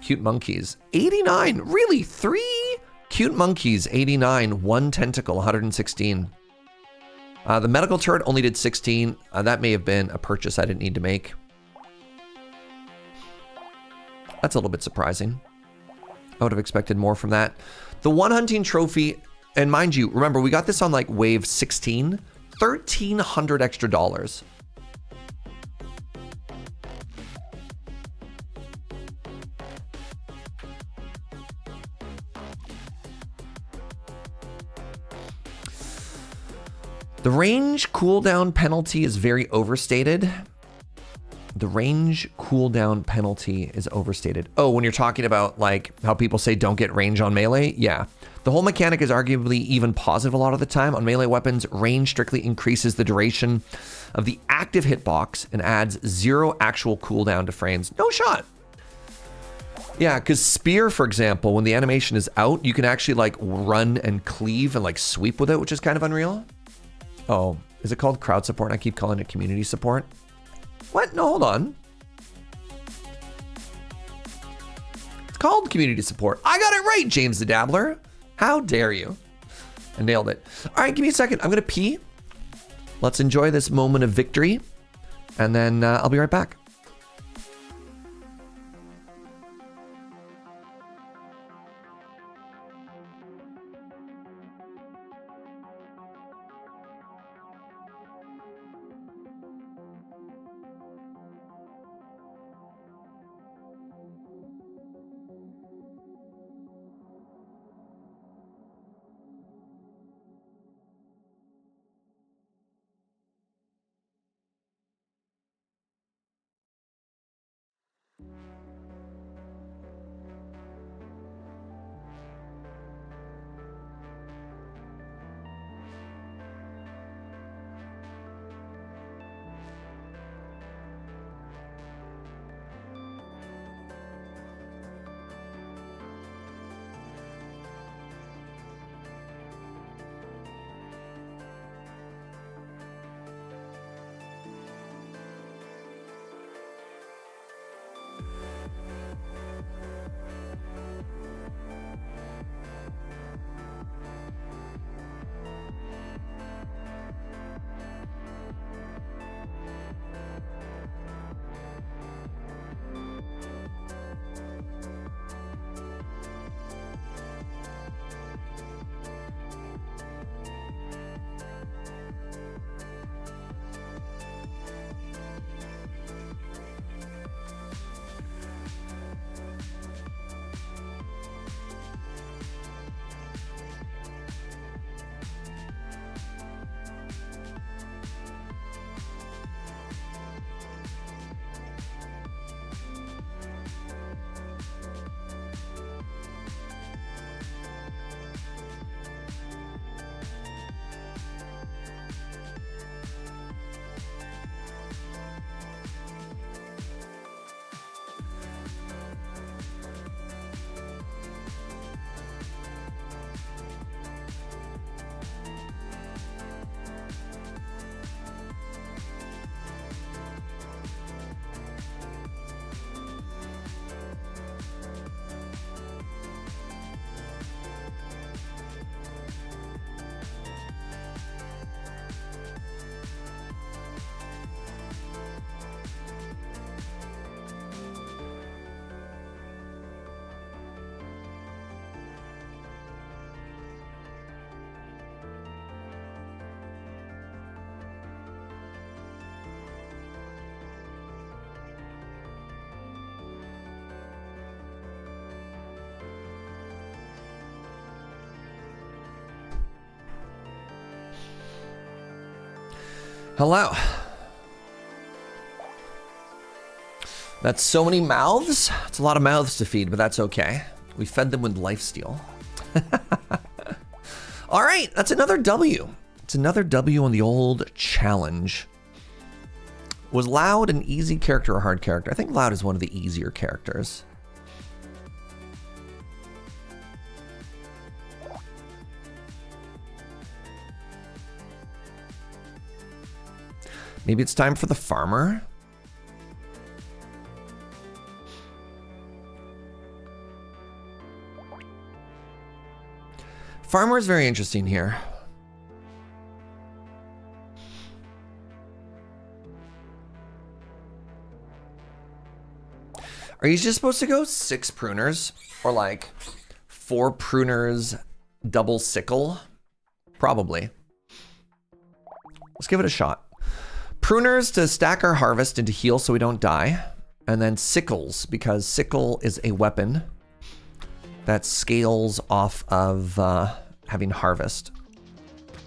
cute monkeys? 89, really? 3 cute monkeys, 89. 1 tentacle, 116. The medical turret only did 16. That may have been a purchase I didn't need to make. That's a little bit surprising. I would have expected more from that. The one hunting trophy, and mind you, remember, we got this on like wave 16. $1,300 extra dollars. The range cooldown penalty is very overstated. The range cooldown penalty is overstated. Oh, when you're talking about like how people say don't get range on melee? Yeah. The whole mechanic is arguably even positive a lot of the time. On melee weapons, range strictly increases the duration of the active hitbox and adds 0 actual cooldown to frames. No shot. Yeah, because spear, for example, when the animation is out, you can actually like run and cleave and like sweep with it, which is kind of unreal. Oh, is it called crowd support? I keep calling it community support. What? No, hold on. It's called community support. I got it right, James the Dabbler. How dare you? I nailed it. All right, give me a second. I'm going to pee. Let's enjoy this moment of victory. And then I'll be right back. Hello. That's so many mouths. It's a lot of mouths to feed, but that's okay. We fed them with lifesteal. All right, that's another W. It's another W on the old challenge. Was Loud an easy character or hard character? I think Loud is one of the easier characters. Maybe it's time for the farmer. Farmer is very interesting here. Are you just supposed to go 6 pruners or like 4 pruners, double sickle? Probably. Let's give it a shot. Pruners to stack our harvest and to heal so we don't die. And then sickles, because sickle is a weapon that scales off of having harvest.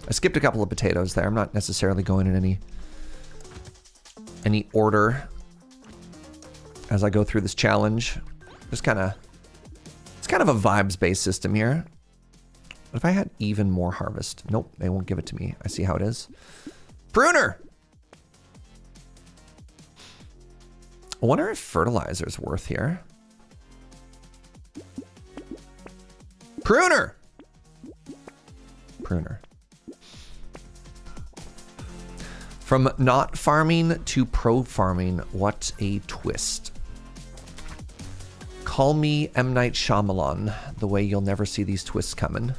I skipped a couple of potatoes there. I'm not necessarily going in any order as I go through this challenge. Just kind of, it's kind of a vibes-based system here. What if I had even more harvest? Nope, they won't give it to me. I see how it is. Pruner! I wonder if fertilizer's worth here. Pruner! Pruner. From not farming to pro farming, what a twist. Call me M. Night Shyamalan, the way you'll never see these twists coming.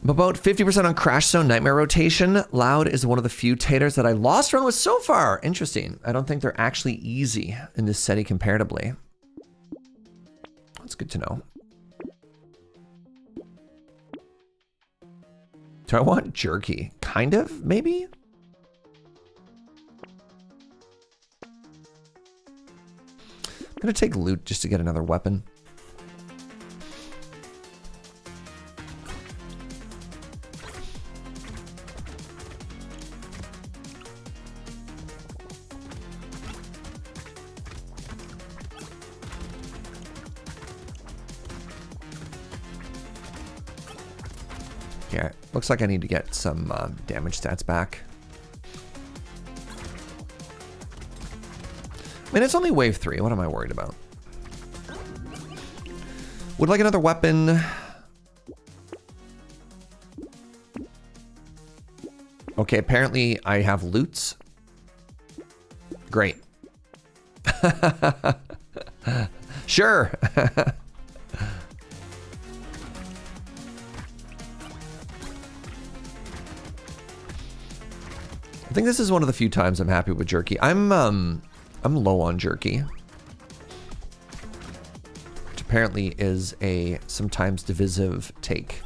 I'm about 50% on Crash Zone Nightmare rotation. Loud is one of the few taters that I lost run with so far. Interesting. I don't think they're actually easy in this setting comparatively. That's good to know. Do I want jerky? Kind of, maybe? I'm gonna take loot just to get another weapon. Yeah, looks like I need to get some damage stats back. I mean, it's only wave 3. What am I worried about? Would like another weapon. Okay, apparently I have loots. Great. Sure. I think this is one of the few times I'm happy with jerky. I'm low on jerky, which apparently is a sometimes divisive take.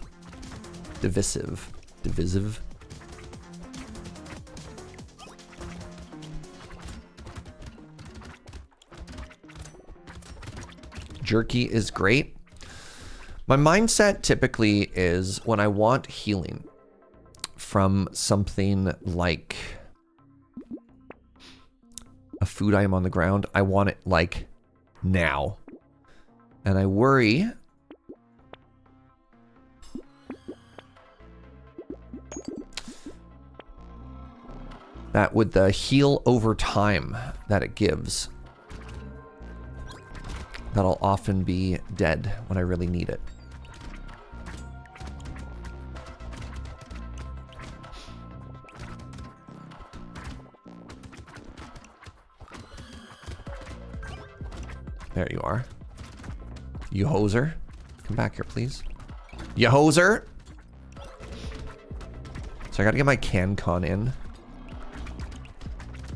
Divisive. Jerky is great. My mindset typically is when I want healing from something like a food item on the ground, I want it like now. And I worry that with the heal over time that it gives, that'll often be dead when I really need it. There you are. You hoser. Come back here, please. You hoser! So I gotta get my CanCon in.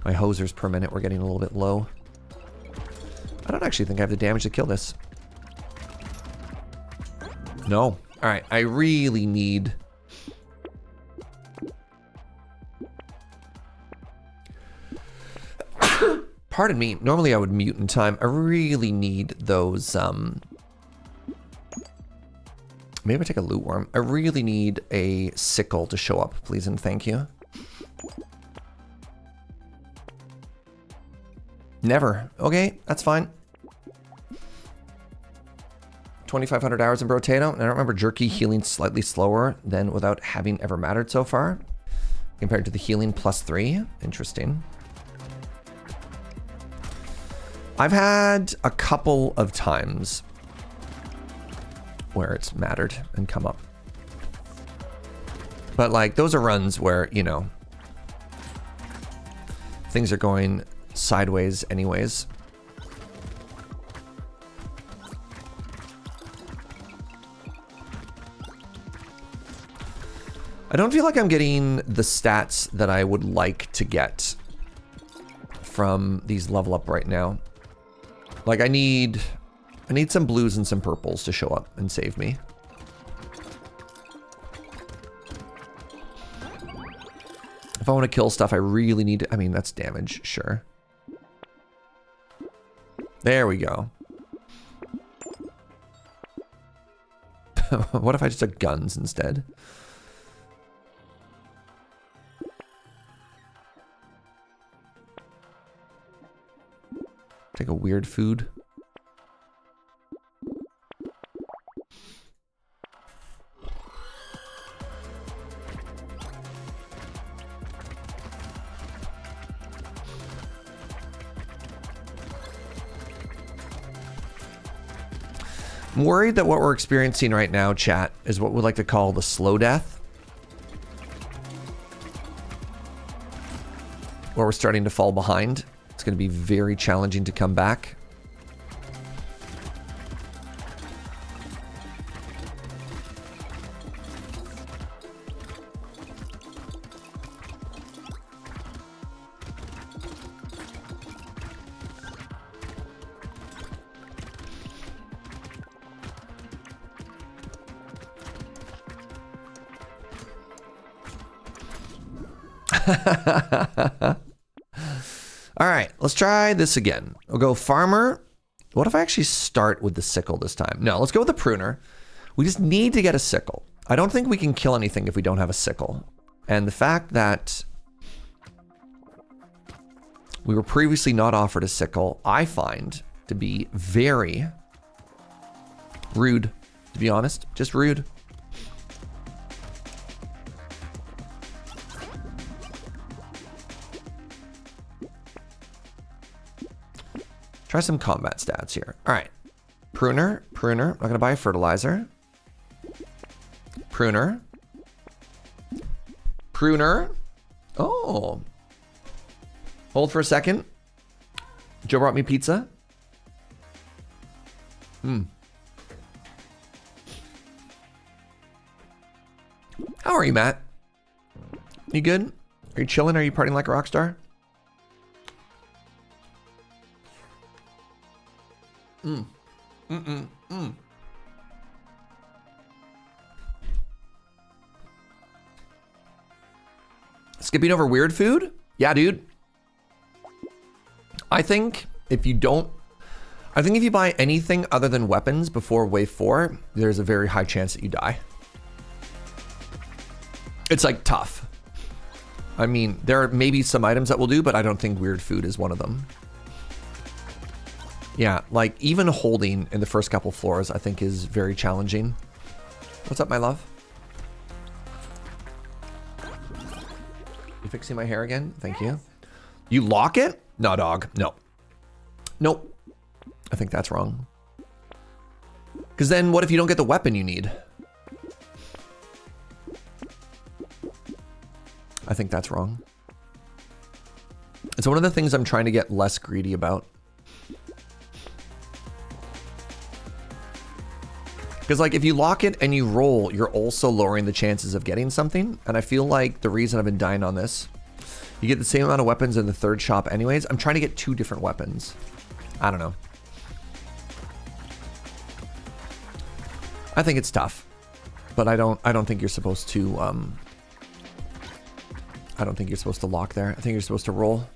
My hosers per minute were getting a little bit low. I don't actually think I have the damage to kill this. No. Alright, I really need... Pardon me. Normally I would mute in time. I really need those, maybe I take a loot worm. I really need a sickle to show up, please and thank you. Never. Okay, that's fine. 2,500 hours in Brotato. And I don't remember jerky healing slightly slower than without having ever mattered so far. Compared to the healing +3. Interesting. I've had a couple of times where it's mattered and come up. But like, those are runs where, you know, things are going sideways anyways. I don't feel like I'm getting the stats that I would like to get from these level up right now. Like I need some blues and some purples to show up and save me. If I want to kill stuff, I really need to, I mean, that's damage, sure. There we go. What if I just took guns instead? Take a weird food. I'm worried that what we're experiencing right now, chat, is what we like to call the slow death. Where we're starting to fall behind. It's going to be very challenging to come back. All right, let's try this again. We'll go farmer. What if I actually start with the sickle this time? No, let's go with the pruner. We just need to get a sickle. I don't think we can kill anything if we don't have a sickle. And the fact that we were previously not offered a sickle, I find to be very rude, to be honest. Just rude. Try some combat stats here. All right. Pruner. I'm not going to buy a fertilizer. Pruner. Oh. Hold for a second. Joe brought me pizza. How are you, Matt? You good? Are you chilling? Are you partying like a rock star? Skipping over weird food? Yeah, dude. I think if you buy anything other than weapons before wave 4, there's a very high chance that you die. It's like tough. I mean, there are maybe some items that will do, but I don't think weird food is one of them. Yeah, like even holding in the first couple floors, I think is very challenging. What's up, my love? You fixing my hair again? Thank you. You lock it? No, dog. No. Nope. I think that's wrong. Because then what if you don't get the weapon you need? I think that's wrong. It's one of the things I'm trying to get less greedy about. Because like if you lock it and you roll, you're also lowering the chances of getting something. And I feel like the reason I've been dying on this, you get the same amount of weapons in the third shop anyways. I'm trying to get 2 different weapons. I don't know. I think it's tough, but I don't think you're supposed to, I don't think you're supposed to lock there. I think you're supposed to roll.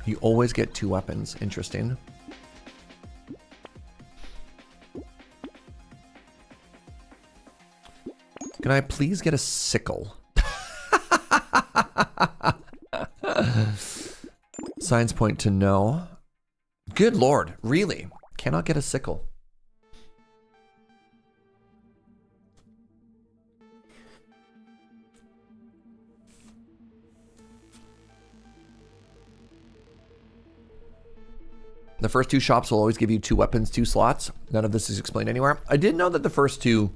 You always get 2 weapons. Interesting. Can I please get a sickle? Signs point to no. Good Lord, really? Cannot get a sickle. The first 2 shops will always give you 2 weapons, 2 slots. None of this is explained anywhere. I did know that the first 2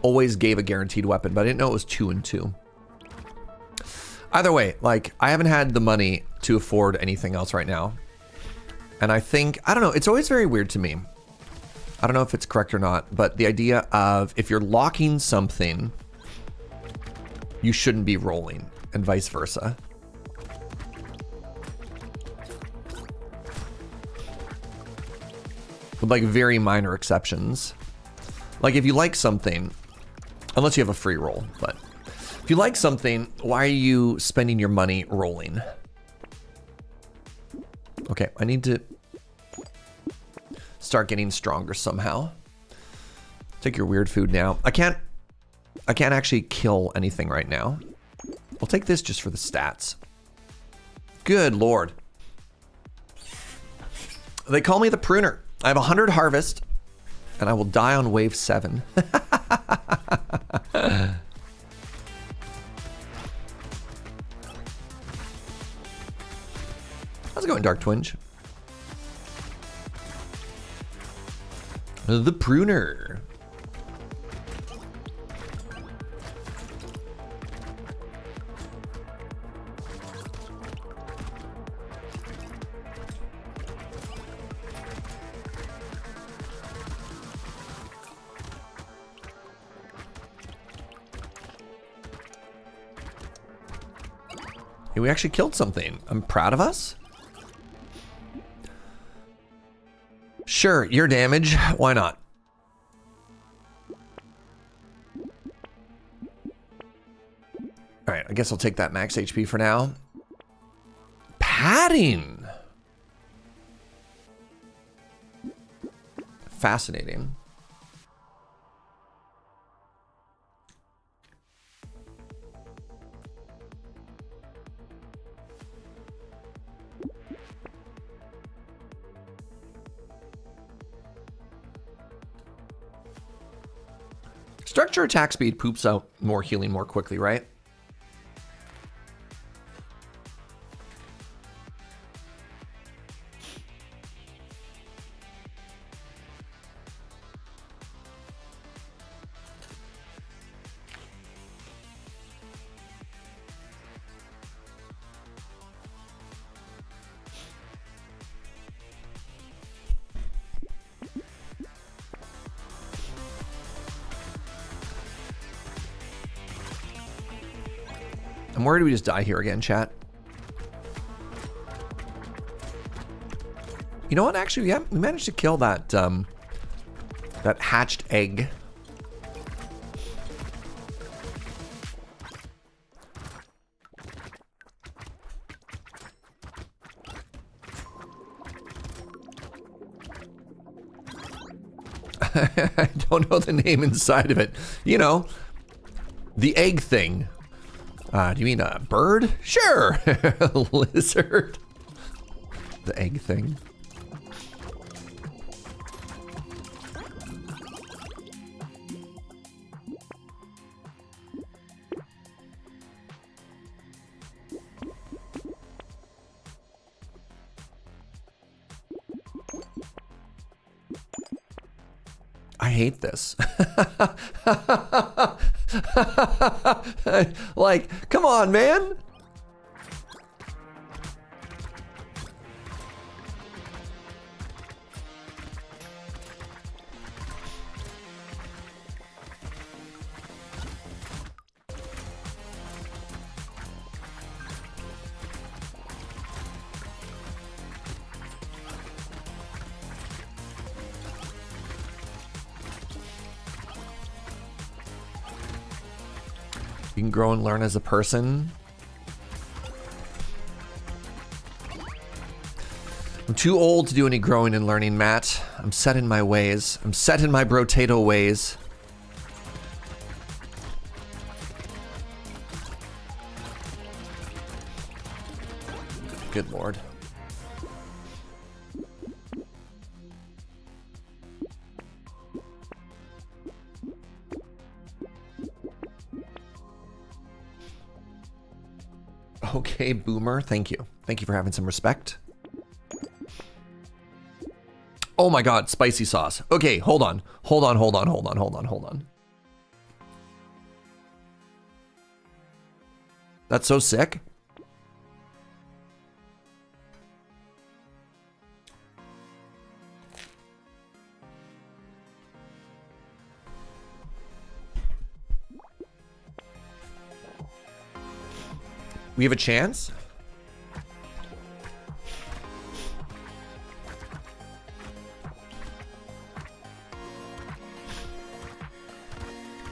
always gave a guaranteed weapon, but I didn't know it was 2 and 2. Either way, like, I haven't had the money to afford anything else right now. And I think, I don't know, it's always very weird to me. I don't know if it's correct or not, but the idea of if you're locking something, you shouldn't be rolling, and vice versa. With like very minor exceptions. Like if you like something, unless you have a free roll, but if you like something, why are you spending your money rolling? Okay, I need to start getting stronger somehow. Take your weird food now. I can't actually kill anything right now. I'll take this just for the stats. Good Lord. They call me the pruner. I have 100 harvest and I will die on wave 7. How's it going, Dark Twinge? The pruner. Hey, we actually killed something. I'm proud of us. Sure, your damage. Why not? All right, I guess I'll take that max HP for now. Padding. Fascinating. Structure attack speed poops out more healing more quickly, right? I'm worried we just die here again, chat. You know what? Actually, yeah, we managed to kill that that hatched egg. I don't know the name inside of it. You know, the egg thing. Do you mean a bird? Sure. Lizard. The egg thing. I hate this. Like, come on, man. You can grow and learn as a person. I'm too old to do any growing and learning, Matt. I'm set in my ways. I'm set in my Brotato ways. Good Lord. Okay, Boomer, thank you. Thank you for having some respect. Oh my God, spicy sauce. Okay, hold on. Hold on. That's so sick. We have a chance?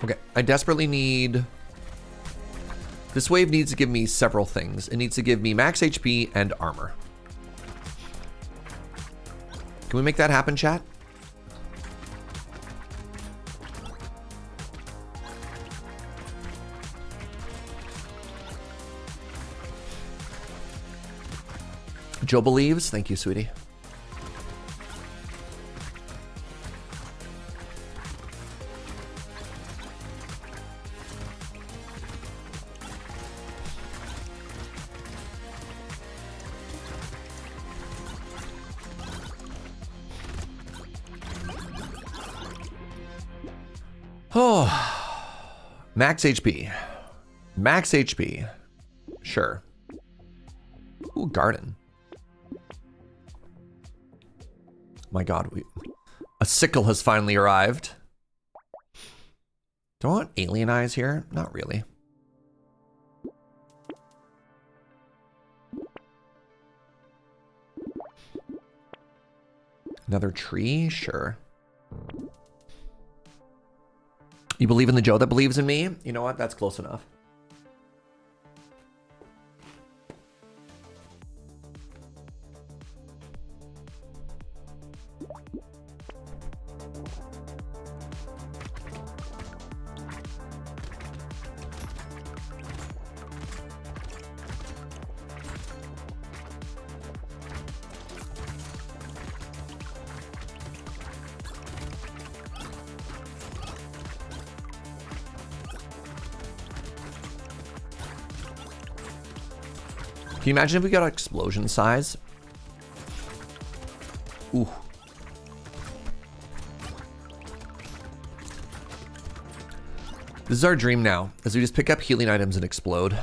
Okay, I desperately need... This wave needs to give me several things. It needs to give me max HP and armor. Can we make that happen, chat? Joe believes. Thank you, sweetie. Oh, max HP. Max HP. Sure. Ooh, garden. My God, a sickle has finally arrived. Do I want alien eyes here? Not really. Another tree? Sure. You believe in the Joe that believes in me? You know what? That's close enough. you imagine if we got explosion size? Ooh. This is our dream now, as we just pick up healing items and explode.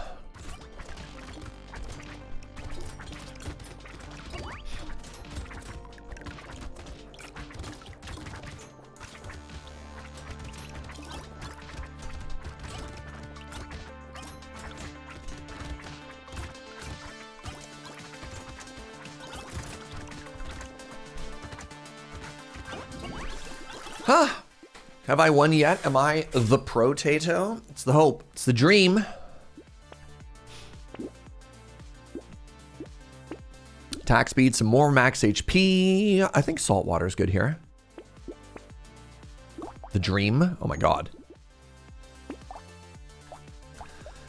Huh. Have I won yet? Am I the Brotato? It's the hope. It's the dream. Attack speed, some more max HP. I think saltwater is good here. The dream. Oh my god.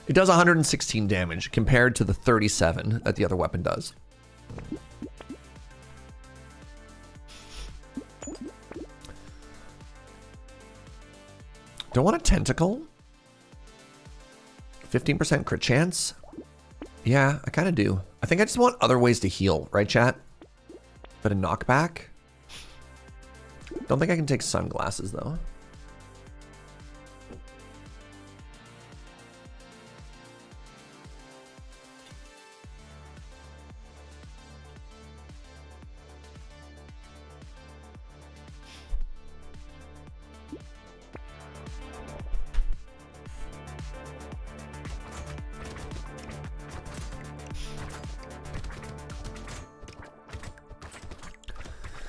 It does 116 damage compared to the 37 that the other weapon does. Don't want a tentacle. 15% crit chance. Yeah, I kind of do. I think I just want other ways to heal, right, chat? But a knockback. Don't think I can take sunglasses, though.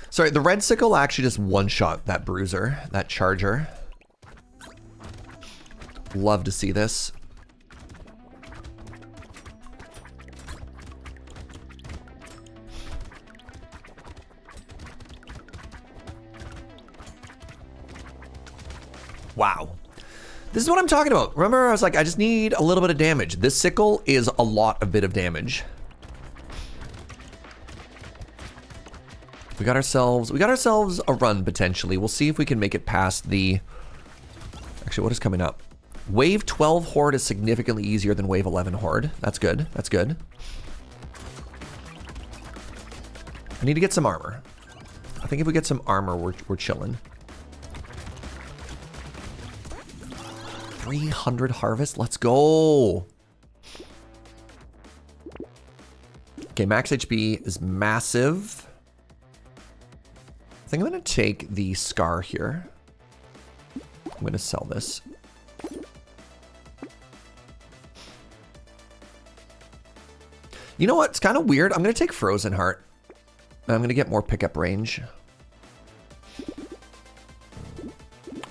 Sorry, the red sickle actually just one-shot that bruiser, that charger. Love to see this. Wow. This is what I'm talking about. Remember, I was like, I just need a little bit of damage. This sickle is a lot of bit of damage. We got ourselves a run potentially. We'll see if we can make it past the... Actually, what is coming up? Wave 12 Horde is significantly easier than Wave 11 Horde. That's good. That's good. I need to get some armor. I think if we get some armor, we're chilling. 300 harvest. Let's go. Okay, max HP is massive. I think I'm going to take the scar here. I'm going to sell this. You know what? It's kind of weird. I'm going to take Frozen Heart. I'm going to get more pickup range.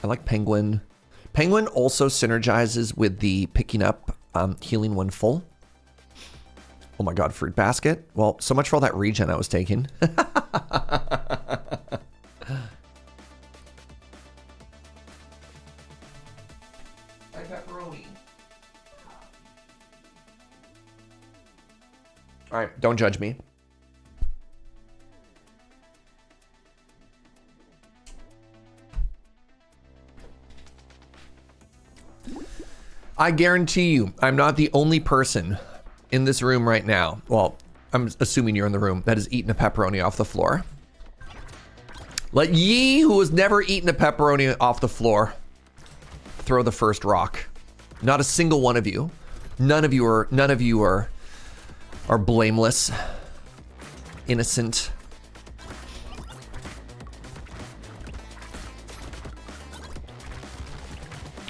I like Penguin. Penguin also synergizes with the picking up healing when full. Oh my god, Fruit Basket. Well, so much for all that regen I was taking. All right, don't judge me. I guarantee you, I'm not the only person in this room right now. Well, I'm assuming you're in the room that has eaten a pepperoni off the floor. Let ye who has never eaten a pepperoni off the floor throw the first rock. Not a single one of you. None of you are blameless, innocent.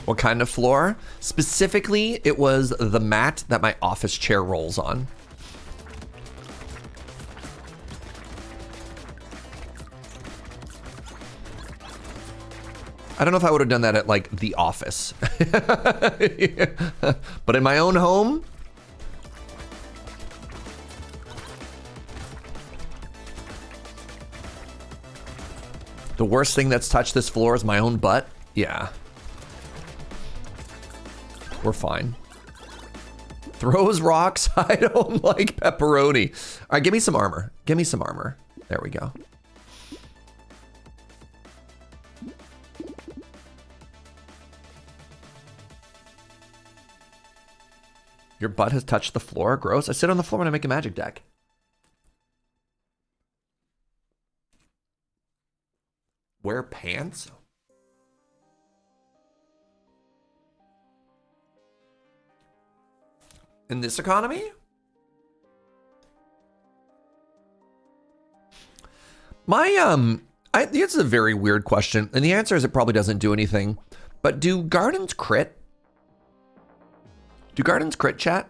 What kind of floor? Specifically, it was the mat that my office chair rolls on. I don't know if I would have done that at like the office. But in my own home, the worst thing that's touched this floor is my own butt. Yeah. We're fine. Throws rocks. I don't like pepperoni. All right, give me some armor. Give me some armor. There we go. Your butt has touched the floor. Gross. I sit on the floor when I make a magic deck. Wear pants? In this economy? It's a very weird question, and the answer is it probably doesn't do anything. But do gardens crit? Do gardens crit, chat?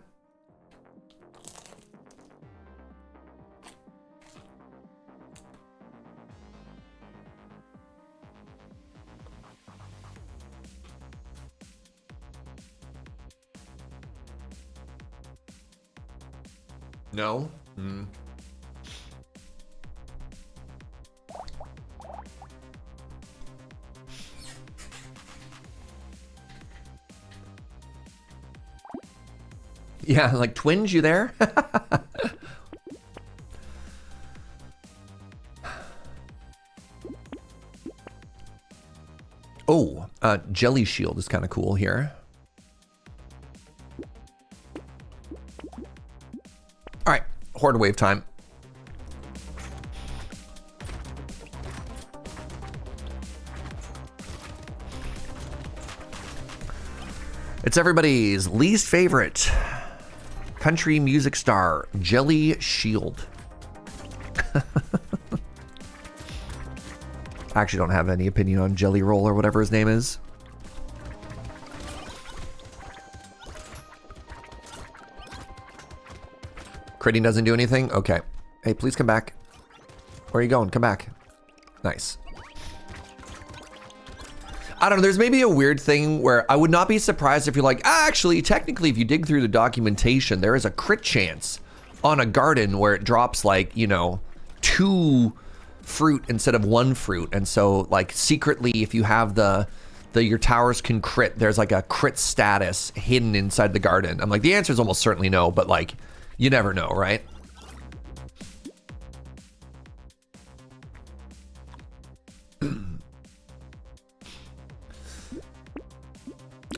No? Yeah, like Twinge, you there? Oh, Jelly Shield is kind of cool here. All right, Horde Wave time. It's everybody's least favorite country music star, Jelly Shield. I actually don't have any opinion on Jelly Roll or whatever his name is. Critting doesn't do anything? Okay. Hey, please come back. Where are you going? Come back. Nice. I don't know, there's maybe a weird thing where I would not be surprised if you're like, actually, technically, if you dig through the documentation, there is a crit chance on a garden where it drops like, you know, 2 fruit instead of 1 fruit. And so like secretly, if you have your towers can crit, there's like a crit status hidden inside the garden. I'm like, the answer is almost certainly no, but like, you never know, right?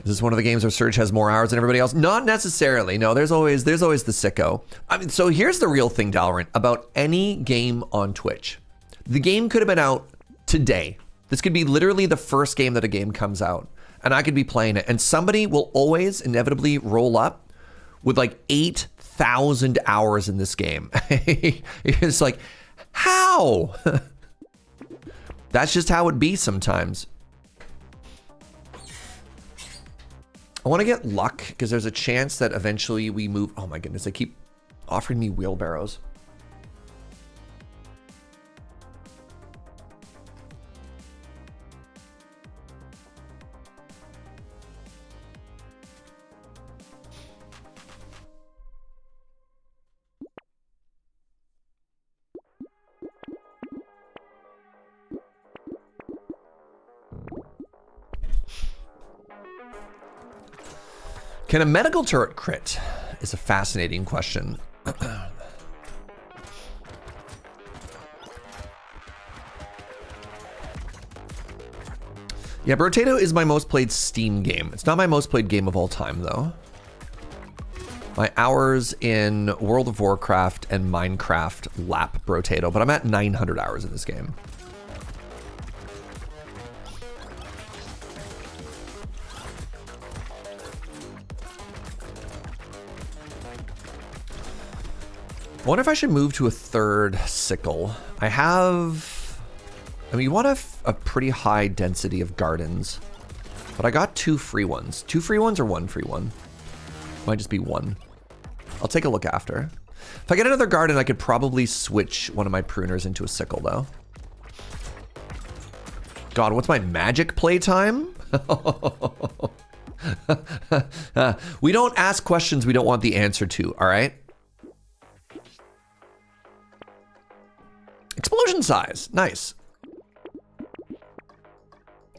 Is this one of the games where Serge has more hours than everybody else? Not necessarily. No, there's always the sicko. I mean, so here's the real thing, Dalrint, about any game on Twitch. The game could have been out today. This could be literally the first game that a game comes out, and I could be playing it, and somebody will always inevitably roll up with like 8,000 hours in this game. It's like, how? That's just how it be sometimes. I want to get luck because there's a chance that eventually we move. Oh my goodness, they keep offering me wheelbarrows. Can a medical turret crit? Is a fascinating question. Yeah, Brotato is my most played Steam game. It's not my most played game of all time, though. My hours in World of Warcraft and Minecraft lap Brotato, but I'm at 900 hours in this game. I wonder if I should move to a 3rd sickle. You want a pretty high density of gardens, but I got 2 free ones. 2 free ones or 1 free one? Might just be 1. I'll take a look after. If I get another garden, I could probably switch one of my pruners into a sickle though. God, what's my magic playtime? We don't ask questions we don't want the answer to, all right? Explosion size, nice.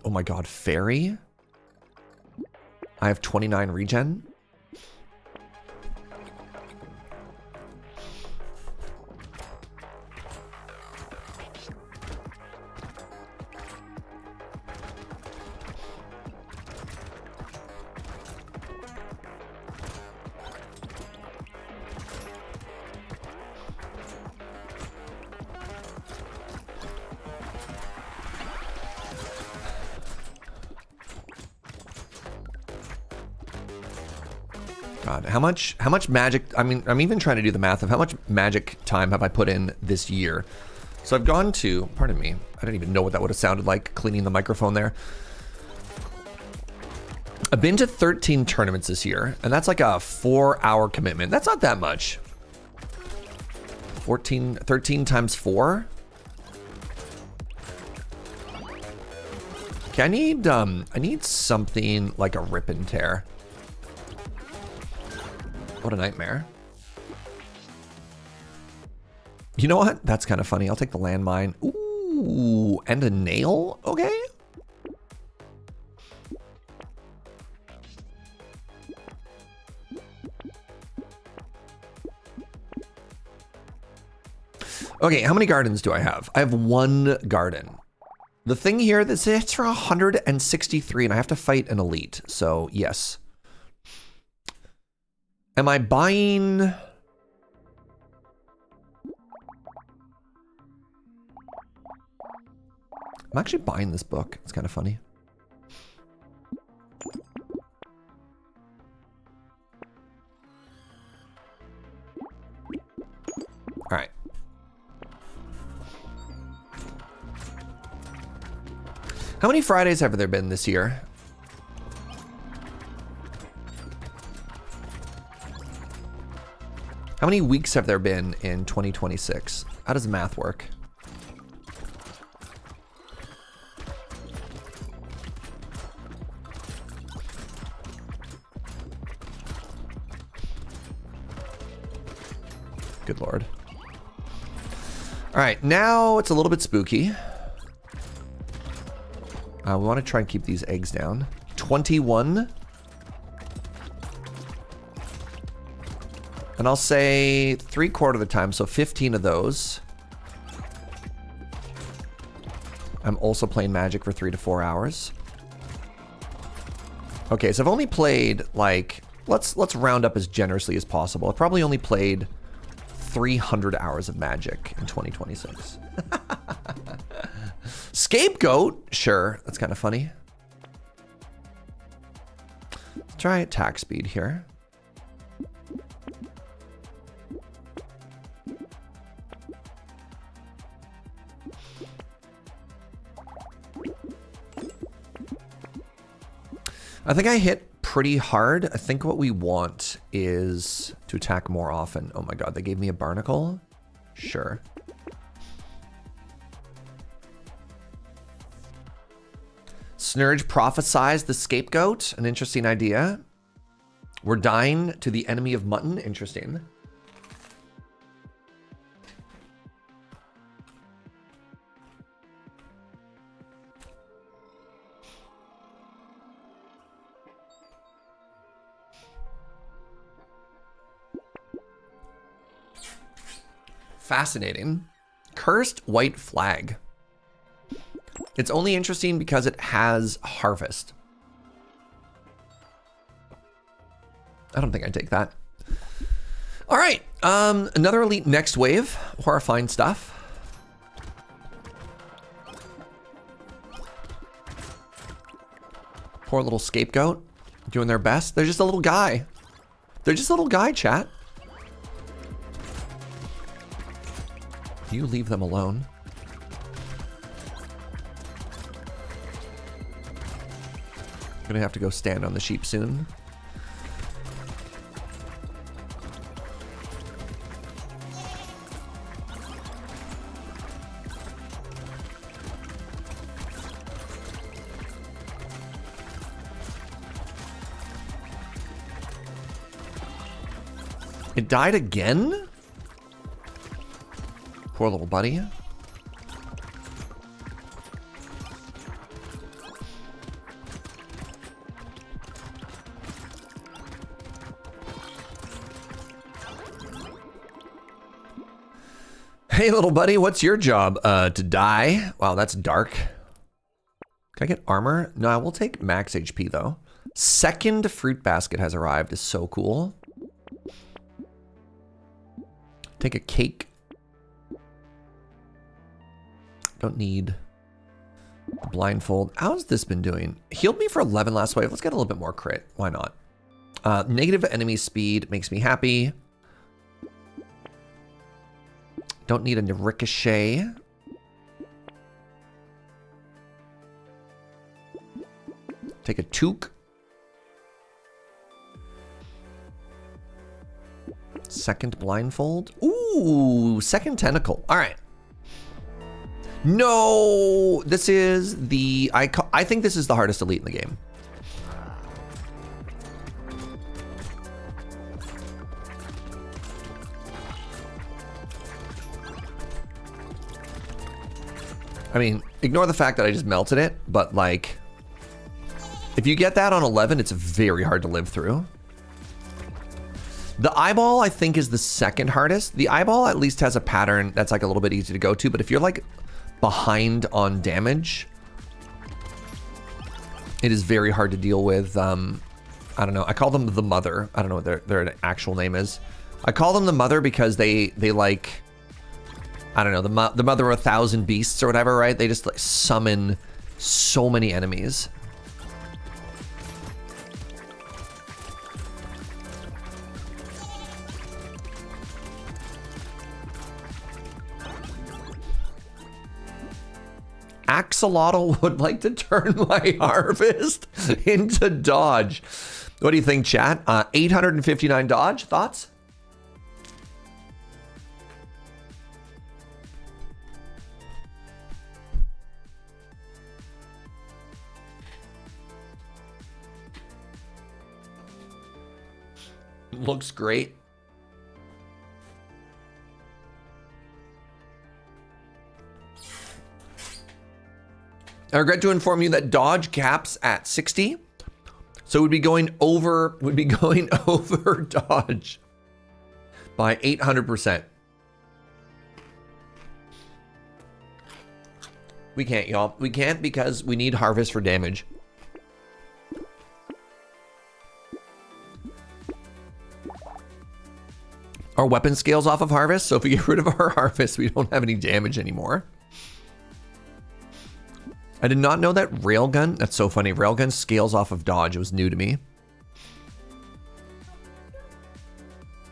Oh my God, fairy? I have 29 regen. God, how much magic, I mean, I'm even trying to do the math of how much magic time have I put in this year. So I've gone to, pardon me, I don't even know what that would have sounded like cleaning the microphone there. I've been to 13 tournaments this year, and that's like a 4-hour commitment. That's not that much. 13 times 4. Okay, I need something like a rip and tear. What a nightmare. You know what? That's kind of funny. I'll take the landmine. Ooh, and a nail? Okay. Okay, how many gardens do I have? I have 1 garden. The thing here, this hits for 163, and I have to fight an elite. So, yes. Am I buying... I'm actually buying this book. It's kind of funny. All right. How many Fridays have there been this year? How many weeks have there been in 2026? How does math work? Good Lord. All right, now it's a little bit spooky. We want to try and keep these eggs down. 21. And I'll say 3/4 of the time, so 15 of those. I'm also playing Magic for 3 to 4 hours. Okay, so I've only played, like, let's round up as generously as possible. I've probably only played 300 hours of Magic in 2026. Scapegoat? Sure, that's kind of funny. Let's try attack speed here. I think I hit pretty hard. I think what we want is to attack more often. Oh my god, they gave me a barnacle? Sure. Serge prophesized the scapegoat. An interesting idea. We're dying to the enemy of mutton. Interesting. Fascinating. Cursed white flag. It's only interesting because it has harvest. I don't think I'd take that. All right, another elite next wave. Horrifying stuff. Poor little scapegoat, doing their best. They're just a little guy. They're just a little guy, chat. You leave them alone. Gonna have to go stand on the sheep soon. It died again? Poor little buddy. Hey, little buddy, what's your job? To die? Wow, that's dark. Can I get armor? No, I will take max HP, though. Second fruit basket has arrived. Is so cool. Take a cake. Don't need a blindfold. How's this been doing? Healed me for 11 last wave. Let's get a little bit more crit. Why not? Negative enemy speed makes me happy. Don't need a ricochet. Take a toque. Second blindfold. Ooh, second tentacle. All right. No, this is the... I think this is the hardest elite in the game. I mean, ignore the fact that I just melted it, but like, if you get that on 11, it's very hard to live through. The eyeball, I think, is the second hardest. The eyeball at least has a pattern that's like a little bit easy to go to, but if you're like behind on damage, it is very hard to deal with. I don't know. I call them the mother. I don't know what their actual name is. I call them the mother because they like, I don't know, the mother of 1,000 beasts or whatever, right? They just like summon so many enemies. Axolotl would like to turn my harvest into dodge. What do you think, chat? 859 dodge, thoughts? Looks great. I regret to inform you that dodge caps at 60. So we'd be going over dodge by 800%. We can't, y'all. We can't because we need harvest for damage. Our weapon scales off of harvest, so if we get rid of our harvest, we don't have any damage anymore. I did not know that railgun, that's so funny, railgun scales off of dodge. It was new to me.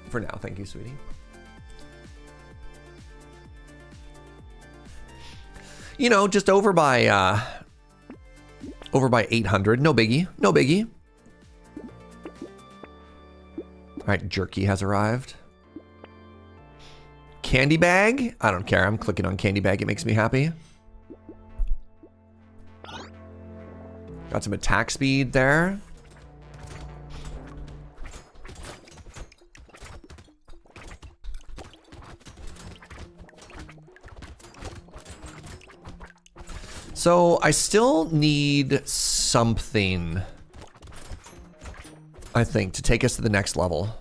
For now, thank you, sweetie. You know, just over by 800, no biggie, no biggie. All right, jerky has arrived. Candy bag? I don't care. I'm clicking on candy bag. It makes me happy. Got some attack speed there. So I still need something, I think, to take us to the next level.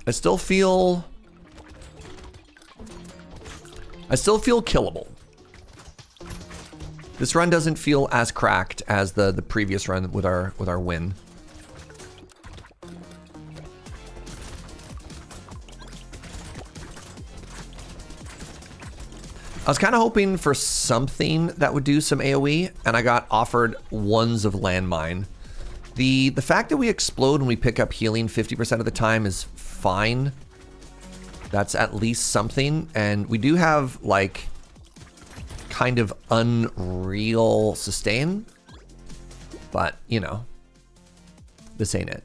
I still feel killable. This run doesn't feel as cracked as the previous run with our win. I was kind of hoping for something that would do some AoE, and I got offered ones of landmine. The fact that we explode when we pick up healing 50% of the time is fine. That's at least something, and we do have like kind of unreal sustain, but you know, this ain't it.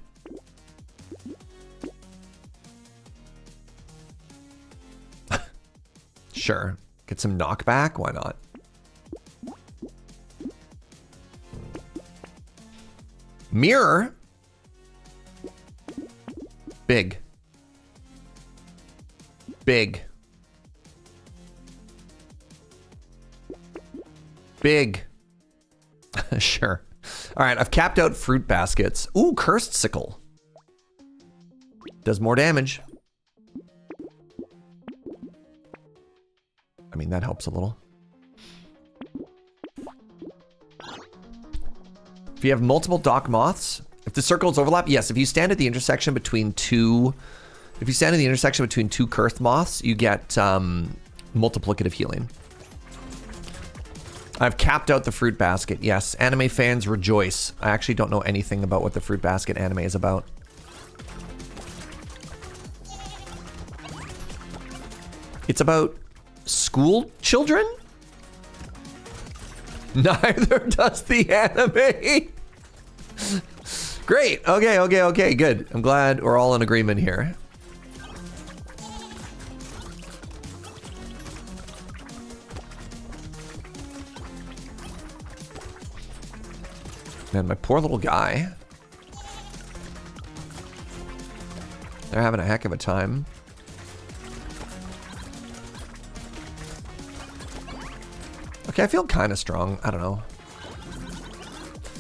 Sure, get some knockback, why not? Mirror. Big. Big. Big. Sure. All right, I've capped out fruit baskets. Ooh, cursed sickle. Does more damage. I mean, that helps a little. If you have multiple dock moths, if the circles overlap, yes. If you stand at the intersection between two, cursed moths, you get multiplicative healing. I've capped out the fruit basket. Yes, anime fans rejoice. I actually don't know anything about what the fruit basket anime is about. It's about school children? Neither does the anime. Great. Okay, good. I'm glad we're all in agreement here. Man, my poor little guy. They're having a heck of a time. Okay, I feel kind of strong. I don't know.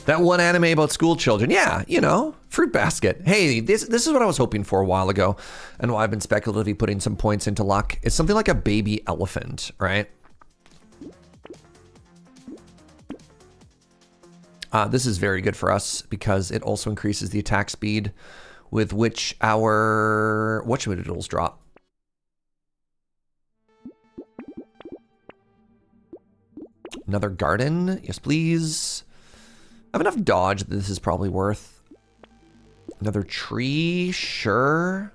That one anime about school children. Yeah, you know, Fruit Basket. Hey, this is what I was hoping for a while ago, and why I've been speculatively putting some points into luck. It's something like a baby elephant, right? This is very good for us because it also increases the attack speed with which our whatchamadoodles drop. Another garden, yes please. I have enough dodge that this is probably worth. Another tree, sure.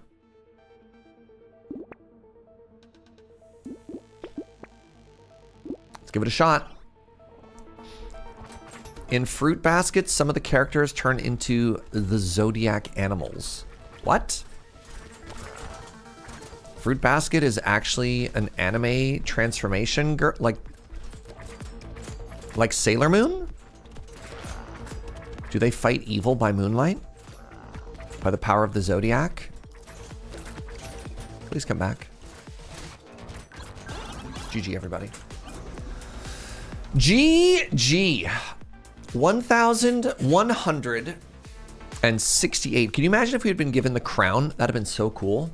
Let's give it a shot. In Fruit Basket, some of the characters turn into the zodiac animals. What? Fruit Basket is actually an anime transformation, like Sailor Moon? Do they fight evil by moonlight? By the power of the zodiac? Please come back. GG, everybody. GG. 1,168. Can you imagine if we had been given the crown? That'd have been so cool.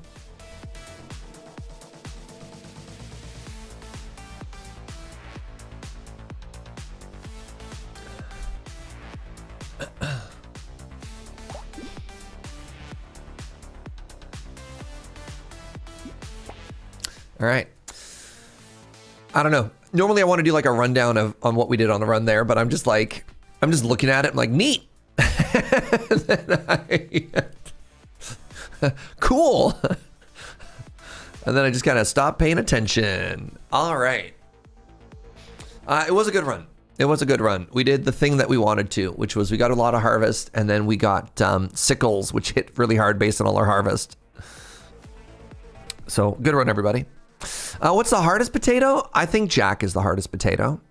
All right. I don't know. Normally I want to do like a rundown on what we did on the run there, but I'm just looking at it. I'm like, neat. Cool. And then I just kind of stopped paying attention. All right. It was a good run. It was a good run. We did the thing that we wanted to, which was we got a lot of harvest, and then we got sickles, which hit really hard based on all our harvest. So good run, everybody. What's the hardest potato? I think Jack is the hardest potato.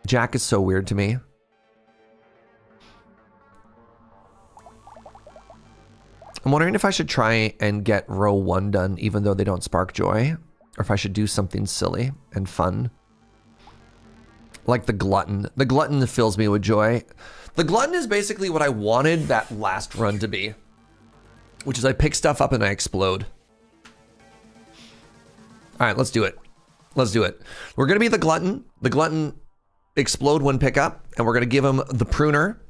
Jack is so weird to me. I'm wondering if I should try and get row 1 done, even though they don't spark joy, or if I should do something silly and fun. Like the glutton. The glutton fills me with joy. The glutton is basically what I wanted that last run to be, which is I pick stuff up and I explode. All right, let's do it. Let's do it. We're gonna be the glutton. The glutton explode when pick up, and we're gonna give him the pruner,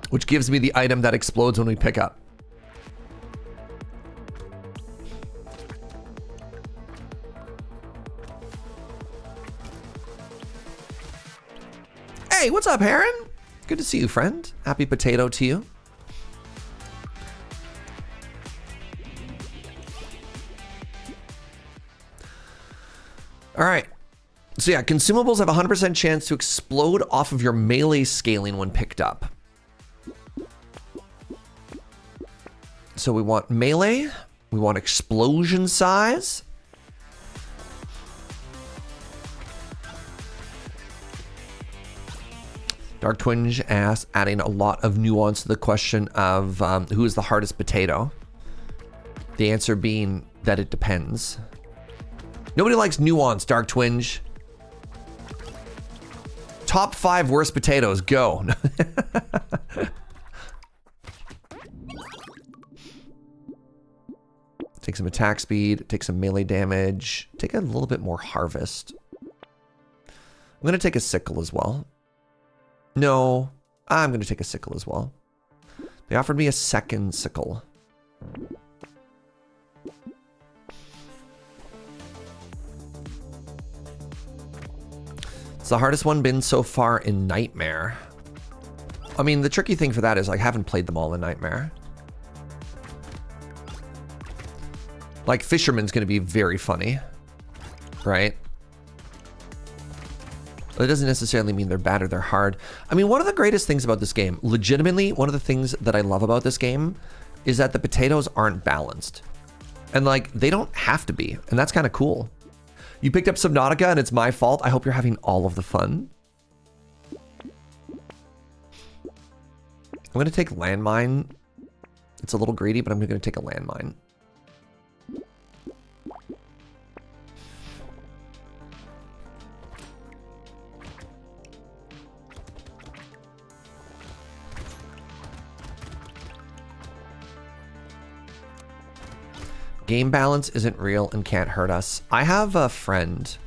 which gives me the item that explodes when we pick up. Hey, what's up, Heron? Good to see you, friend. Happy potato to you. All right. So yeah, consumables have a 100% chance to explode off of your melee scaling when picked up. So we want melee. We want explosion size. Dark Twinge asks, adding a lot of nuance to the question of who is the hardest potato. The answer being that it depends. Nobody likes nuance, Dark Twinge. Top 5 worst potatoes, go. Take some attack speed, take some melee damage, take a little bit more harvest. I'm gonna take a sickle as well. No, I'm gonna take a sickle as well. They offered me a second sickle. It's the hardest one been so far in Nightmare. I mean, the tricky thing for that is I haven't played them all in Nightmare. Like Fisherman's gonna be very funny, right? But it doesn't necessarily mean they're bad or they're hard. I mean, one of the greatest things about this game, legitimately, one of the things that I love about this game is that the potatoes aren't balanced. And like, they don't have to be, and that's kind of cool. You picked up Subnautica and it's my fault. I hope you're having all of the fun. I'm gonna take landmine. It's a little greedy, but I'm gonna take a landmine. Game balance isn't real and can't hurt us. I have a friend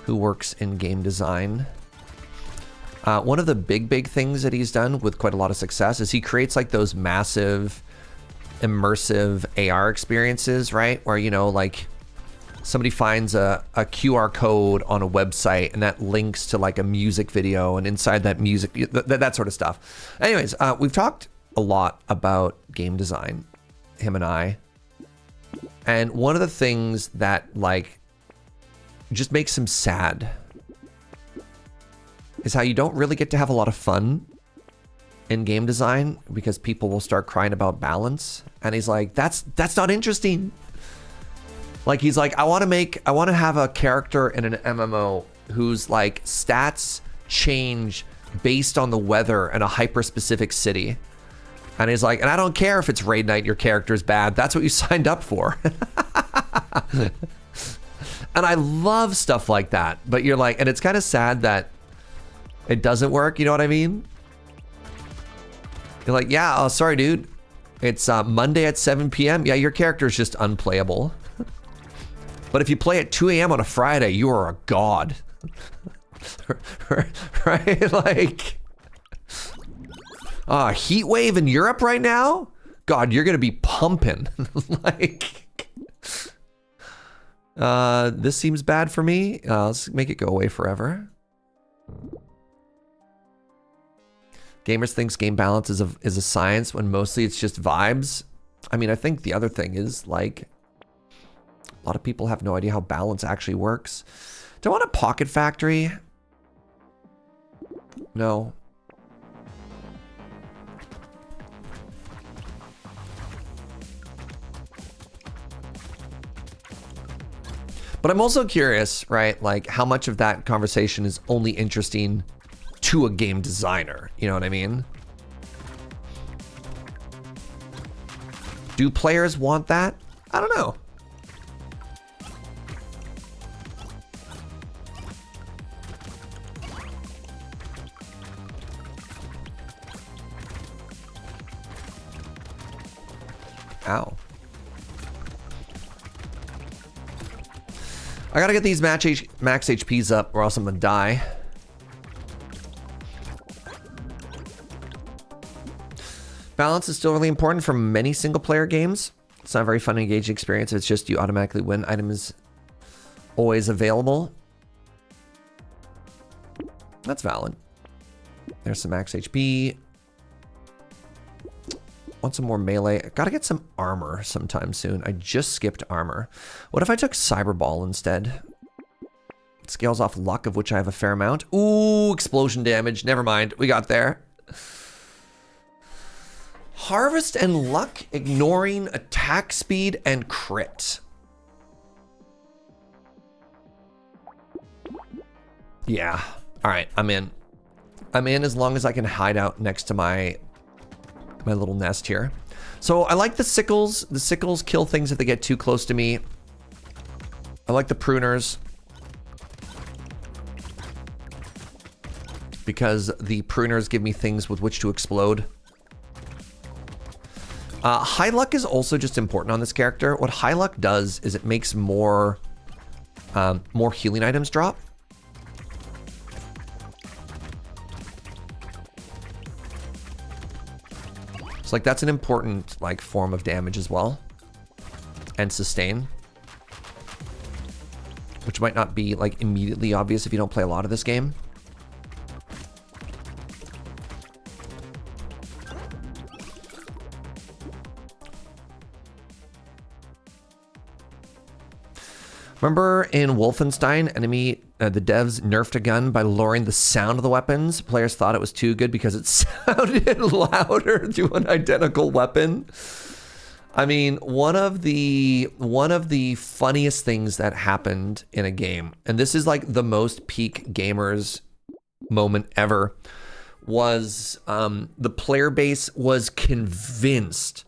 who works in game design. One of the big things that he's done with quite a lot of success is he creates like those massive immersive AR experiences, right? Where, you know, like somebody finds a QR code on a website and that links to like a music video, and inside that music, that sort of stuff. Anyways, we've talked a lot about game design, him and I. And one of the things that like just makes him sad is how you don't really get to have a lot of fun in game design because people will start crying about balance. And he's like, that's not interesting. Like, he's like, I want to have a character in an MMO whose like stats change based on the weather in a hyper specific city. And he's like, and I don't care if it's raid night, your character's bad. That's what you signed up for. And I love stuff like that. But you're like, and it's kind of sad that it doesn't work. You know what I mean? You're like, yeah, oh, sorry, dude. It's Monday at 7 p.m. Yeah, your character's just unplayable. But if you play at 2 a.m. on a Friday, you are a god. Right? Like... heat wave in Europe right now? God, you're gonna be pumping. Like, this seems bad for me. Let's make it go away forever. Gamers thinks game balance is a science when mostly it's just vibes. I mean, I think the other thing is like, a lot of people have no idea how balance actually works. Do I want a pocket factory? No. But I'm also curious, right? Like how much of that conversation is only interesting to a game designer? You know what I mean? Do players want that? I don't know. Ow. I gotta get these max HPs up or else I'm gonna die. Balance is still really important for many single player games. It's not a very fun and engaging experience if it's just you automatically win. Item is always available. That's valid. There's some max HP. Want some more melee. Gotta get some armor sometime soon. I just skipped armor. What if I took Cyber Ball instead? It scales off luck, of which I have a fair amount. Ooh, explosion damage. Never mind. We got there. Harvest and luck, ignoring attack speed and crit. Yeah. All right, I'm in. I'm in as long as I can hide out next to my little nest here. So I like the sickles. The sickles kill things if they get too close to me. I like the pruners because the pruners give me things with which to explode. High luck is also just important on this character. What high luck does is it makes more healing items drop. So like that's an important like form of damage as well. And sustain. Which might not be like immediately obvious if you don't play a lot of this game. Remember in Wolfenstein, the devs nerfed a gun by lowering the sound of the weapons. Players thought it was too good because it sounded louder to an identical weapon. I mean, one of the funniest things that happened in a game, and this is like the most peak gamers moment ever, was the player base was convinced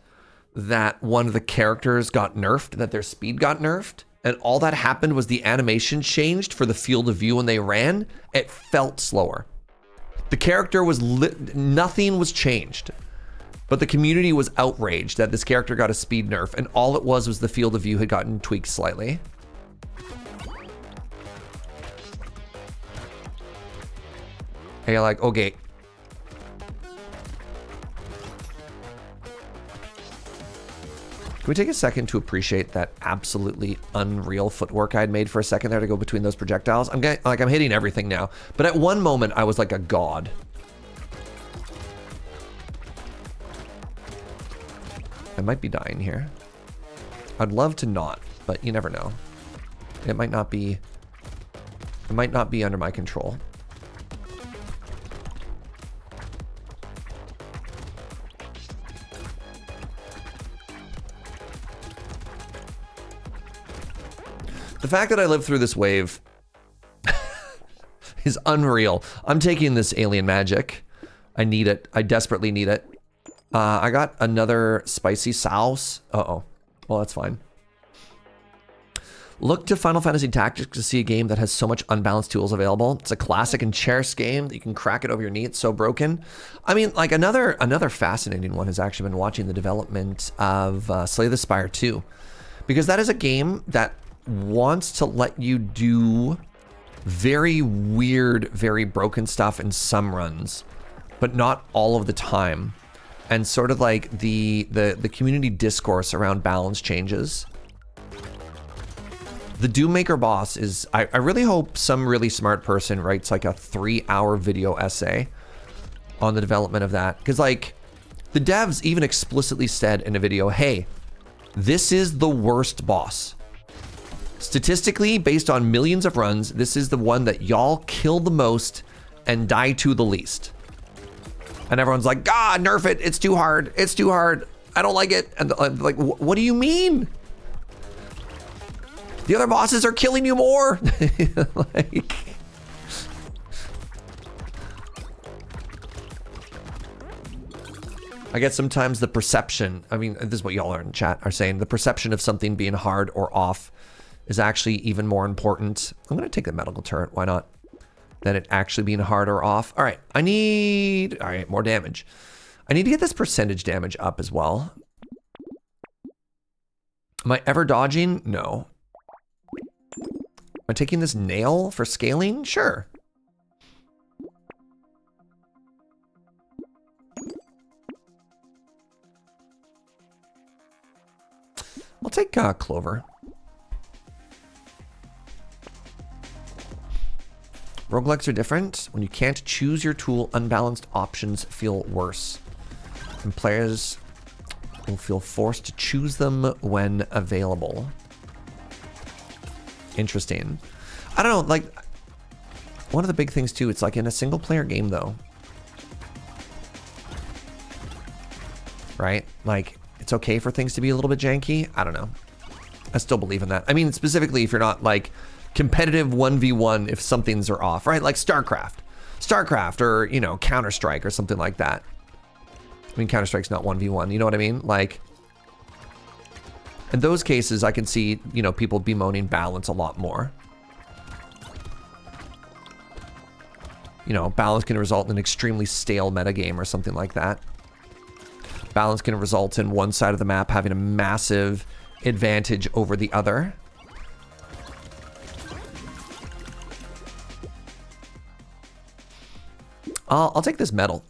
that one of the characters got nerfed, that their speed got nerfed. And all that happened was the animation changed for the field of view when they ran. It felt slower. The character was nothing was changed, but the community was outraged that this character got a speed nerf, and all it was the field of view had gotten tweaked slightly. And you're like, okay. Can we take a second to appreciate that absolutely unreal footwork I'd made for a second there to go between those projectiles? I'm hitting everything now, but at one moment I was like a god. I might be dying here. I'd love to not, but you never know. It might not be under my control. The fact that I lived through this wave is unreal. I'm taking this alien magic. I need it. I desperately need it. I got another spicy sauce. Uh-oh. Well, that's fine. Look to Final Fantasy Tactics to see a game that has so much unbalanced tools available. It's a classic and cherished game that you can crack it over your knee. It's so broken. I mean, like another fascinating one has actually been watching the development of Slay the Spire 2. Because that is a game that wants to let you do very weird, very broken stuff in some runs, but not all of the time. And sort of like the community discourse around balance changes. The Doommaker boss is, I really hope some really smart person writes like a 3-hour video essay on the development of that. Because like the devs even explicitly said in a video, hey, this is the worst boss. Statistically, based on millions of runs, this is the one that y'all kill the most and die to the least. And everyone's like, God, nerf it. It's too hard. It's too hard. I don't like it. And like, what do you mean? The other bosses are killing you more. Like, I guess sometimes the perception, I mean, this is what y'all are in chat are saying, the perception of something being hard or off is actually even more important. I'm gonna take the medical turret, why not? Than it actually being hard or off. All right, all right, more damage. I need to get this percentage damage up as well. Am I ever dodging? No. Am I taking this nail for scaling? Sure. I'll take Clover. Roguelikes are different. When you can't choose your tool, unbalanced options feel worse. And players will feel forced to choose them when available. Interesting. I don't know, like, one of the big things too, it's like in a single player game though. Right? Like, it's okay for things to be a little bit janky. I don't know. I still believe in that. I mean, specifically if you're not like competitive 1v1 if some things are off, right? Like StarCraft or, you know, Counter-Strike or something like that. I mean, Counter-Strike's not 1v1, you know what I mean? Like, in those cases, I can see, you know, people bemoaning balance a lot more. You know, balance can result in an extremely stale metagame or something like that. Balance can result in one side of the map having a massive advantage over the other. I'll take this metal.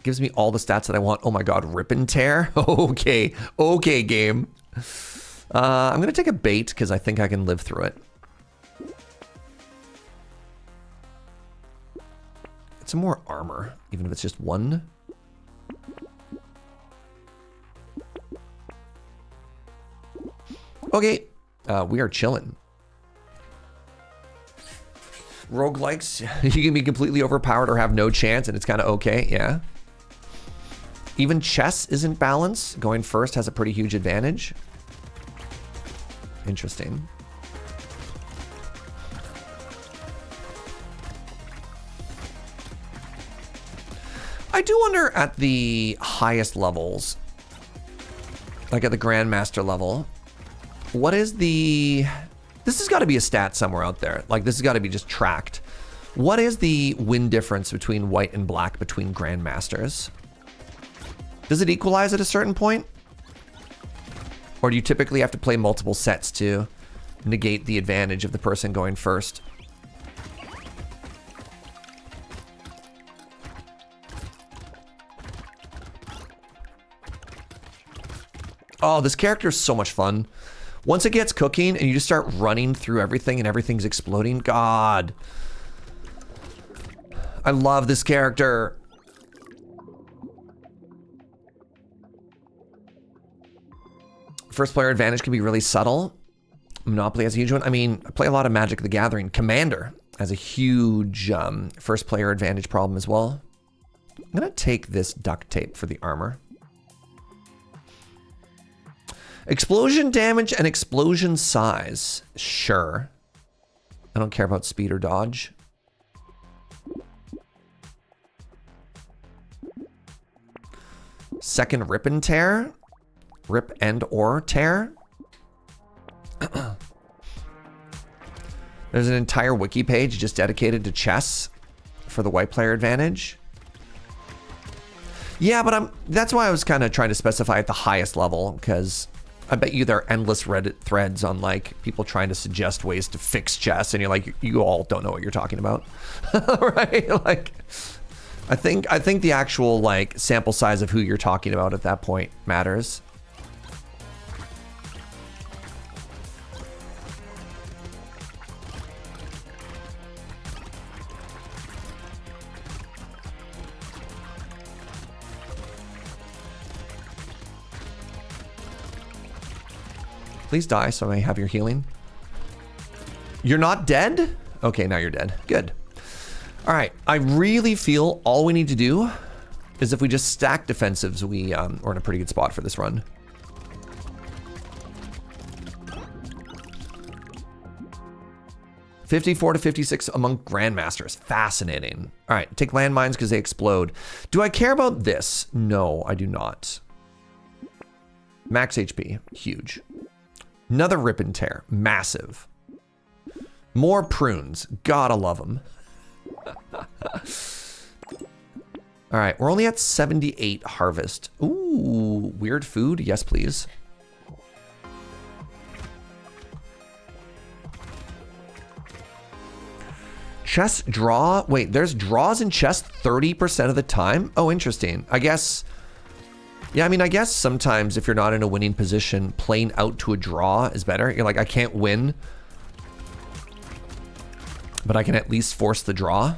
Gives me all the stats that I want. Oh my god, rip and tear. Okay, okay, game. I'm gonna take a bait because I think I can live through it. It's some more armor, even if it's just one. Okay, we are chilling. Roguelikes, you can be completely overpowered or have no chance, and it's kind of okay, yeah. Even chess isn't balanced. Going first has a pretty huge advantage. Interesting. I do wonder at the highest levels, like at the Grandmaster level, what is the... This has got to be a stat somewhere out there. Like, this has got to be just tracked. What is the win difference between white and black between Grandmasters? Does it equalize at a certain point? Or do you typically have to play multiple sets to negate the advantage of the person going first? Oh, this character is so much fun. Once it gets cooking and you just start running through everything and everything's exploding, God. I love this character. First player advantage can be really subtle. Monopoly has a huge one. I mean, I play a lot of Magic the Gathering. Commander has a huge first player advantage problem as well. I'm gonna take this duct tape for the armor. Explosion damage and explosion size. Sure. I don't care about speed or dodge. Second rip and tear. Rip and or tear. There's an entire wiki page just dedicated to chess for the white player advantage. Yeah, but that's why I was kind of trying to specify at the highest level, because I bet you there are endless Reddit threads on like people trying to suggest ways to fix chess, and you're like, you all don't know what you're talking about. Right? Like, I think the actual like sample size of who you're talking about at that point matters. Please die so I may have your healing. You're not dead? Okay, now you're dead. Good. All right, I really feel all we need to do is if we just stack defensives, we're in a pretty good spot for this run. $54 to $56 among Grandmasters. Fascinating. All right, take landmines because they explode. Do I care about this? No, I do not. Max HP, huge. Another rip and tear, massive. More prunes, gotta love them. All right, we're only at 78 harvest. Ooh, weird food, yes please. Chess draw, wait, there's draws in chess 30% of the time? Oh, interesting, I guess. Yeah, I mean, I guess sometimes if you're not in a winning position, playing out to a draw is better. You're like, I can't win, but I can at least force the draw.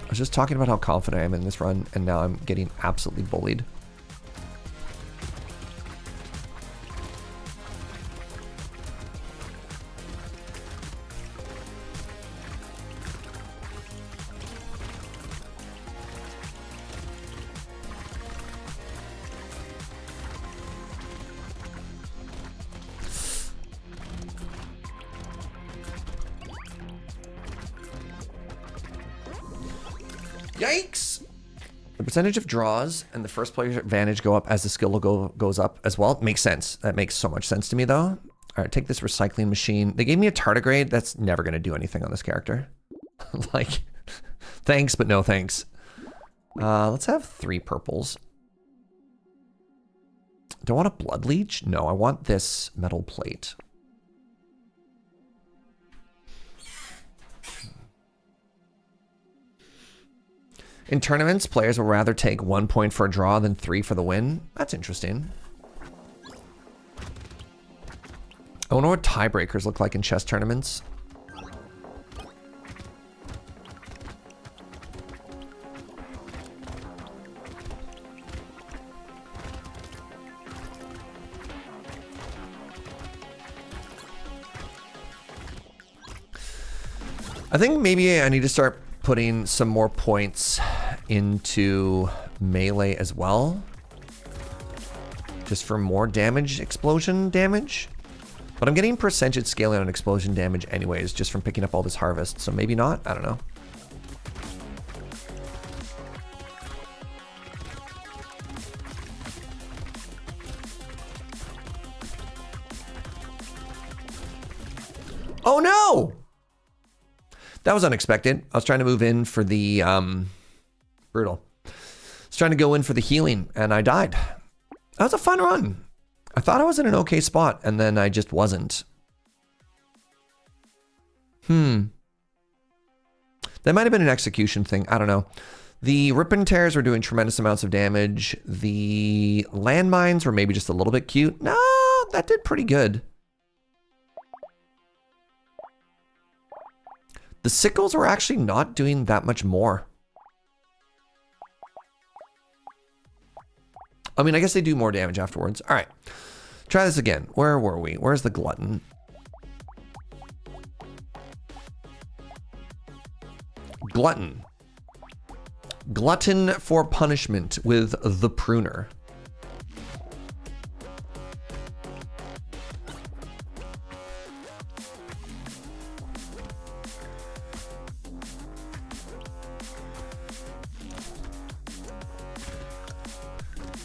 I was just talking about how confident I am in this run, and now I'm getting absolutely bullied. Yikes! The percentage of draws and the first player's advantage go up as the skill goes up as well. It makes sense. That makes so much sense to me, though. All right, take this recycling machine. They gave me a tardigrade. That's never going to do anything on this character. Like, thanks, but no thanks. Let's have 3 purples. Do I want a blood leech? No, I want this metal plate. In tournaments, players will rather take 1 point for a draw than 3 for the win. That's interesting. I wonder what tiebreakers look like in chess tournaments. I think maybe I need to start putting some more points into melee as well. Just for more damage, explosion damage. But I'm getting percentage scaling on explosion damage anyways, just from picking up all this harvest. So maybe not, I don't know. Oh no! That was unexpected. I was trying to move in for the, brutal. I was trying to go in for the healing and I died. That was a fun run. I thought I was in an okay spot and then I just wasn't. That might have been an execution thing. I don't know. The rip and tears were doing tremendous amounts of damage. The landmines were maybe just a little bit cute. No, that did pretty good. The sickles were actually not doing that much more. I mean, I guess they do more damage afterwards. All right, try this again. Where were we? Where's the glutton? Glutton. Glutton for punishment with the pruner.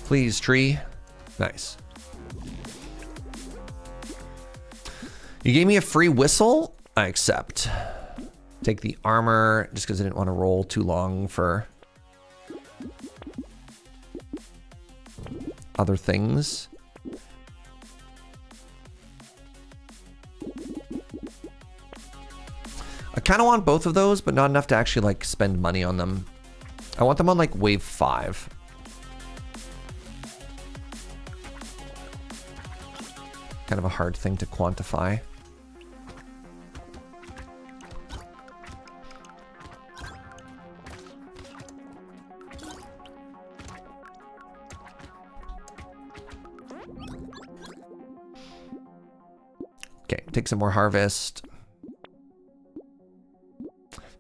Please, tree. Nice. You gave me a free whistle? I accept. Take the armor, just because I didn't want to roll too long for other things. I kind of want both of those, but not enough to actually like spend money on them. I want them on like wave 5. Kind of a hard thing to quantify. Okay, take some more harvest.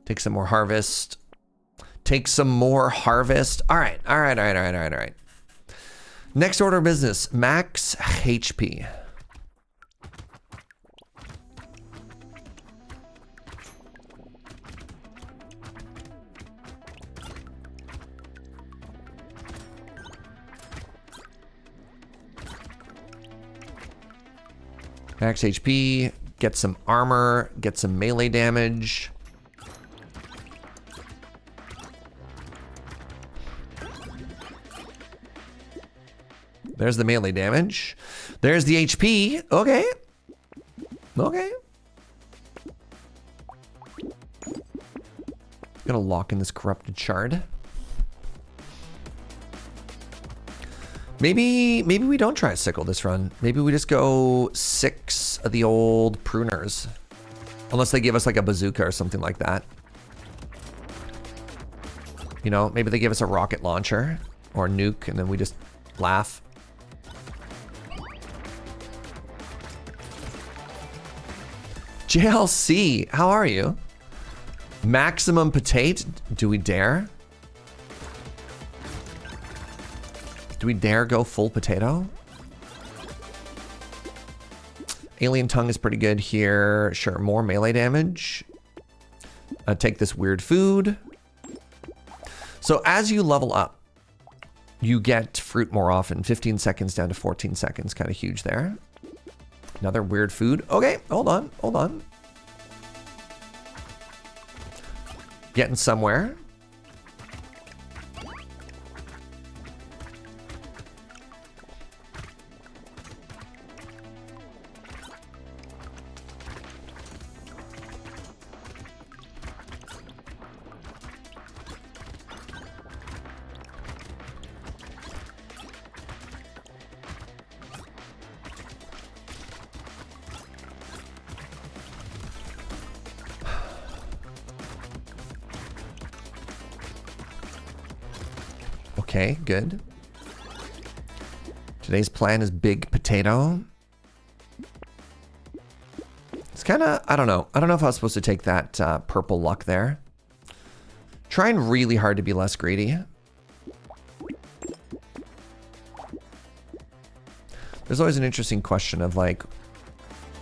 Take some more harvest. Take some more harvest. All right, all right, all right, all right, all right, all right. Next order of business, max HP. Max HP, get some armor, get some melee damage. There's the melee damage. There's the HP. Okay. Okay. Gonna lock in this corrupted shard. Maybe we don't try a sickle this run. Maybe we just go 6 of the old pruners. Unless they give us like a bazooka or something like that. You know, maybe they give us a rocket launcher or a nuke and then we just laugh. JLC, how are you? Maximum potato, do we dare? Do we dare go full potato? Alien tongue is pretty good here. Sure, more melee damage. Take this weird food. So as you level up, you get fruit more often. 15 seconds down to 14 seconds, kind of huge there. Another weird food. Okay, hold on, hold on. Getting somewhere. Okay, good. Today's plan is big potato. It's kind of, I don't know. I don't know if I was supposed to take that purple luck there. Trying really hard to be less greedy. There's always an interesting question of like,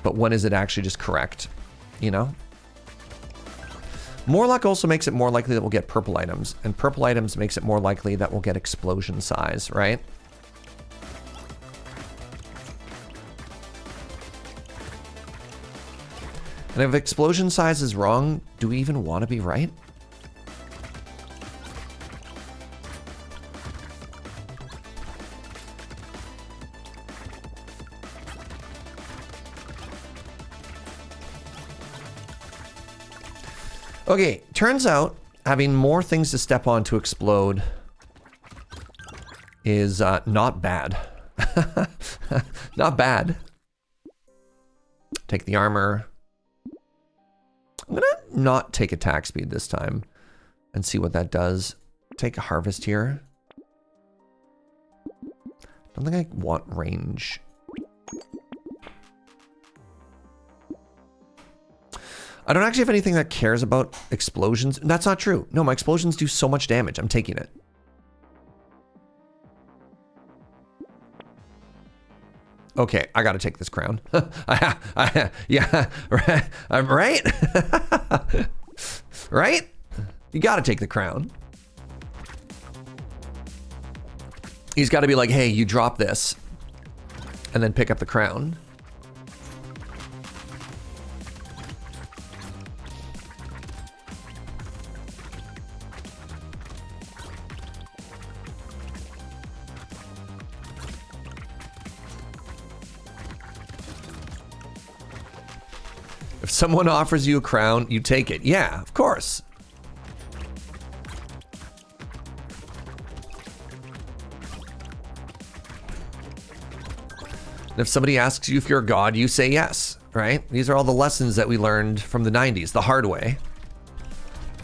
but when is it actually just correct? You know? More luck also makes it more likely that we'll get purple items, and purple items makes it more likely that we'll get explosion size, right? And if explosion size is wrong, do we even want to be right? Okay, turns out having more things to step on to explode is not bad. Not bad. Take the armor. I'm gonna not take attack speed this time and see what that does. Take a harvest here. I don't think I want range. I don't actually have anything that cares about explosions. That's not true. No, my explosions do so much damage. I'm taking it. Okay, I gotta take this crown. Yeah, right? I'm right? Right? You gotta take the crown. He's gotta be like, hey, you drop this. And then pick up the crown. If someone offers you a crown, you take it. Yeah, of course. And if somebody asks you if you're a god, you say yes, right? These are all the lessons that we learned from the 90s, the hard way.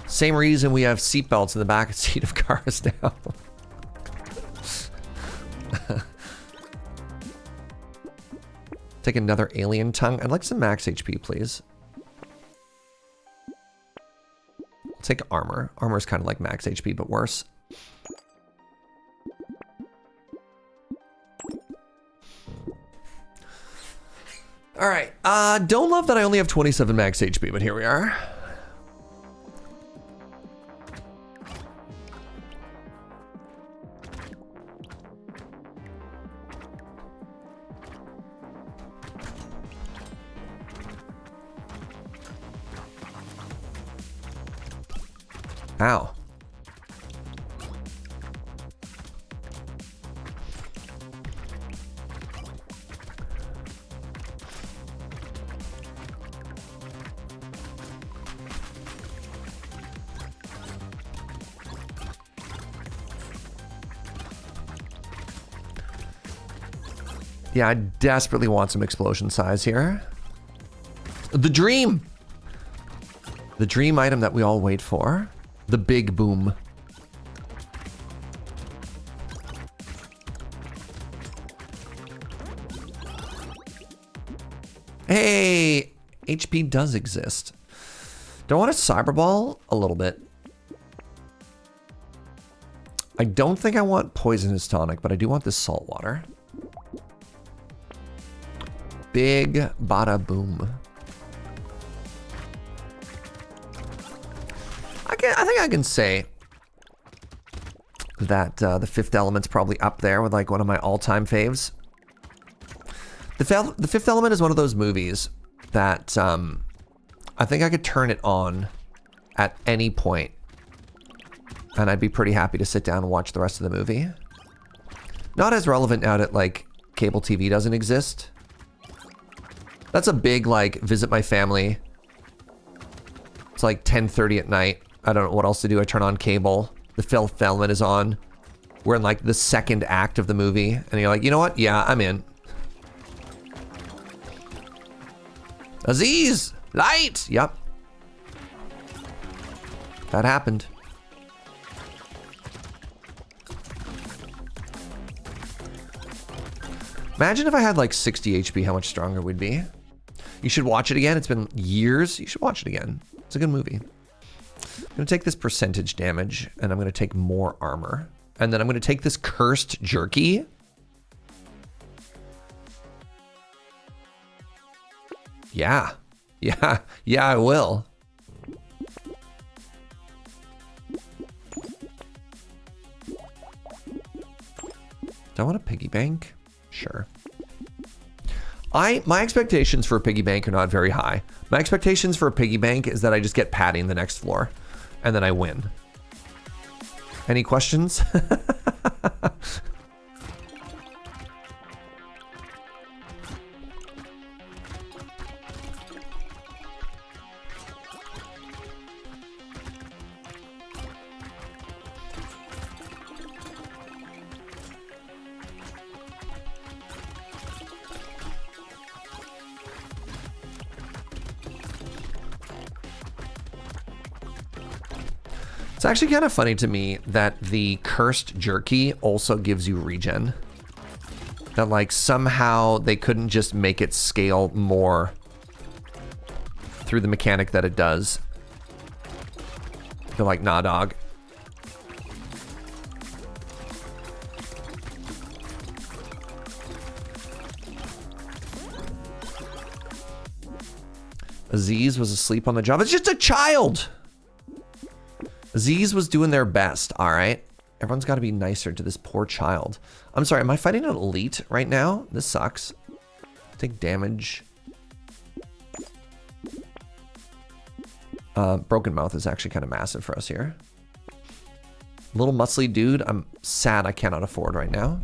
Same reason we have seatbelts in the back seat of cars now. Take another alien tongue. I'd like some max HP, please. I'll take armor. Armor is kind of like max HP, but worse. All right. Don't love that I only have 27 max HP, but here we are. Ow. Yeah, I desperately want some explosion size here. The dream! The dream item that we all wait for. The big boom. Hey, HP does exist. Do I want a cyberball? A little bit. I don't think I want poisonous tonic, but I do want this salt water. Big bada boom. I think I can say that the Fifth Element's probably up there with like one of my all-time faves. The Fifth Element is one of those movies that I think I could turn it on at any point and I'd be pretty happy to sit down and watch the rest of the movie. Not as relevant now that like cable TV doesn't exist. That's a big like visit my family. It's like 10:30 at night. I don't know what else to do. I turn on cable. The Fifth Element is on. We're in like the second act of the movie. And you're like, you know what? Yeah, I'm in. Aziz! Light! Yep. That happened. Imagine if I had like 60 HP, how much stronger we'd be. You should watch it again. It's been years. You should watch it again. It's a good movie. I'm going to take this percentage damage, and I'm going to take more armor. And then I'm going to take this cursed jerky. Yeah. Yeah. Yeah, I will. Do I want a piggy bank? Sure. My expectations for a piggy bank are not very high. My expectations for a piggy bank is that I just get padding the next floor and then I win. Any questions? It's actually kind of funny to me that the cursed jerky also gives you regen. That like somehow they couldn't just make it scale more through the mechanic that it does. They're like, nah, dog. Aziz was asleep on the job. It's just a child. Aziz was doing their best, all right? Everyone's got to be nicer to this poor child. I'm sorry, am I fighting an elite right now? This sucks. Take damage. Broken Mouth is actually kind of massive for us here. Little muscly dude, I'm sad I cannot afford right now.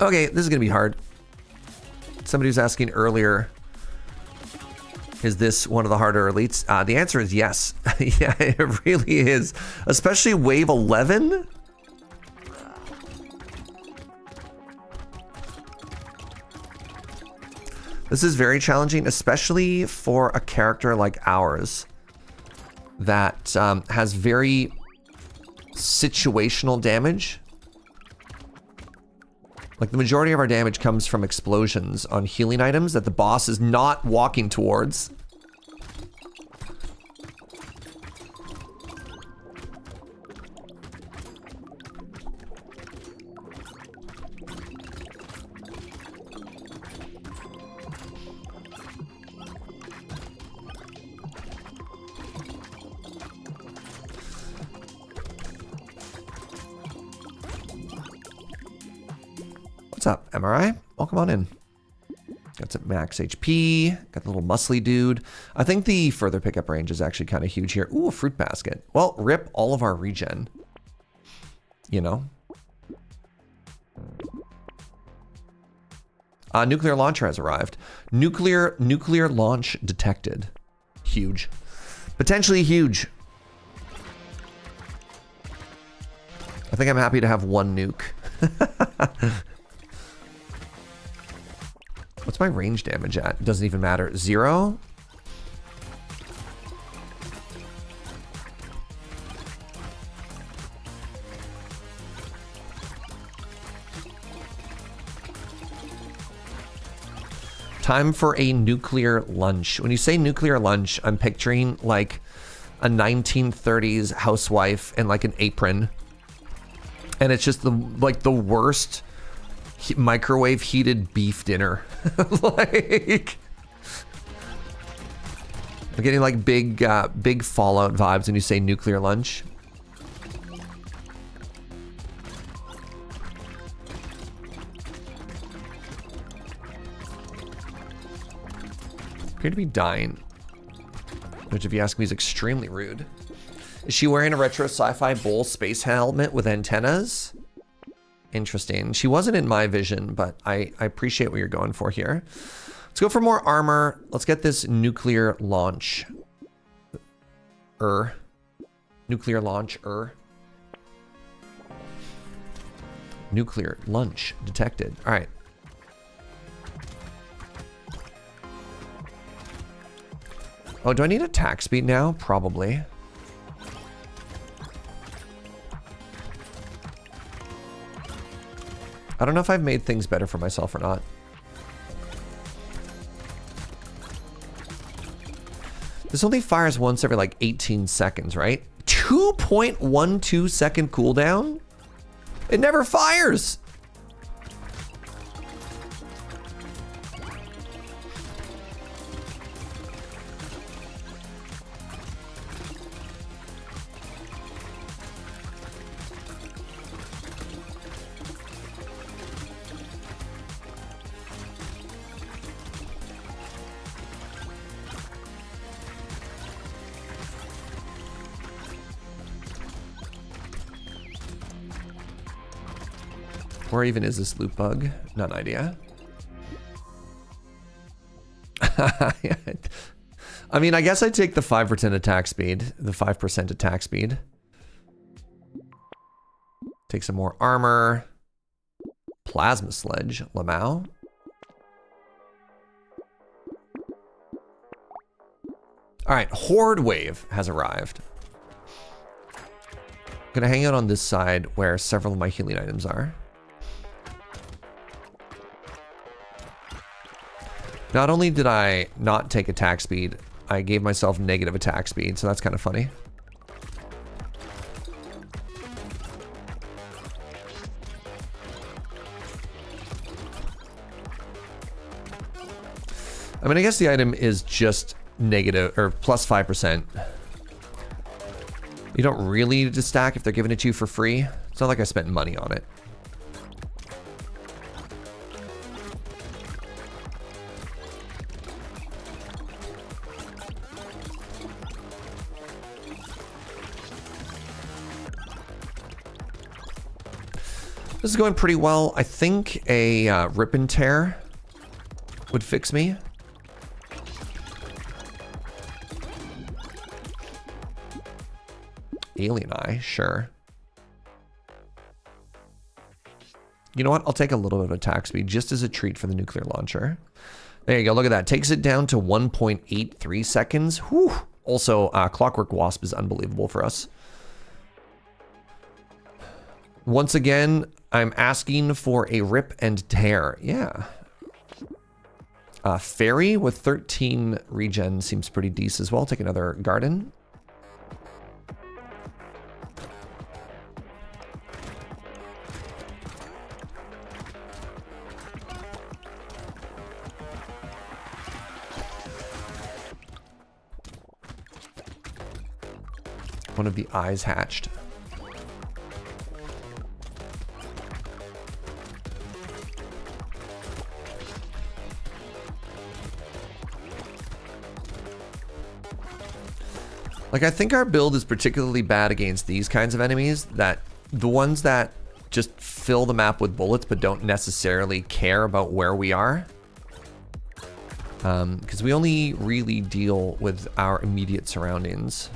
Okay, this is going to be hard. Somebody was asking earlier, is this one of the harder elites? The answer is yes. Yeah, it really is. Especially wave 11. This is very challenging, especially for a character like ours that has very situational damage. Like the majority of our damage comes from explosions on healing items that the boss is not walking towards. What's up, MRI? Welcome on in. Got some max HP. Got the little muscly dude. I think the further pickup range is actually kind of huge here. Ooh, a fruit basket. Well, rip all of our regen. You know? Nuclear launcher has arrived. Nuclear launch detected. Huge. Potentially huge. I think I'm happy to have one nuke. What's my range damage at? It doesn't even matter. 0? Time for a nuclear lunch. When you say nuclear lunch, I'm picturing like a 1930s housewife in like an apron. And it's just the worst microwave heated beef dinner. Like, I'm getting like big Fallout vibes when you say nuclear lunch. Appear to be dying, which if you ask me is extremely rude. Is she wearing a retro sci-fi bull space helmet with antennas? Interesting. She wasn't in my vision, but I appreciate what you're going for here. Let's go for more armor. Let's get this nuclear launch. Nuclear launch. Nuclear lunch detected. All right. Oh, do I need attack speed now? Probably. I don't know if I've made things better for myself or not. This only fires once every like 18 seconds, right? 2.12 second cooldown? It never fires! Where even is this loot bug? Not an idea. I mean, I guess I'd take the 5% attack speed. The 5% attack speed. Take some more armor. Plasma sledge. Lamau. Alright, Horde Wave has arrived. Gonna hang out on this side where several of my healing items are. Not only did I not take attack speed, I gave myself negative attack speed, so that's kind of funny. I mean, I guess the item is just negative, or plus 5%. You don't really need to stack if they're giving it to you for free. It's not like I spent money on it. This is going pretty well. I think a rip and tear would fix me. Alien Eye, sure. You know what? I'll take a little bit of attack speed just as a treat for the nuclear launcher. There you go. Look at that. Takes it down to 1.83 seconds. Whew. Also, Clockwork Wasp is unbelievable for us. Once again, I'm asking for a rip and tear. Yeah. Fairy with 13 regen seems pretty decent as well. Take another garden. One of the eyes hatched. Like, I think our build is particularly bad against these kinds of enemies, that the ones that just fill the map with bullets but don't necessarily care about where we are. Because we only really deal with our immediate surroundings.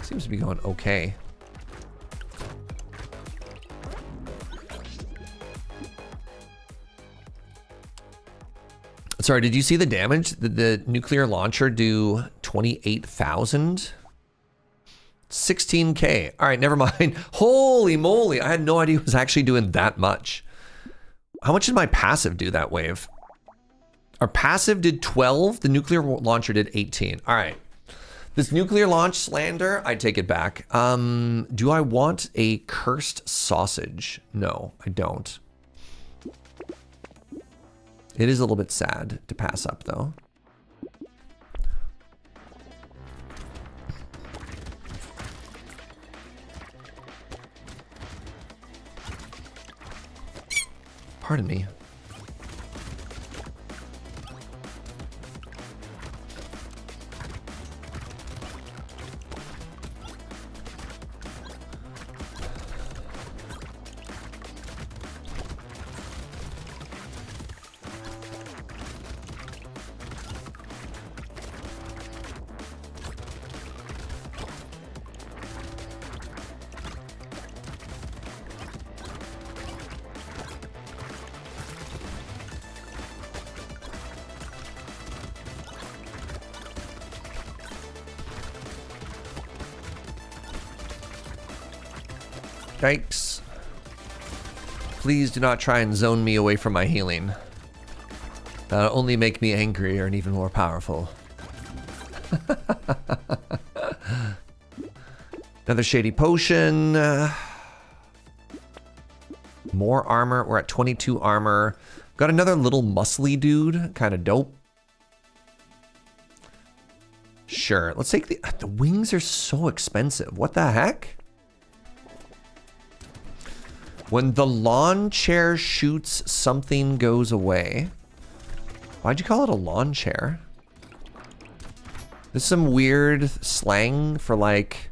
Seems to be going okay. Sorry, did you see the damage? Did the nuclear launcher do 28,000? 16K. All right, never mind. Holy moly, I had no idea it was actually doing that much. How much did my passive do that wave? Our passive did 12, the nuclear launcher did 18. All right. This nuclear launch slander, I take it back. Do I want a cursed sausage? No, I don't. It is a little bit sad to pass up, though. Pardon me. Yikes. Please do not try and zone me away from my healing. That'll only make me angrier and even more powerful. Another shady potion. More armor. We're at 22 armor. Got another little muscly dude. Kind of dope. Sure. Let's take the wings are so expensive. What the heck? When the lawn chair shoots, something goes away. Why'd you call it a lawn chair? This is some weird slang for like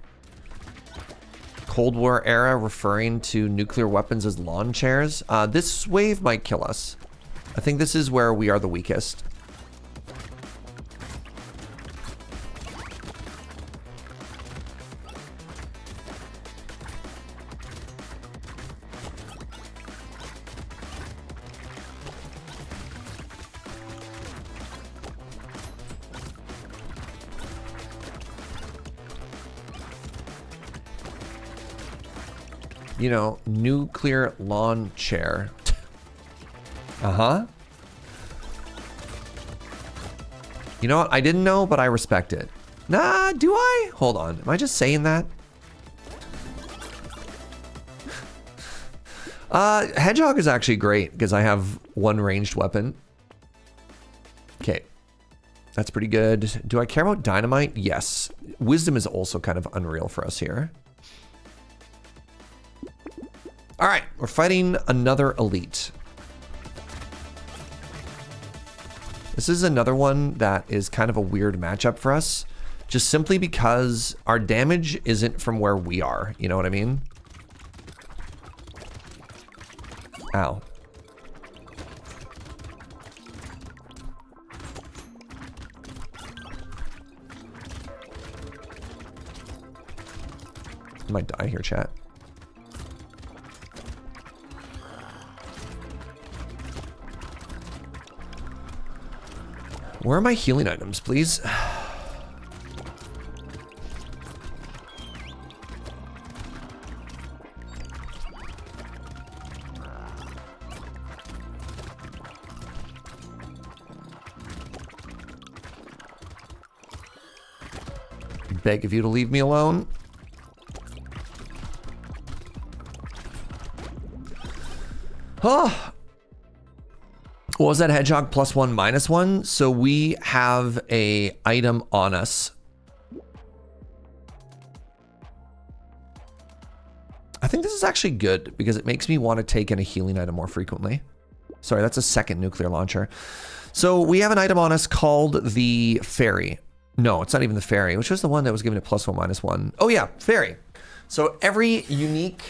Cold War era referring to nuclear weapons as lawn chairs. This wave might kill us. I think this is where we are the weakest. You know, nuclear lawn chair. Uh-huh. You know what? I didn't know, but I respect it. Nah, do I? Hold on. Am I just saying that? Hedgehog is actually great because I have one ranged weapon. Okay. That's pretty good. Do I care about dynamite? Yes. Wisdom is also kind of unreal for us here. All right, we're fighting another elite. This is another one that is kind of a weird matchup for us, just simply because our damage isn't from where we are. You know what I mean? Ow. I might die here, chat. Where are my healing items, please? Beg of you to leave me alone. Oh. What was that, hedgehog? +1, -1. So we have a item on us. I think this is actually good because it makes me want to take in a healing item more frequently. Sorry, that's a second nuclear launcher. So we have an item on us called the Fairy. No, it's not even the Fairy, which was the one that was given it +1, -1. Oh yeah, Fairy. So every unique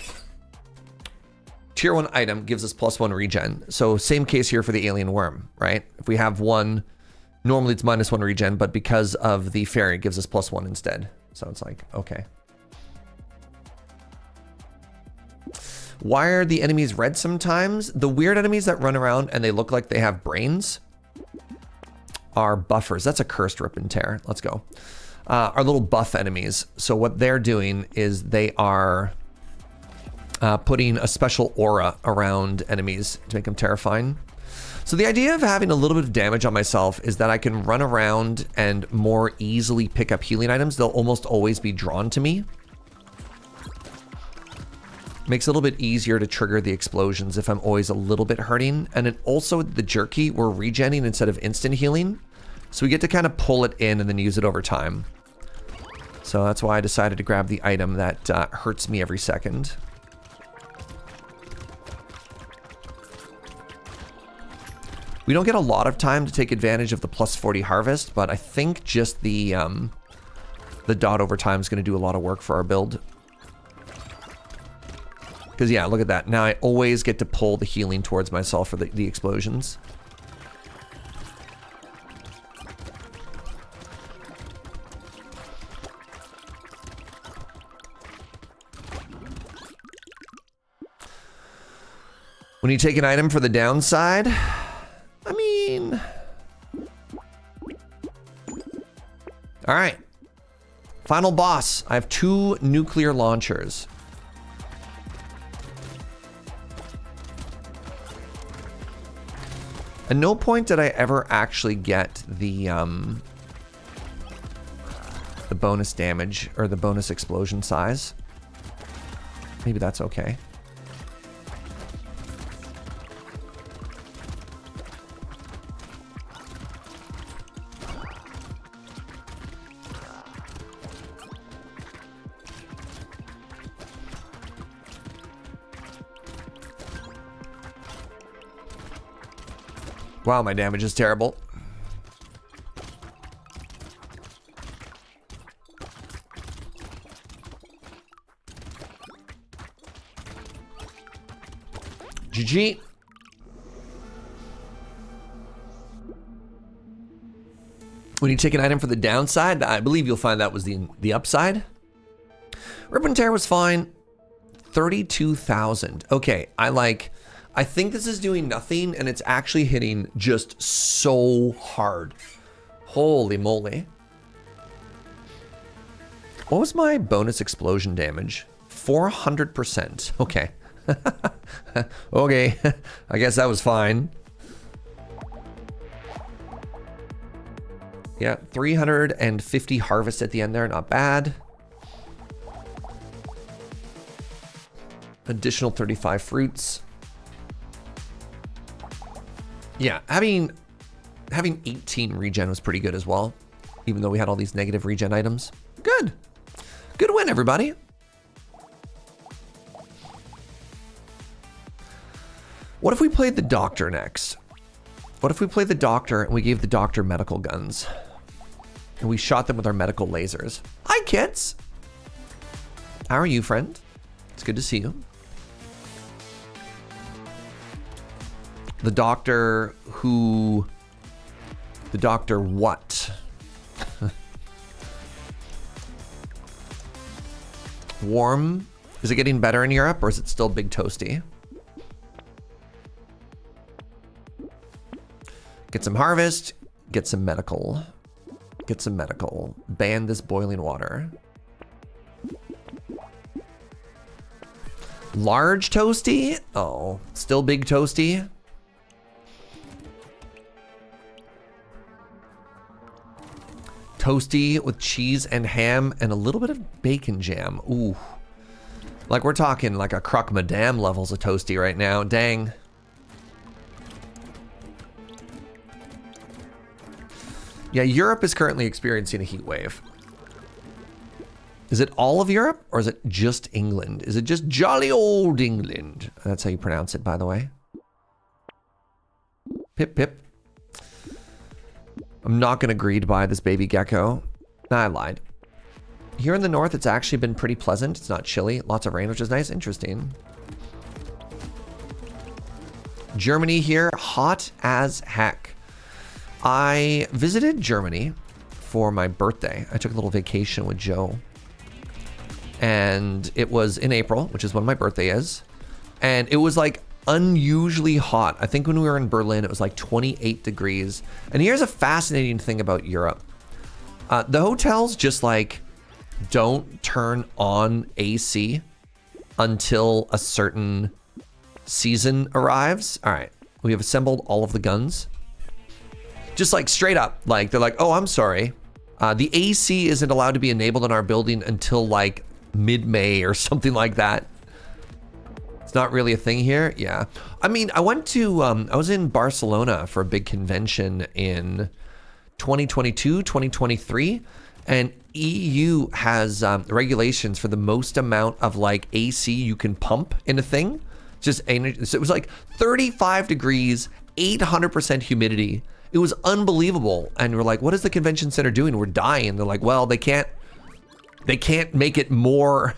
Tier 1 item gives us +1 regen. So same case here for the alien worm, right? If we have one, normally it's -1 regen, but because of the Fairy, it gives us +1 instead. So it's like, okay. Why are the enemies red sometimes? The weird enemies that run around and they look like they have brains are buffers. That's a cursed rip and tear. Let's go. Our little buff enemies. So what they're doing is they are putting a special aura around enemies to make them terrifying. So the idea of having a little bit of damage on myself is that I can run around and more easily pick up healing items. They'll almost always be drawn to me. Makes it a little bit easier to trigger the explosions if I'm always a little bit hurting. And then also the jerky, we're regenning instead of instant healing. So we get to kind of pull it in and then use it over time. So that's why I decided to grab the item that hurts me every second. We don't get a lot of time to take advantage of the +40 harvest, but I think just the dot over time is going to do a lot of work for our build. Because yeah, look at that. Now I always get to pull the healing towards myself for the explosions. When you take an item for the downside, I mean... All right. Final boss. I have 2 nuclear launchers. At no point did I ever actually get the bonus damage or the bonus explosion size. Maybe that's okay. Wow, my damage is terrible. GG. When you take an item for the downside, I believe you'll find that was the upside. Rip and Tear was fine. 32,000. Okay, I think this is doing nothing, and it's actually hitting just so hard. Holy moly. What was my bonus explosion damage? 400%. Okay. Okay. I guess that was fine. Yeah, 350 harvest at the end there. Not bad. Additional 35 fruits. Yeah, having 18 regen was pretty good as well, even though we had all these negative regen items. Good. Good win, everybody. What if we played the doctor next? What if we played the doctor and we gave the doctor medical guns? And we shot them with our medical lasers. Hi, kids. How are you, friend? It's good to see you. The doctor who... The doctor what? Warm? Is it getting better in Europe, or is it still big toasty? Get some harvest. Get some medical. Get some medical. Ban this boiling water. Large toasty? Oh, still big toasty? Toasty with cheese and ham and a little bit of bacon jam. Ooh. Like we're talking like a croque madame levels of toasty right now. Dang. Yeah, Europe is currently experiencing a heat wave. Is it all of Europe or is it just England? Is it just jolly old England? That's how you pronounce it, by the way. Pip, pip. I'm not going to agree to buy this baby gecko. Nah, I lied. Here in the north, it's actually been pretty pleasant. It's not chilly. Lots of rain, which is nice. Interesting. Germany here, hot as heck. I visited Germany for my birthday. I took a little vacation with Joe. And it was in April, which is when my birthday is. And it was like unusually hot. I think when we were in Berlin, it was like 28 degrees. And here's a fascinating thing about Europe. The hotels just like don't turn on AC until a certain season arrives. All right, we have assembled all of the guns. Just like straight up, like they're like, oh, I'm sorry. The AC isn't allowed to be enabled in our building until like mid-May or something like that. It's not really a thing here. Yeah. I mean, I went to, I was in Barcelona for a big convention in 2022, 2023, and EU has regulations for the most amount of like AC you can pump in a thing. Just, so it was like 35 degrees, 800% humidity. It was unbelievable. And we're like, what is the convention center doing? We're dying. They're like, well, they can't make it more,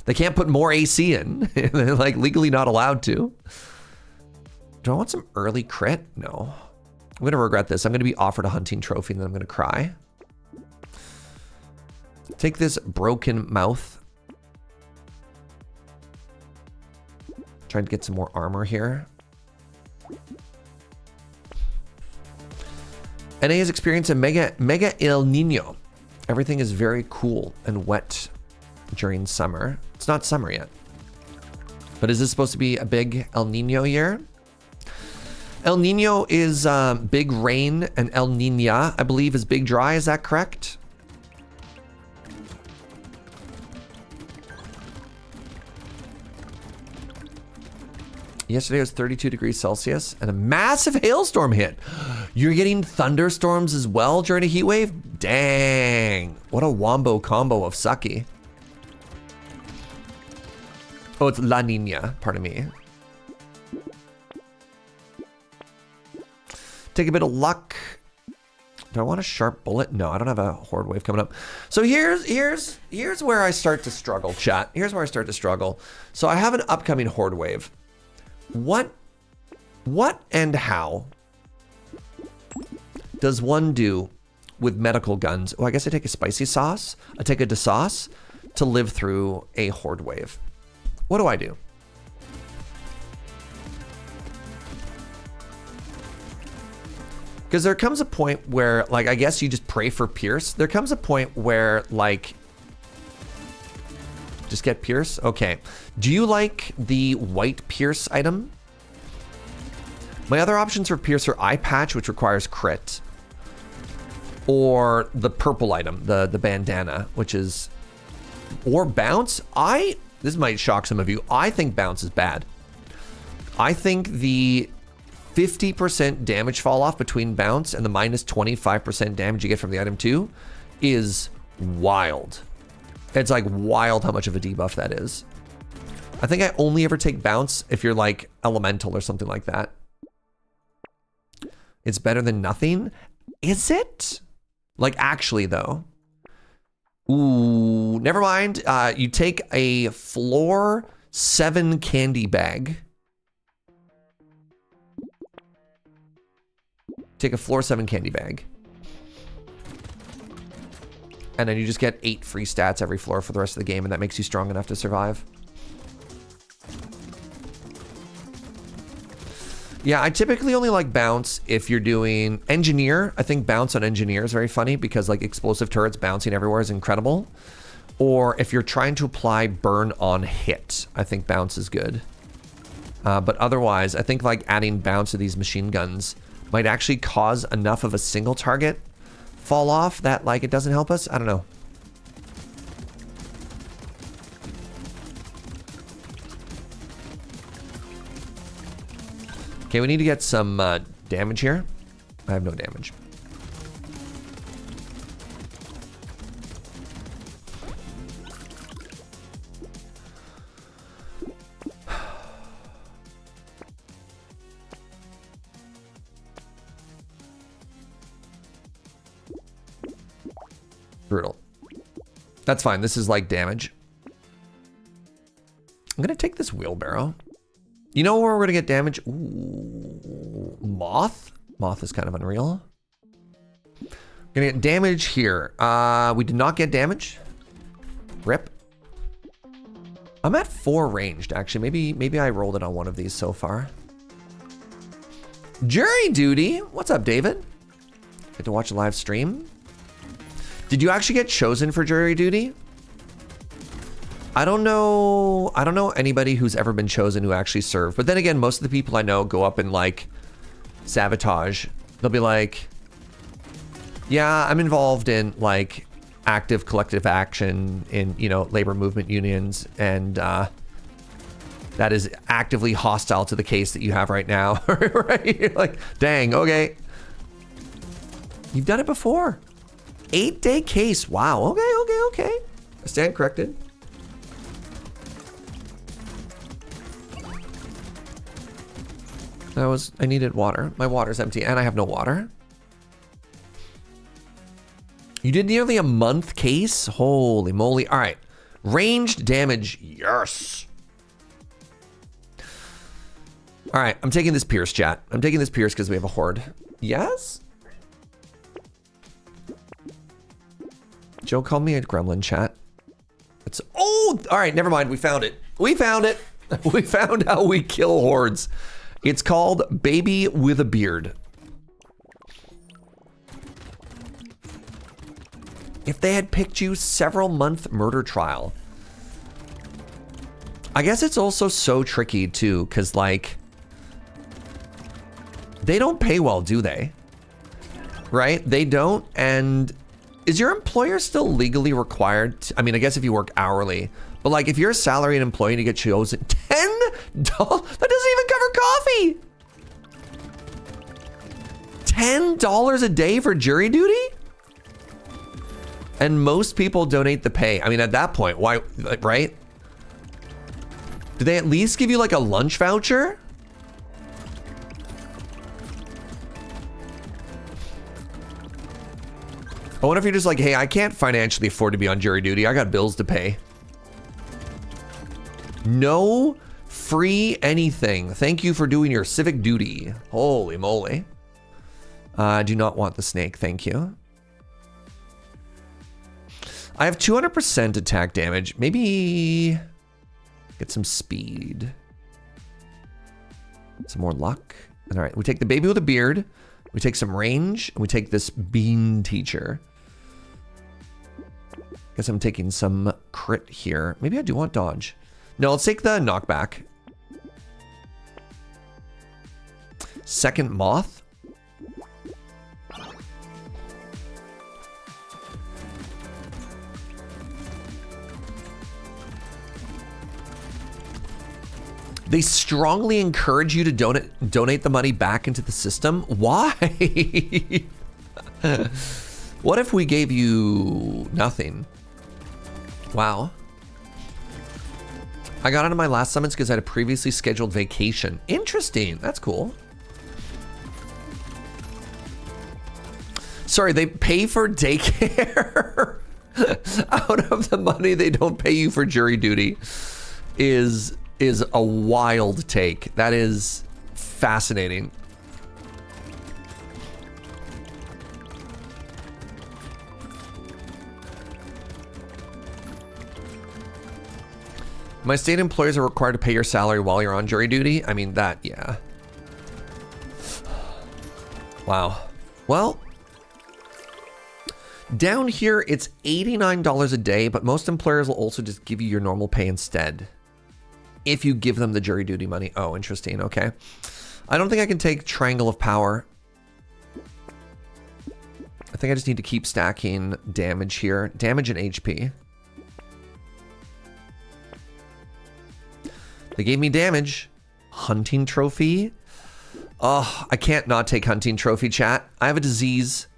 they can't put more AC in. They're like legally not allowed to. Do I want some early crit? No. I'm gonna regret this. I'm gonna be offered a hunting trophy and then I'm gonna cry. Take this broken mouth. Trying to get some more armor here. NA is experiencing mega El Nino. Everything is very cool and wet during summer. It's not summer yet. But is this supposed to be a big El Nino year? El Nino is big rain, and El Nina, I believe, is big dry. Is that correct? Yesterday was 32 degrees Celsius and a massive hailstorm hit. You're getting thunderstorms as well during a heat wave? Dang. What a wombo combo of sucky. Oh, it's La Nina, pardon me. Take a bit of luck. Do I want a sharp bullet? No, I don't have a horde wave coming up. So here's where I start to struggle, chat. Here's where I start to struggle. So I have an upcoming horde wave. What and how does one do with medical guns? Oh, I guess I take a spicy sauce. I take a DeSauce to live through a horde wave. What do I do? Because there comes a point where, like, I guess you just pray for Pierce. There comes a point where, like, just get Pierce? Okay. Do you like the white Pierce item? My other options for Pierce are Eye Patch, which requires crit. Or the purple item, the bandana, which is... Or Bounce. This might shock some of you. I think Bounce is bad. I think the 50% damage fall off between Bounce and the minus 25% damage you get from the item 2 is wild. It's like wild how much of a debuff that is. I think I only ever take Bounce if you're like Elemental or something like that. It's better than nothing. Is it? Like actually though. Ooh, never mind. You take a floor 7 candy bag. Take a floor 7 candy bag. And then you just get 8 free stats every floor for the rest of the game, and that makes you strong enough to survive. Yeah, I typically only like Bounce if you're doing Engineer. I think Bounce on Engineer is very funny because like explosive turrets bouncing everywhere is incredible. Or if you're trying to apply Burn on Hit, I think Bounce is good. But otherwise, I think like adding Bounce to these machine guns might actually cause enough of a single target fall off that like it doesn't help us. I don't know. Okay, we need to get some damage here. I have no damage. Brutal. That's fine. This is like damage. I'm gonna take this wheelbarrow. You know where we're gonna get damage? Ooh, Moth? Moth is kind of unreal. Gonna get damage here. We did not get damage. Rip. I'm at 4 ranged, actually. Maybe I rolled it on one of these so far. Jury duty. What's up, David? Get to watch a live stream. Did you actually get chosen for jury duty? I don't know anybody who's ever been chosen who actually served. But then again, most of the people I know go up and like sabotage. They'll be like, yeah, I'm involved in like active collective action in, you know, labor movement unions. And that is actively hostile to the case that you have right now. Right? You're like, dang, okay. You've done it before. 8-day case. Wow. Okay. I stand corrected. I needed water. My water's empty and I have no water. You did nearly a month case? Holy moly. All right. Ranged damage. Yes. All right. I'm taking this Pierce, chat. I'm taking this Pierce because we have a horde. Yes? Joe called me a gremlin, chat. It's all right. Never mind. We found it. We found how we kill hordes. It's called Baby with a Beard. If they had picked you, several month murder trial. I guess it's also so tricky too, because like They don't pay well, do they? Right? They don't. And is your employer still legally required to, I mean, I guess if you work hourly, but like if you're a salaried employee and you get chosen, $10? That doesn't even cover coffee. $10 a day for jury duty? And most people donate the pay. I mean, at that point, why, right? Do they at least give you like a lunch voucher? I wonder if you're just like, hey, I can't financially afford to be on jury duty. I got bills to pay. No free anything. Thank you for doing your civic duty. Holy moly. I do not want the snake. Thank you. I have 200% attack damage. Maybe get some speed. Some more luck. All right, we take the baby with a beard. We take some range. And we take this bean teacher. Guess I'm taking some crit here. Maybe I do want dodge. No, let's take the knockback. Second moth. They strongly encourage you to donate the money back into the system. Why? What if we gave you nothing? Wow. I got out of my last summons because I had a previously scheduled vacation. Interesting. That's cool. Sorry, they pay for daycare out of the money they don't pay you for jury duty is a wild take. That is fascinating. My state employers are required to pay your salary while you're on jury duty. I mean, that, yeah. Wow. Well, down here, it's $89 a day, but most employers will also just give you your normal pay instead. If you give them the jury duty money. Oh, interesting. Okay. I don't think I can take Triangle of Power. I think I just need to keep stacking damage here. Damage and HP. They gave me damage. Hunting trophy. Oh, I can't not take hunting trophy, chat. I have a disease.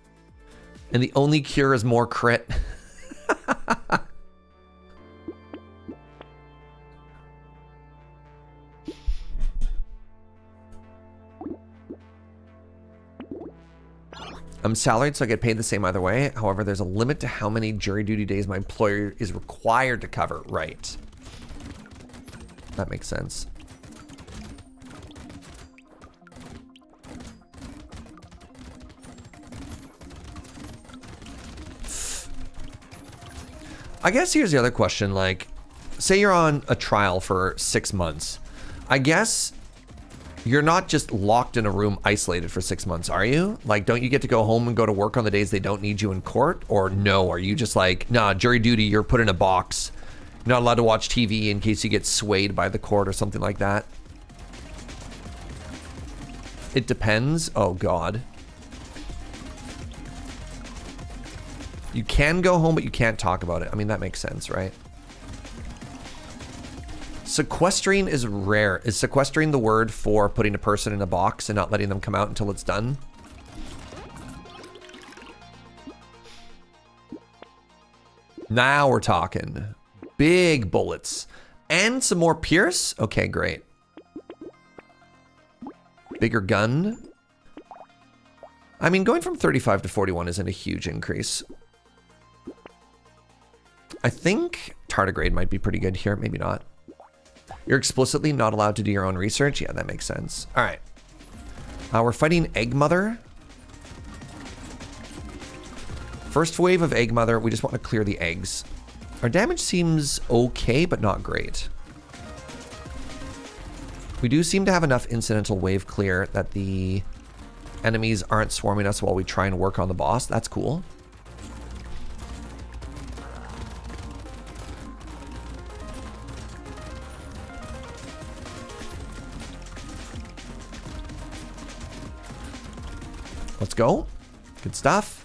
And the only cure is more crit. I'm salaried, so I get paid the same either way. However, there's a limit to how many jury duty days my employer is required to cover. Right. That makes sense. I guess here's the other question. Like, say you're on a trial for 6 months. I guess you're not just locked in a room isolated for 6 months, are you? Like, don't you get to go home and go to work on the days they don't need you in court? Or no, are you just like, nah, jury duty, you're put in a box. You're not allowed to watch TV in case you get swayed by the court or something like that? It depends. Oh, God. You can go home, but you can't talk about it. I mean, that makes sense, right? Sequestering is rare. Is sequestering the word for putting a person in a box and not letting them come out until it's done? Now we're talking. Big bullets. And some more pierce? Okay, great. Bigger gun. I mean, going from 35 to 41 isn't a huge increase. I think tardigrade might be pretty good here. Maybe not. You're explicitly not allowed to do your own research. Yeah, that makes sense. All right. We're fighting Egg Mother. First wave of Egg Mother. We just want to clear the eggs. Our damage seems okay, but not great. We do seem to have enough incidental wave clear that the enemies aren't swarming us while we try and work on the boss. That's cool. Let's go. Good stuff.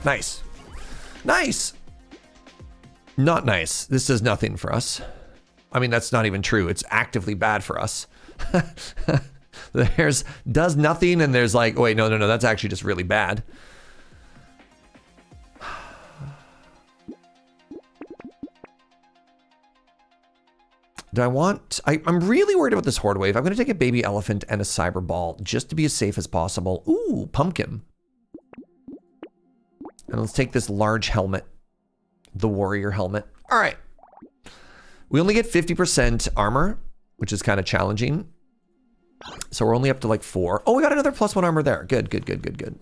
Nice. Nice. Not nice. This does nothing for us. I mean, that's not even true. It's actively bad for us. There's does nothing and there's like, wait, no, that's actually just really bad. Do I want, I'm really worried about this horde wave. I'm going to take a baby elephant and a cyber ball just to be as safe as possible. Ooh, pumpkin. And let's take this large helmet, the warrior helmet. All right. We only get 50% armor, which is kind of challenging. So we're only up to like 4. Oh, we got another +1 armor there. Good, good, good, good, good.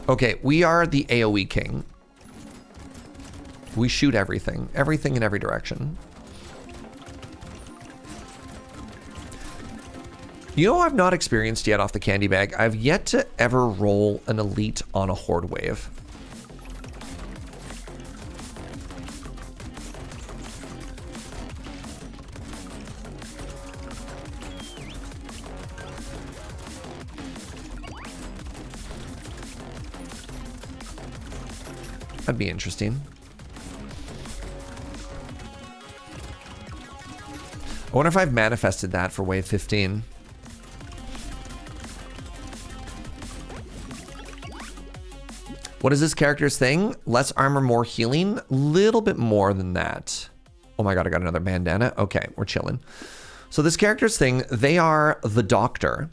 Okay, we are the AoE king. We shoot everything in every direction. You know I've not experienced yet off the candy bag? I've yet to ever roll an elite on a horde wave. That'd be interesting. I wonder if I've manifested that for wave 15. What is this character's thing? Less armor, more healing? Little bit more than that. Oh my god, I got another bandana. Okay, we're chilling. So this character's thing, they are the doctor.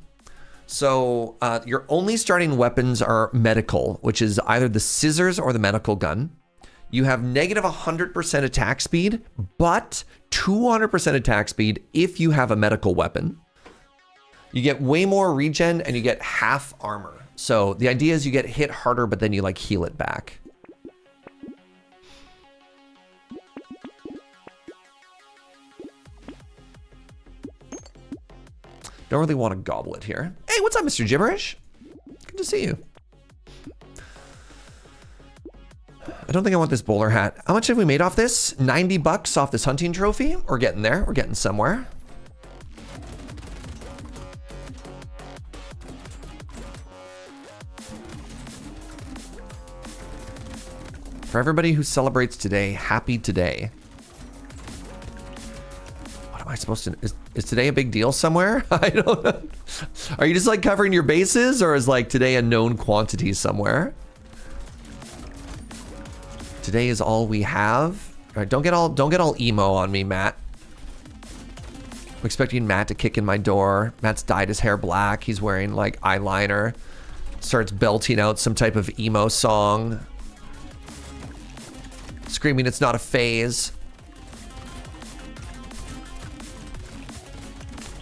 So your only starting weapons are medical, which is either the scissors or the medical gun. You have negative 100% attack speed, but 200% attack speed if you have a medical weapon. You get way more regen and you get half armor. So the idea is you get hit harder, but then you like heal it back. Don't really want to gobble it here. Hey, what's up, Mr. Gibberish? Good to see you. I don't think I want this bowler hat. How much have we made off this? 90 bucks off this hunting trophy? We're getting there. We're getting somewhere. For everybody who celebrates today, happy today. What am I supposed to... Is today a big deal somewhere? I don't know. Are you just like covering your bases, or is like today a known quantity somewhere? Today is all we have. All right, don't get all emo on me, Matt. I'm expecting Matt to kick in my door. Matt's dyed his hair black. He's wearing like eyeliner. Starts belting out some type of emo song. Screaming it's not a phase.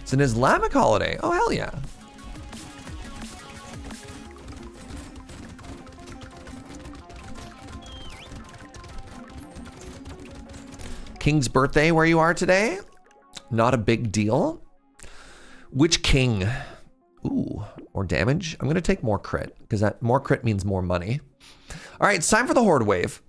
It's an Islamic holiday. Oh, hell yeah. King's birthday where you are today? Not a big deal. Which king? Ooh, more damage. I'm going to take more crit because that more crit means more money. All right, it's time for the horde wave.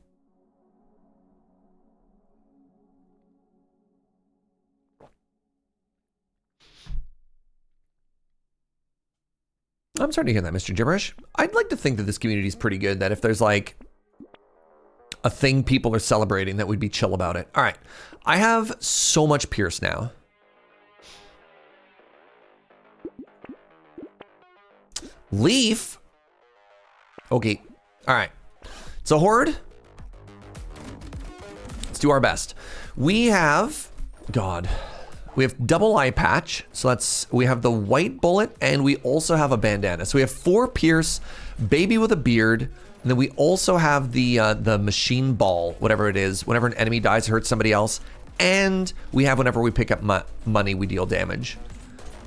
I'm starting to hear that, Mr. Gibberish. I'd like to think that this community is pretty good, that if there's like a thing people are celebrating, that we'd be chill about it. All right. I have so much Pierce now. Leaf. Okay. All right. It's a horde. Let's do our best. We have, God, we have double eye patch. So we have the white bullet and we also have a bandana. So we have 4 pierce, baby with a beard. And then we also have the machine ball, whatever it is. Whenever an enemy dies, hurts somebody else. and we have whenever we pick up money, we deal damage.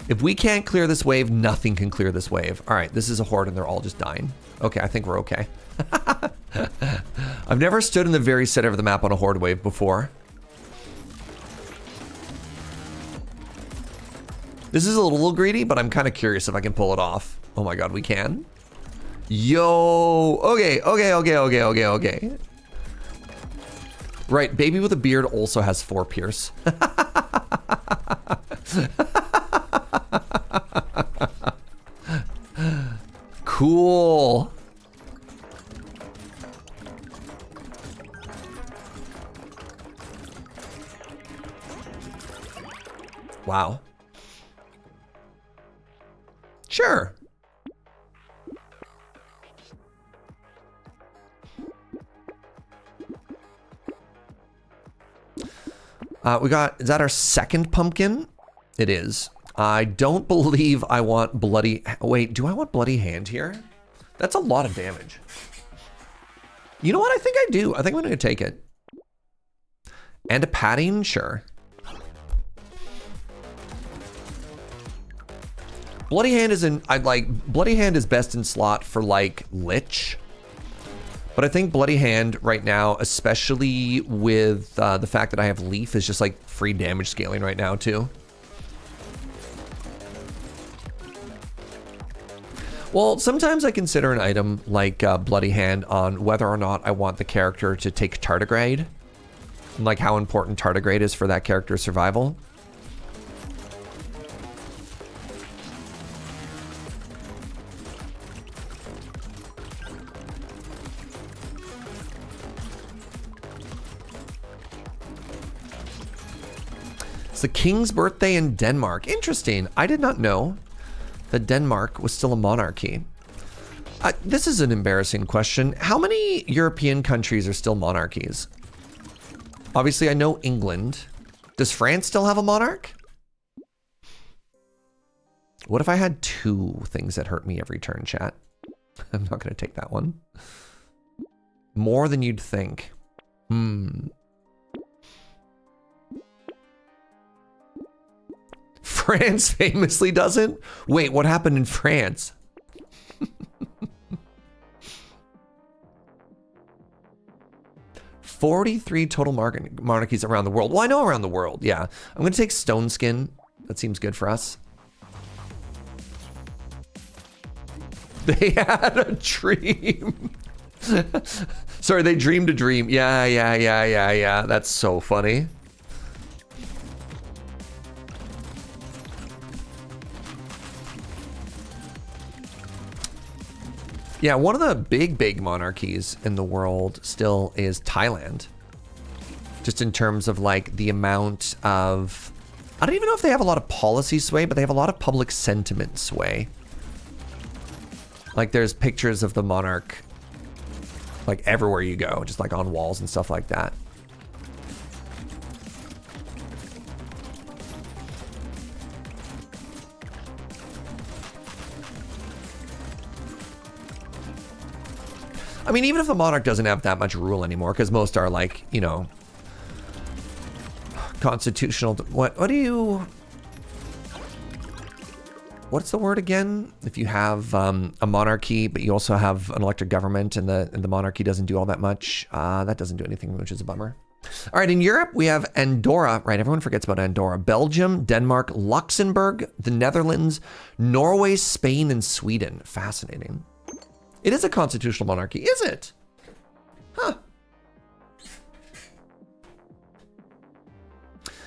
If we can't clear this wave, nothing can clear this wave. All right, this is a horde and they're all just dying. Okay, I think we're okay. I've never stood in the very center of the map on a horde wave before. This is a little greedy, but I'm kind of curious if I can pull it off. Oh my god, we can? Yo, okay. Right, baby with a beard also has 4 pierce. Cool. Wow. Sure. Is that our second pumpkin? It is. I don't believe I want bloody, wait, do I want bloody hand here? That's a lot of damage. You know what? I think I do. I think I'm gonna take it. And a padding, sure. Bloody hand is Bloody hand is best in slot for like Lich. But I think Bloody Hand right now, especially with the fact that I have Leaf, is just like free damage scaling right now too. Well, sometimes I consider an item like Bloody Hand on whether or not I want the character to take tardigrade. And like how important tardigrade is for that character's survival. It's the king's birthday in Denmark. Interesting. I did not know that Denmark was still a monarchy. This is an embarrassing question. How many European countries are still monarchies? Obviously, I know England. Does France still have a monarch? What if I had 2 things that hurt me every turn, chat? I'm not going to take that one. More than you'd think. France famously doesn't? Wait, what happened in France? 43 total monarchies around the world. Well, I know around the world, yeah. I'm gonna take Stone Skin. That seems good for us. They had a dream. Sorry, they dreamed a dream. Yeah. That's so funny. Yeah, one of the big monarchies in the world still is Thailand. Just in terms of like the amount of, I don't even know if they have a lot of policy sway, but they have a lot of public sentiment sway. Like there's pictures of the monarch like everywhere you go, just like on walls and stuff like that. I mean, even if the monarch doesn't have that much rule anymore, because most are like, you know, constitutional. What do you? What's the word again? If you have a monarchy, but you also have an elected government, and the monarchy doesn't do all that much, that doesn't do anything, which is a bummer. All right, in Europe we have Andorra. Right, everyone forgets about Andorra. Belgium, Denmark, Luxembourg, the Netherlands, Norway, Spain, and Sweden. Fascinating. It is a constitutional monarchy, is it? Huh.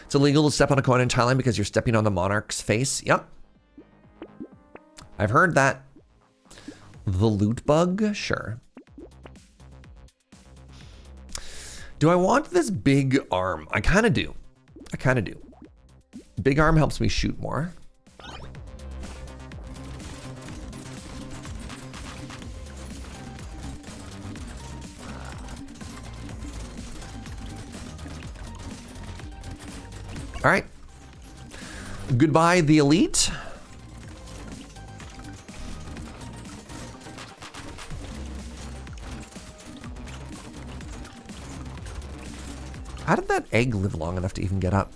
It's illegal to step on a coin in Thailand because you're stepping on the monarch's face. Yep. I've heard that. The loot bug? Sure. Do I want this big arm? I kind of do. Big arm helps me shoot more. All right. Goodbye, the elite. How did that egg live long enough to even get up?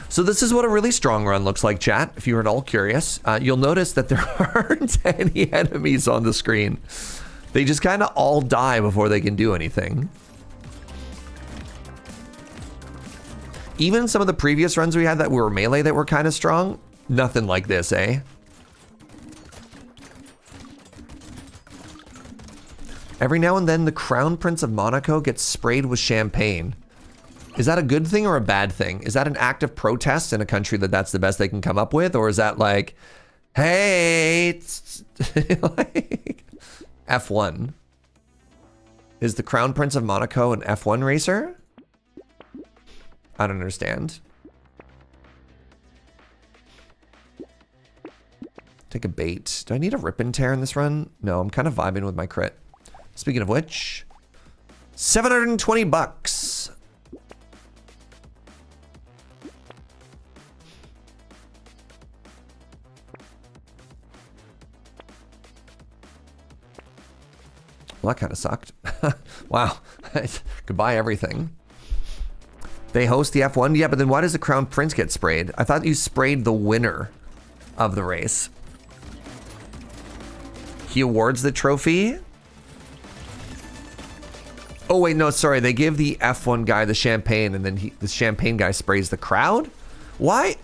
So this is what a really strong run looks like, chat. If you were at all curious, you'll notice that there aren't any enemies on the screen. They just kind of all die before they can do anything. Even some of the previous runs we had that were melee that were kind of strong, nothing like this, eh? Every now and then, the Crown Prince of Monaco gets sprayed with champagne. Is that a good thing or a bad thing? Is that an act of protest in a country that's the best they can come up with? Or is that like, hey, like F1? Is the Crown Prince of Monaco an F1 racer? I don't understand. Take a bait. Do I need a rip and tear in this run? No, I'm kind of vibing with my crit. Speaking of which, 720 bucks. Well, that kind of sucked. Wow. Goodbye, everything. They host the F1? Yeah, but then why does the Crown Prince get sprayed? I thought you sprayed the winner of the race. He awards the trophy? Oh, wait, no, sorry. They give the F1 guy the champagne, and then the champagne guy sprays the crowd? Why?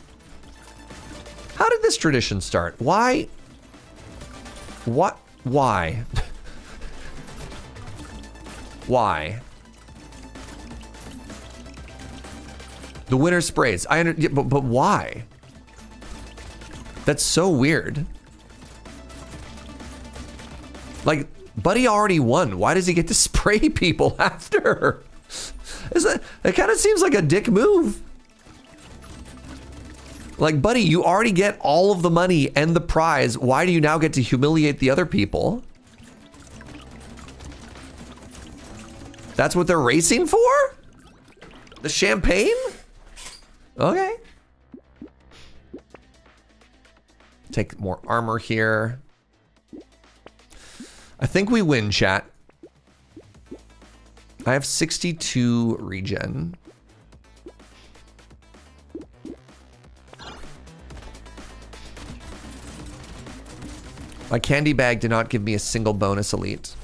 How did this tradition start? Why? What? Why? Why? The winner sprays. But why? That's so weird. Like, Buddy already won. Why does he get to spray people after? It kind of seems like a dick move. Like, Buddy, you already get all of the money and the prize. Why do you now get to humiliate the other people? That's what they're racing for? The champagne? Okay. Take more armor here. I think we win, chat. I have 62 regen. My candy bag did not give me a single bonus elite.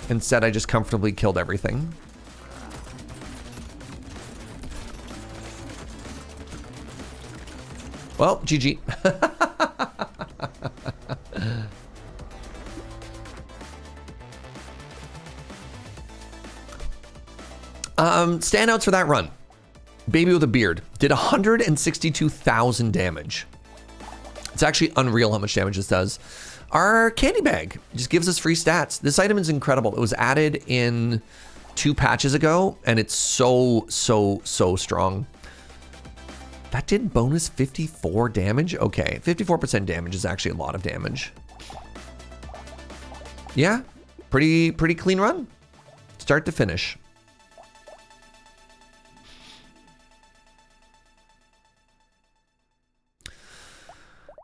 Instead, I just comfortably killed everything. Well, GG. Standouts for that run. Baby with a beard did 162,000 damage. It's actually unreal how much damage this does. Our candy bag just gives us free stats. This item is incredible. It was added in 2 patches ago, and it's so strong. That did bonus 54 damage? Okay, 54% damage is actually a lot of damage. Yeah, pretty clean run. Start to finish.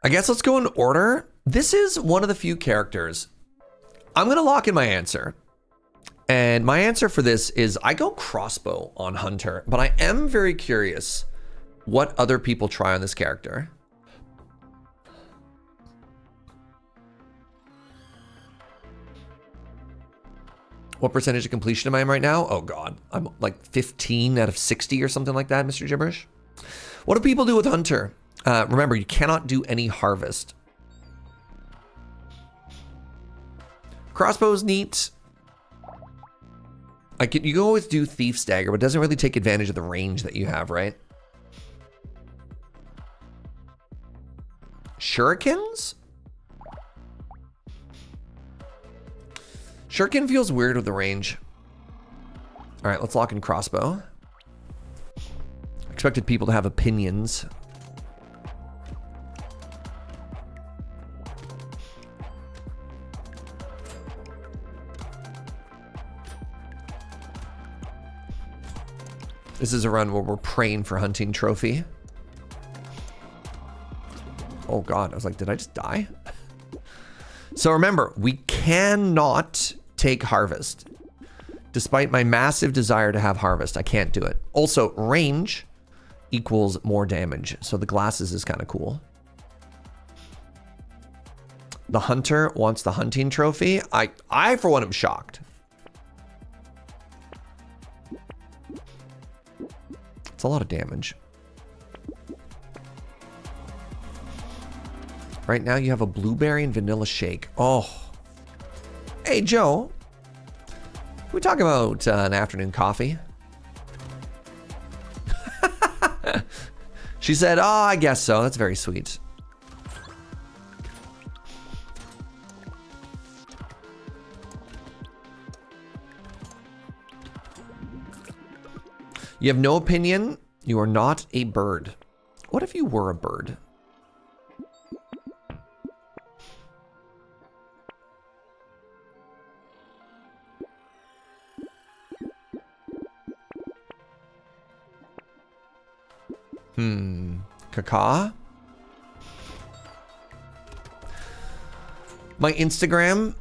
I guess let's go in order. This is one of the few characters. I'm gonna lock in my answer. And my answer for this is I go crossbow on Hunter, but I am very curious what other people try on this character. What percentage of completion am I in right now? Oh God, I'm like 15 out of 60 or something like that, Mr. Gibberish. What do people do with Hunter? Remember, you cannot do any harvest. Crossbow's neat. You can always do Thief's Dagger, but it doesn't really take advantage of the range that you have, right? Shurikens? Shuriken feels weird with the range. All right, let's lock in crossbow. Expected people to have opinions. This is a run where we're praying for hunting trophy. Oh God, I was like, did I just die? So remember, we cannot take harvest. Despite my massive desire to have harvest, I can't do it. Also, range equals more damage. So the glasses is kind of cool. The hunter wants the hunting trophy. I for one am shocked. It's a lot of damage. Right now you have a blueberry and vanilla shake. Oh. Hey, Joe. Can we talk about an afternoon coffee? She said, oh, I guess so. That's very sweet. You have no opinion. You are not a bird. What if you were a bird? Caca? My Instagram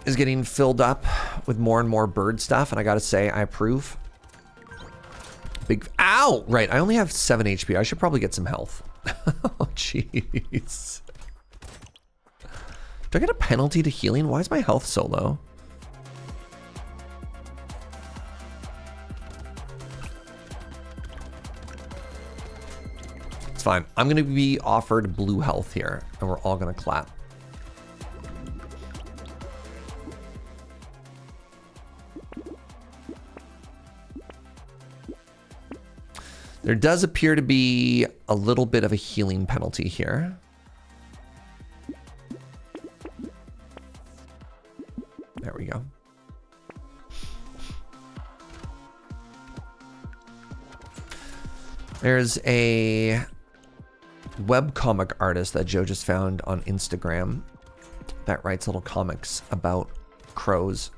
is getting filled up with more and more bird stuff, and I gotta say, I approve. Big, ow! Right, I only have 7 HP. I should probably get some health. Oh, jeez. Do I get a penalty to healing? Why is my health so low? It's fine. I'm gonna be offered blue health here, and we're all gonna clap. There does appear to be a little bit of a healing penalty here. There we go. There's a webcomic artist that Joe just found on Instagram that writes little comics about crows.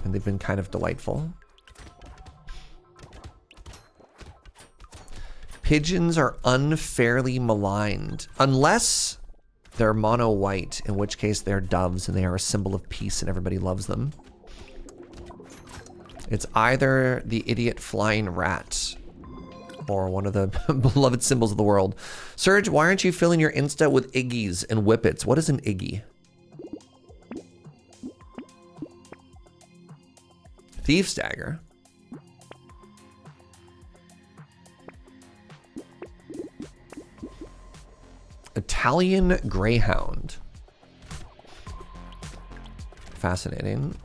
And they've been kind of delightful. Pigeons are unfairly maligned, unless they're mono white, in which case they're doves and they are a symbol of peace and everybody loves them. It's either the idiot flying rat or one of the beloved symbols of the world. Serge, why aren't you filling your Insta with Iggies and Whippets? What is an Iggy? Thief's Dagger. Italian Greyhound. Fascinating.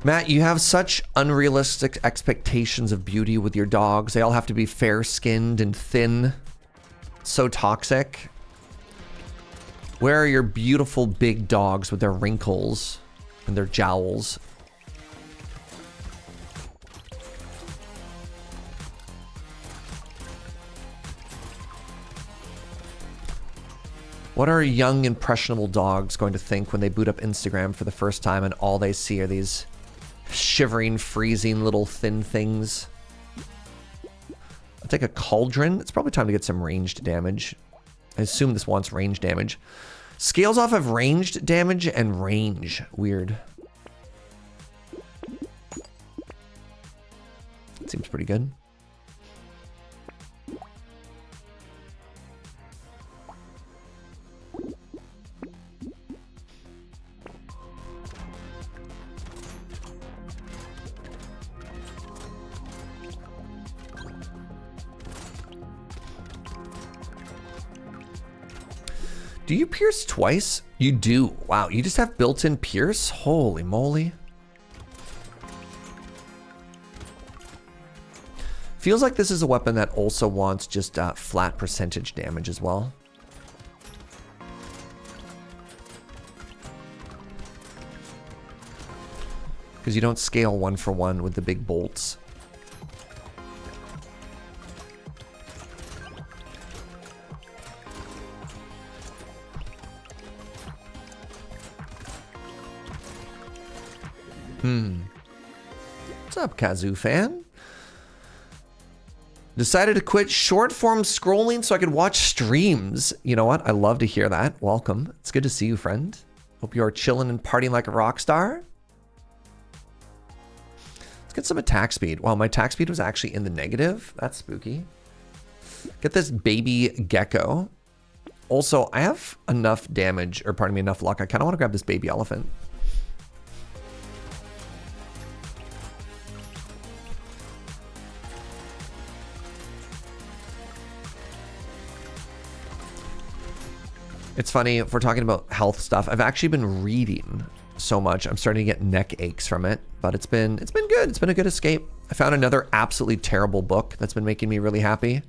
Matt, you have such unrealistic expectations of beauty with your dogs. They all have to be fair-skinned and thin. So toxic. Where are your beautiful big dogs with their wrinkles and their jowls? What are young, impressionable dogs going to think when they boot up Instagram for the first time and all they see are these shivering, freezing little thin things? I'll take a cauldron. It's probably time to get some ranged damage. I assume this wants range damage. Scales off of ranged damage and range. Weird. Seems pretty good. Do you pierce twice? You do. Wow, you just have built-in pierce? Holy moly. Feels like this is a weapon that also wants just flat percentage damage as well. Because you don't scale 1-for-1 with the big bolts. What's up, Kazoo fan? Decided to quit short form scrolling so I could watch streams. You know what? I love to hear that. Welcome. It's good to see you, friend. Hope you are chilling and partying like a rock star. Let's get some attack speed. Wow, my attack speed was actually in the negative. That's spooky. Get this baby gecko. Also, I have enough damage, or pardon me, enough luck. I kind of want to grab this baby elephant. It's funny, if we're talking about health stuff, I've actually been reading so much. I'm starting to get neck aches from it, but it's been good. It's been a good escape. I found another absolutely terrible book that's been making me really happy.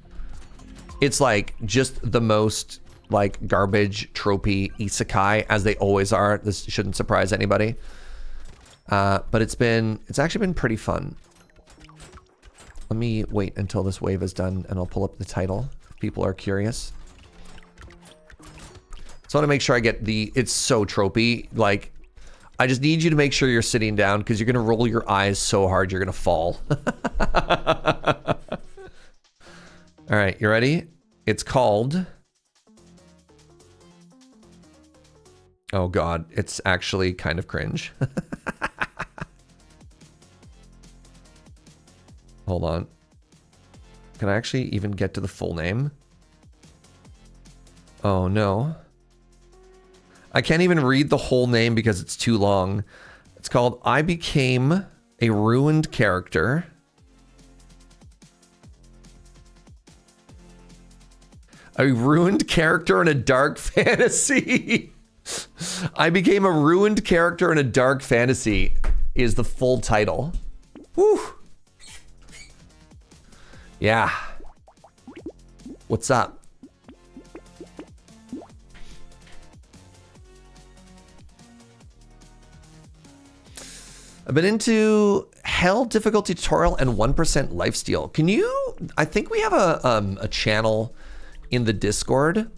It's like just the most like garbage tropey isekai, as they always are. This shouldn't surprise anybody. But it's actually been pretty fun. Let me wait until this wave is done and I'll pull up the title if people are curious. So I want to make sure I get it's so tropey. Like, I just need you to make sure you're sitting down because you're going to roll your eyes so hard you're going to fall. All right, you ready? It's called... Oh God, it's actually kind of cringe. Hold on. Can I actually even get to the full name? Oh no. I can't even read the whole name because it's too long. It's called I Became a Ruined Character. A ruined character in a dark fantasy. I Became a Ruined Character in a Dark Fantasy is the full title. Whew. Yeah. What's up? I've been into Hell difficulty tutorial and 1% lifesteal. Can you, I think we have a channel in the Discord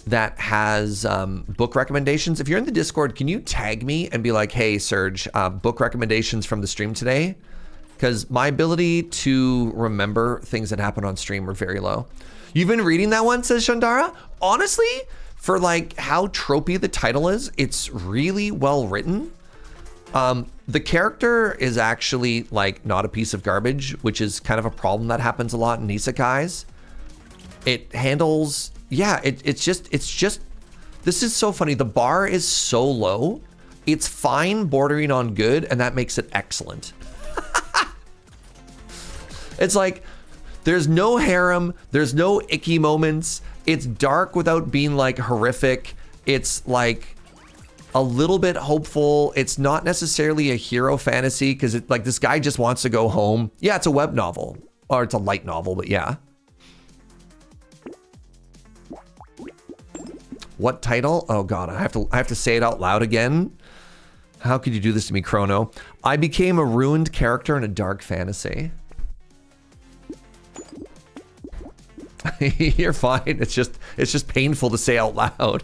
that has book recommendations. If you're in the Discord, can you tag me and be like, hey, Serge, book recommendations from the stream today? Because my ability to remember things that happen on stream are very low. You've been reading that one, says Shandara? Honestly, for like how tropey the title is, it's really well written. The character is actually like not a piece of garbage, which is kind of a problem that happens a lot in isekais. It handles, yeah, it's just, this is so funny. The bar is so low. It's fine bordering on good, and that makes it excellent. It's like, there's no harem, there's no icky moments. It's dark without being like horrific. It's like a little bit hopeful. It's not necessarily a hero fantasy because it's like this guy just wants to go home. Yeah, it's a web novel, or it's a light novel, but yeah. What title? Oh God, I have to say it out loud again. How could you do this to me, Chrono? I Became a Ruined Character in a Dark Fantasy. You're fine. It's just painful to say out loud.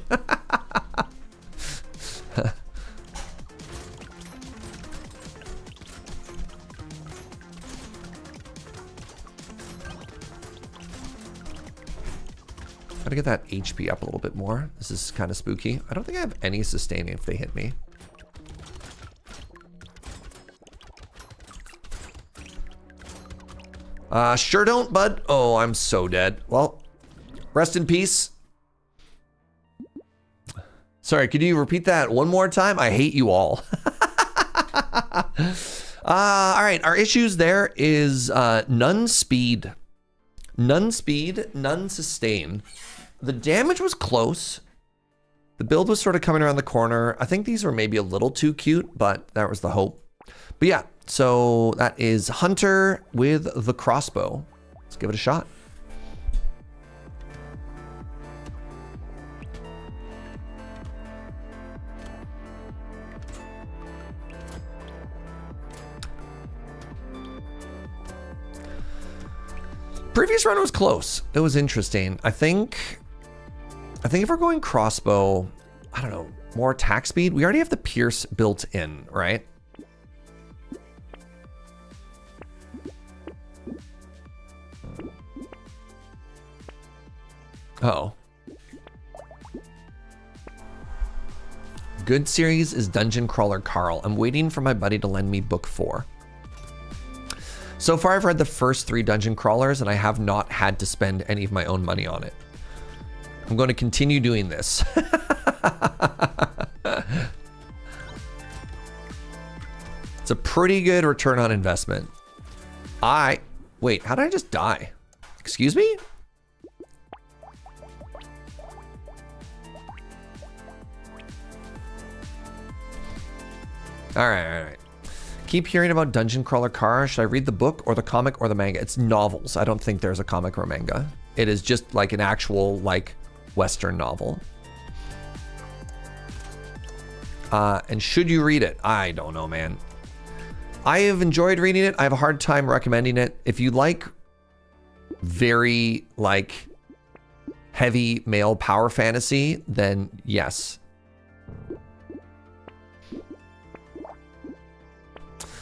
Gotta get that HP up a little bit more. This is kind of spooky. I don't think I have any sustaining if they hit me. Sure don't, bud. Oh, I'm so dead. Well, rest in peace. Sorry, could you repeat that one more time? I hate you all. All right, our issues there is none speed. None speed, none sustain. The damage was close. The build was sort of coming around the corner. I think these were maybe a little too cute, but that was the hope. But yeah, so that is Hunter with the crossbow. Let's give it a shot. Previous run was close. It was interesting. I think if we're going crossbow, I don't know, more attack speed. We already have the pierce built in, right? Oh. Good series is Dungeon Crawler Carl. I'm waiting for my buddy to lend me book 4. So far, I've read the first 3 Dungeon Crawlers, and I have not had to spend any of my own money on it. I'm going to continue doing this. It's a pretty good return on investment. Wait, how did I just die? Excuse me? All right. Keep hearing about Dungeon Crawler Car. Should I read the book or the comic or the manga? It's novels. I don't think there's a comic or a manga. It is just like an actual like Western novel. And should you read it? I don't know, man. I have enjoyed reading it. I have a hard time recommending it. If you like very like heavy male power fantasy, then yes.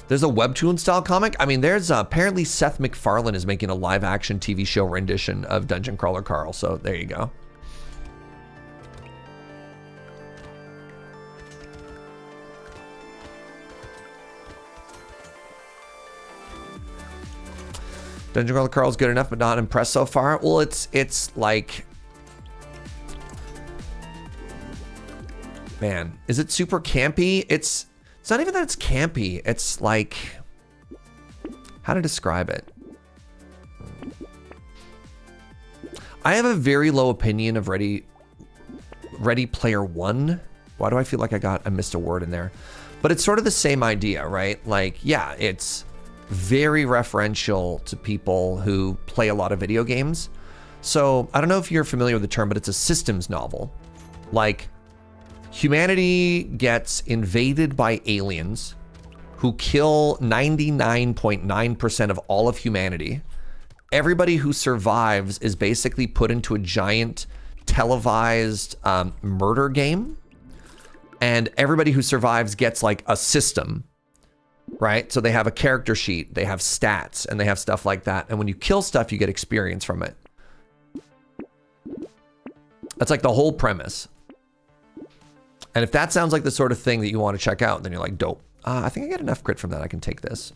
There's a webtoon style comic. I mean, there's apparently Seth MacFarlane is making a live action TV show rendition of Dungeon Crawler Carl. So there you go. Dungeon Crawler Carl is good enough, but not impressed so far. Well, it's like, man, is it super campy? It's not even that it's campy. It's like, how to describe it? I have a very low opinion of Ready Player One. Why do I feel like I missed a word in there? But it's sort of the same idea, right? Like, yeah, it's very referential to people who play a lot of video games. So I don't know if you're familiar with the term, but it's a systems novel. Like, humanity gets invaded by aliens who kill 99.9% of all of humanity. Everybody who survives is basically put into a giant televised murder game. And everybody who survives gets like a system, right? So they have a character sheet, they have stats, and they have stuff like that. And when you kill stuff, you get experience from it. That's like the whole premise. And if that sounds like the sort of thing that you want to check out, then you're like, dope. I think I get enough grit from that. I can take this.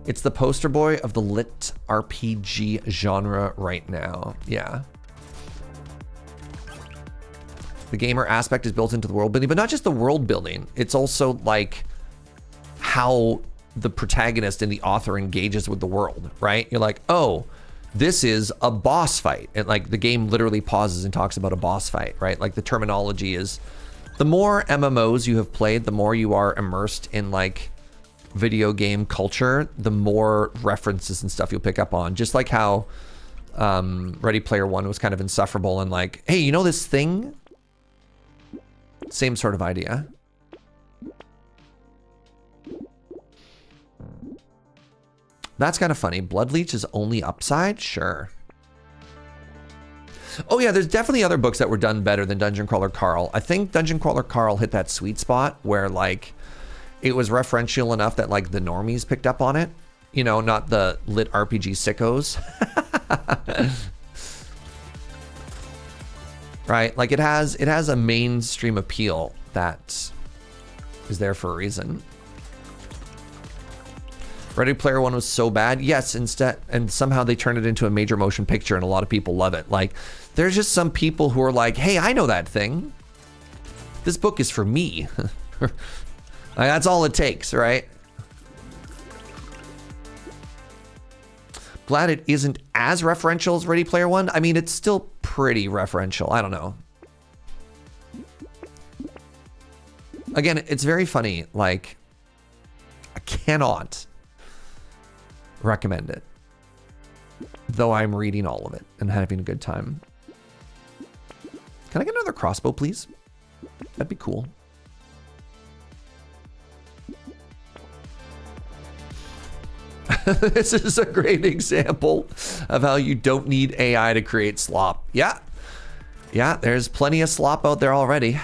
It's the poster boy of the lit RPG genre right now. Yeah. The gamer aspect is built into the world building, but not just the world building. It's also like how the protagonist and the author engages with the world, right? You're like, oh, this is a boss fight. And like the game literally pauses and talks about a boss fight, right? Like the terminology is, the more MMOs you have played, the more you are immersed in like video game culture, the more references and stuff you'll pick up on. Just like how Ready Player One was kind of insufferable and like, hey, you know this thing? Same sort of idea. That's kind of funny. Bloodleech is only upside? Sure. Oh yeah, there's definitely other books that were done better than Dungeon Crawler Carl. I think Dungeon Crawler Carl hit that sweet spot where like it was referential enough that like the normies picked up on it. You know, not the lit RPG sickos. Right? Like it has a mainstream appeal that is there for a reason. Ready Player One was so bad. Yes, instead, and somehow they turned it into a major motion picture and a lot of people love it. Like, there's just some people who are like, hey, I know that thing. This book is for me. Like, that's all it takes, right? Glad it isn't as referential as Ready Player One. I mean, it's still pretty referential. I don't know. Again, it's very funny. Like, I cannot recommend it, though I'm reading all of it and having a good time. Can I get another crossbow, please? That'd be cool. This is a great example of how you don't need AI to create slop. Yeah, there's plenty of slop out there already.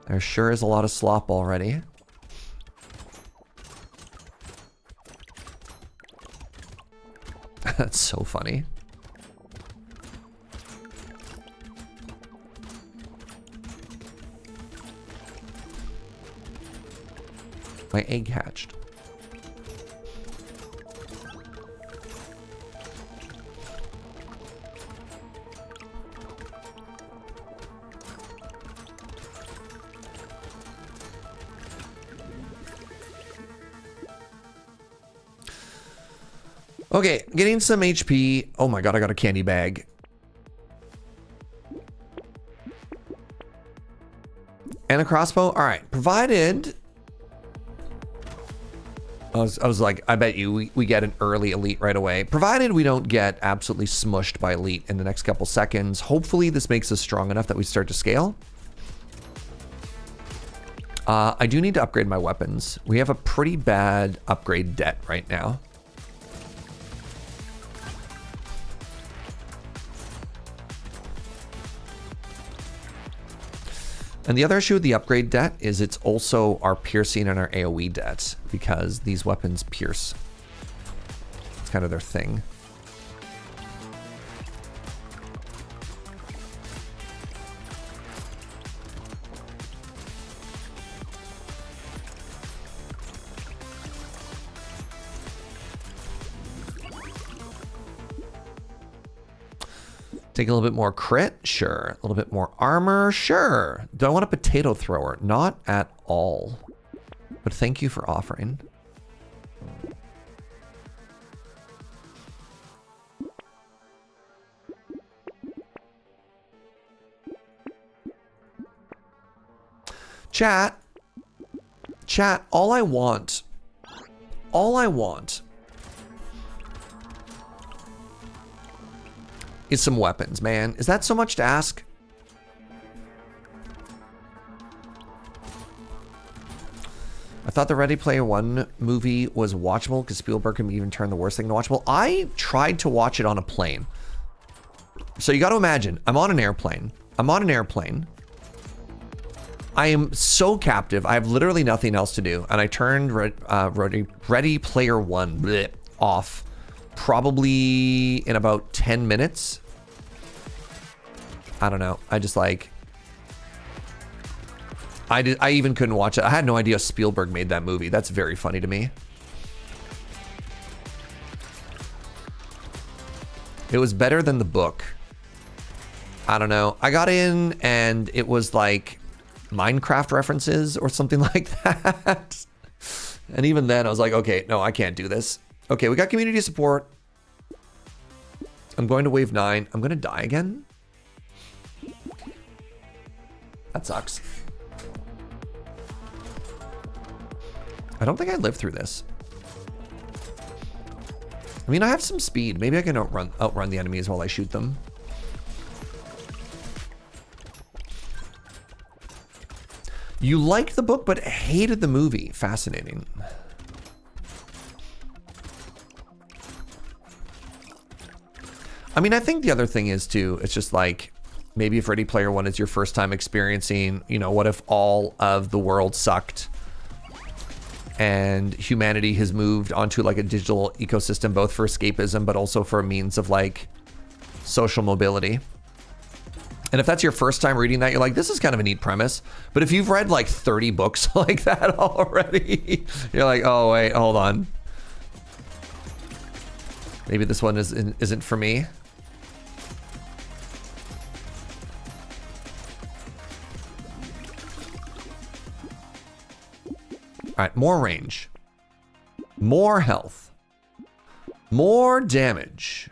There sure is a lot of slop already. That's so funny. My egg hatched. Okay, getting some HP. Oh my god, I got a candy bag. And a crossbow. All right, provided. I was like, I bet you we get an early elite right away. Provided we don't get absolutely smushed by elite in the next couple seconds. Hopefully this makes us strong enough that we start to scale. I do need to upgrade my weapons. We have a pretty bad upgrade debt right now. And the other issue with the upgrade debt is it's also our piercing and our AoE debt, because these weapons pierce. It's kind of their thing. Take a little bit more crit? Sure. A little bit more armor? Sure. Do I want a potato thrower? Not at all. But thank you for offering. Chat, all I want is some weapons, man. Is that so much to ask? I thought the Ready Player One movie was watchable because Spielberg can even turn the worst thing to watchable. I tried to watch it on a plane. So you got to imagine, I'm on an airplane. I am so captive. I have literally nothing else to do. And I turned Ready Player One off probably in about 10 minutes. I don't know. I just like... I even couldn't watch it. I had no idea Spielberg made that movie. That's very funny to me. It was better than the book. I don't know. I got in and it was like Minecraft references or something like that. And even then I was like, okay, no, I can't do this. Okay, we got community support. I'm going to wave 9. I'm going to die again. That sucks. I don't think I lived through this. I mean, I have some speed. Maybe I can outrun the enemies while I shoot them. You liked the book, but hated the movie. Fascinating. I mean, I think the other thing is too, it's just like, maybe if Ready Player One is your first time experiencing, you know, what if all of the world sucked and humanity has moved onto like a digital ecosystem, both for escapism, but also for a means of like social mobility. And if that's your first time reading that, you're like, this is kind of a neat premise. But if you've read like 30 books like that already, you're like, oh, wait, hold on. Maybe this one isn't for me. All right, more range, more health, more damage.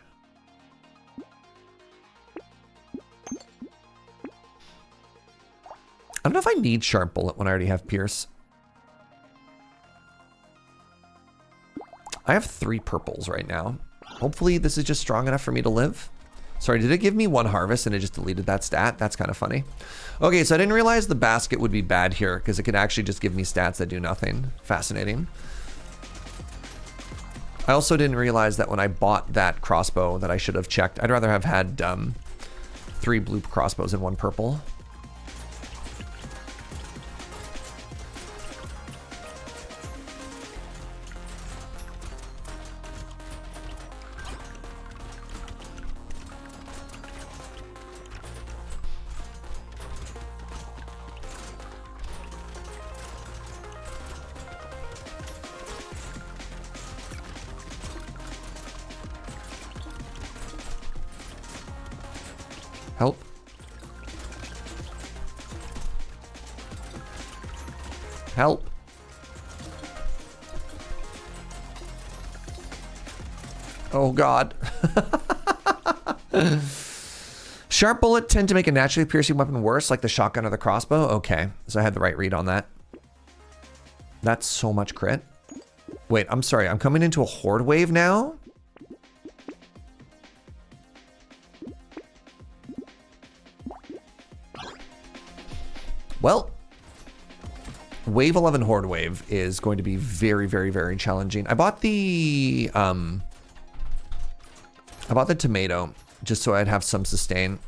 I don't know if I need Sharp Bullet when I already have Pierce. I have 3 purples right now. Hopefully this is just strong enough for me to live. Sorry, did it give me 1 harvest and it just deleted that stat? That's kind of funny. Okay, so I didn't realize the basket would be bad here because it could actually just give me stats that do nothing. Fascinating. I also didn't realize that when I bought that crossbow that I should have checked. I'd rather have had 3 blue crossbows and 1 purple. Help. Oh, God. Sharp bullet tend to make a naturally piercing weapon worse, like the shotgun or the crossbow. Okay, so I had the right read on that. That's so much crit. Wait, I'm sorry. I'm coming into a horde wave now? Well, wave 11 horde wave is going to be very, very, very challenging. I bought the tomato just so I'd have some sustain.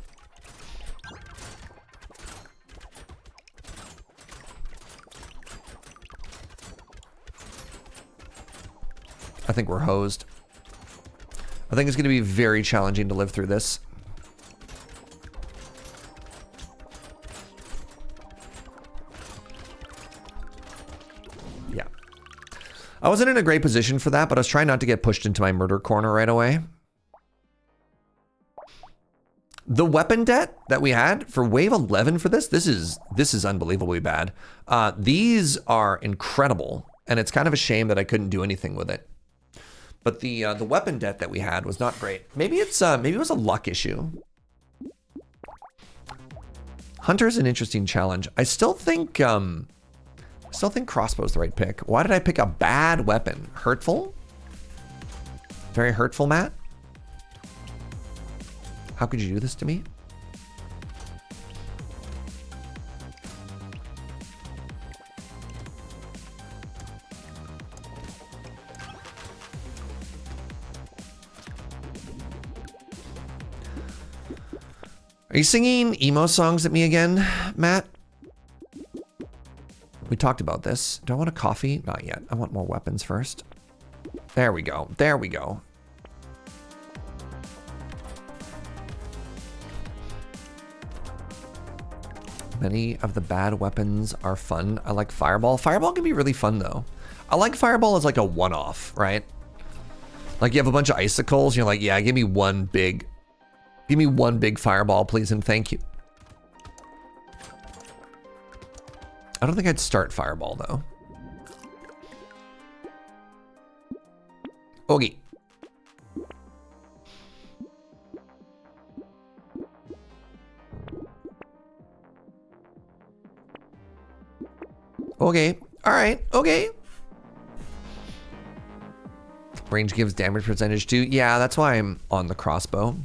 I think we're hosed. I think it's going to be very challenging to live through this. Yeah. I wasn't in a great position for that, but I was trying not to get pushed into my murder corner right away. The weapon debt that we had for wave 11 for this is unbelievably bad. These are incredible, and it's kind of a shame that I couldn't do anything with it. But the weapon debt that we had was not great. Maybe it was a luck issue. Hunter's an interesting challenge. I still think crossbow's the right pick. Why did I pick a bad weapon? Hurtful? Very hurtful, Matt? How could you do this to me? Are you singing emo songs at me again, Matt? We talked about this. Do I want a coffee? Not yet. I want more weapons first. There we go. There we go. Many of the bad weapons are fun. I like Fireball. Fireball can be really fun, though. I like Fireball as like a one-off, right? Like you have a bunch of icicles, and you're like, yeah, give me one big Fireball, please, and thank you. I don't think I'd start Fireball, though. Okay. Okay. All right. Okay. Range gives damage percentage too. Yeah, that's why I'm on the crossbow.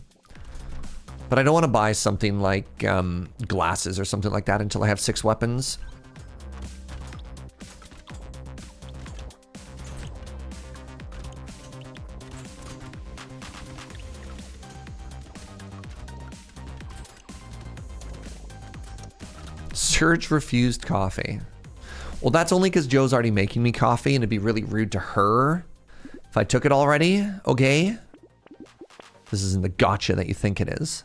But I don't want to buy something like glasses or something like that until I have 6 weapons. Serge refused coffee. Well, that's only because Joe's already making me coffee, and it'd be really rude to her if I took it already. Okay? This isn't the gotcha that you think it is.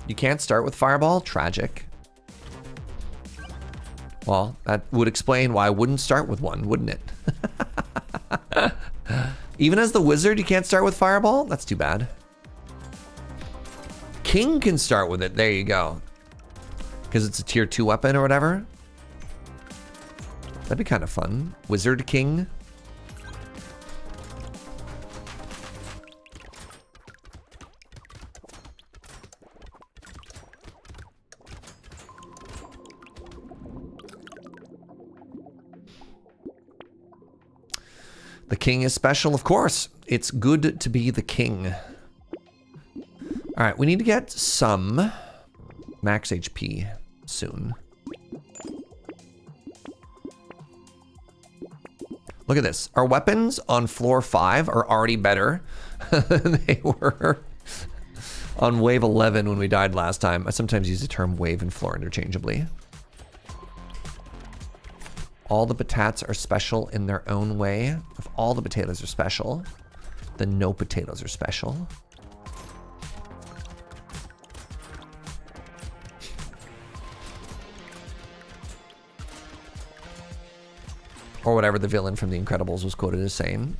You can't start with Fireball? Tragic. Well, that would explain why I wouldn't start with one, wouldn't it? Even as the wizard, you can't start with Fireball? That's too bad. King can start with it. There you go. Because it's a tier 2 weapon or whatever. That'd be kind of fun. Wizard King. The king is special, of course. It's good to be the king. All right, we need to get some max HP soon. Look at this. Our weapons on floor 5 are already better than they were on wave 11 when we died last time. I sometimes use the term wave and floor interchangeably. All the batatas are special in their own way. If all the potatoes are special, then no potatoes are special. Or whatever the villain from The Incredibles was quoted as saying.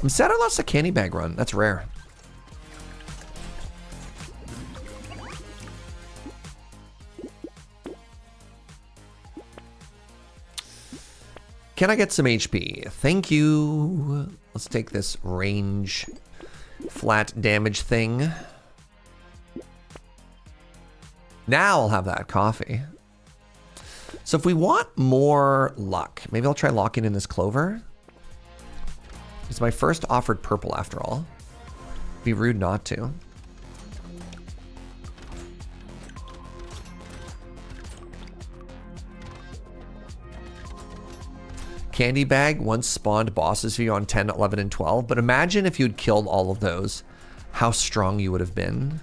I'm sad I lost a candy bag run. That's rare. Can I get some HP? Thank you. Let's take this range flat damage thing. Now I'll have that coffee. So if we want more luck, maybe I'll try locking in this clover. It's my first offered purple after all. Be rude not to. Candy bag once spawned bosses for you on 10, 11, and 12. But imagine if you'd killed all of those, how strong you would have been.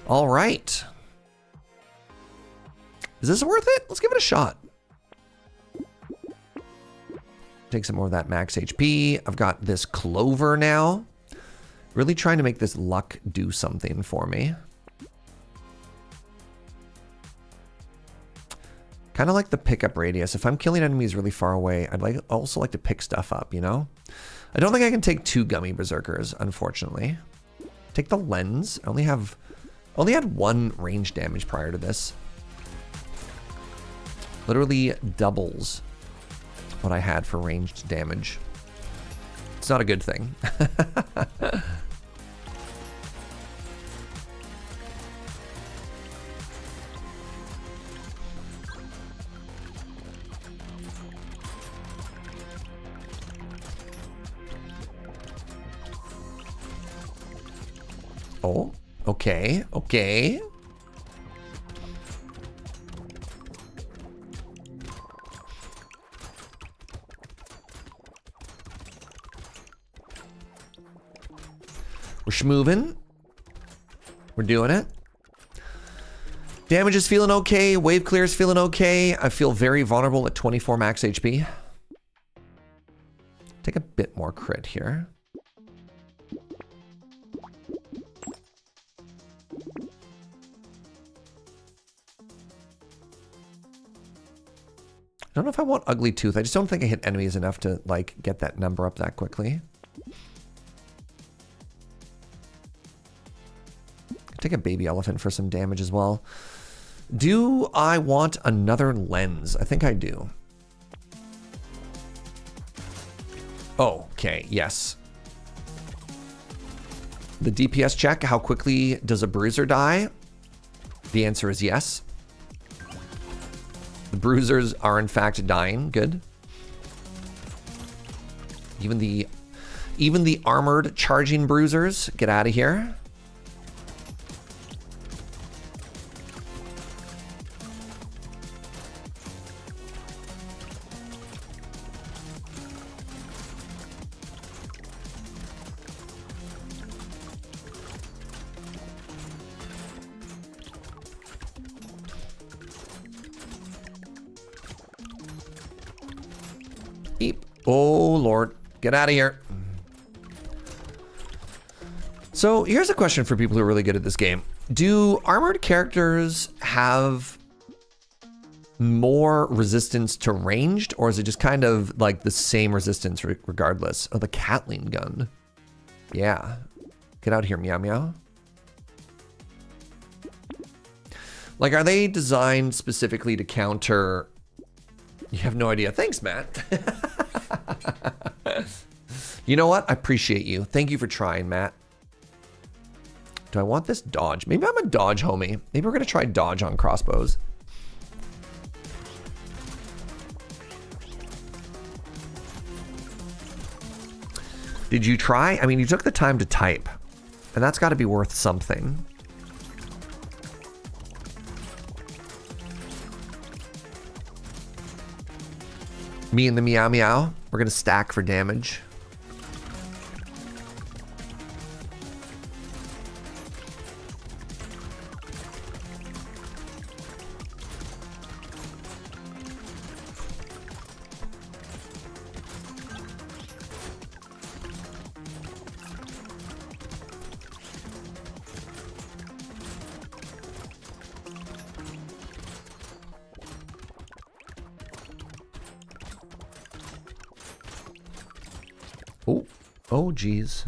All right. Is this worth it? Let's give it a shot. Take some more of that max HP. I've got this clover now. Really trying to make this luck do something for me. Kind of like the pickup radius. If I'm killing enemies really far away, I'd also like to pick stuff up, you know? I don't think I can take 2 gummy berserkers, unfortunately. Take the lens. I only had 1 range damage prior to this. Literally doubles what I had for ranged damage. It's not a good thing. Oh, okay, okay. We're schmoving. We're doing it. Damage is feeling okay. Wave clear is feeling okay. I feel very vulnerable at 24 max HP. Take a bit more crit here. I don't know if I want Ugly Tooth. I just don't think I hit enemies enough to, like, get that number up that quickly. Take a baby elephant for some damage as well. Do I want another lens? I think I do. Oh, okay, yes. The DPS check, how quickly does a bruiser die? The answer is yes. The bruisers are in fact dying. Good. Even the armored charging bruisers, get out of here. Oh, Lord. Get out of here. So here's a question for people who are really good at this game. Do armored characters have more resistance to ranged, or is it just kind of like the same resistance regardless? Oh, the Catling gun. Yeah. Get out here, meow meow. Like, are they designed specifically to counter... You have no idea. Thanks, Matt. You know what? I appreciate you. Thank you for trying, Matt. Do I want this dodge? Maybe I'm a dodge homie. Maybe we're going to try dodge on crossbows. Did you try? I mean, you took the time to type, and that's got to be worth something. Me and the meow meow. We're going to stack for damage. Oh, oh, geez.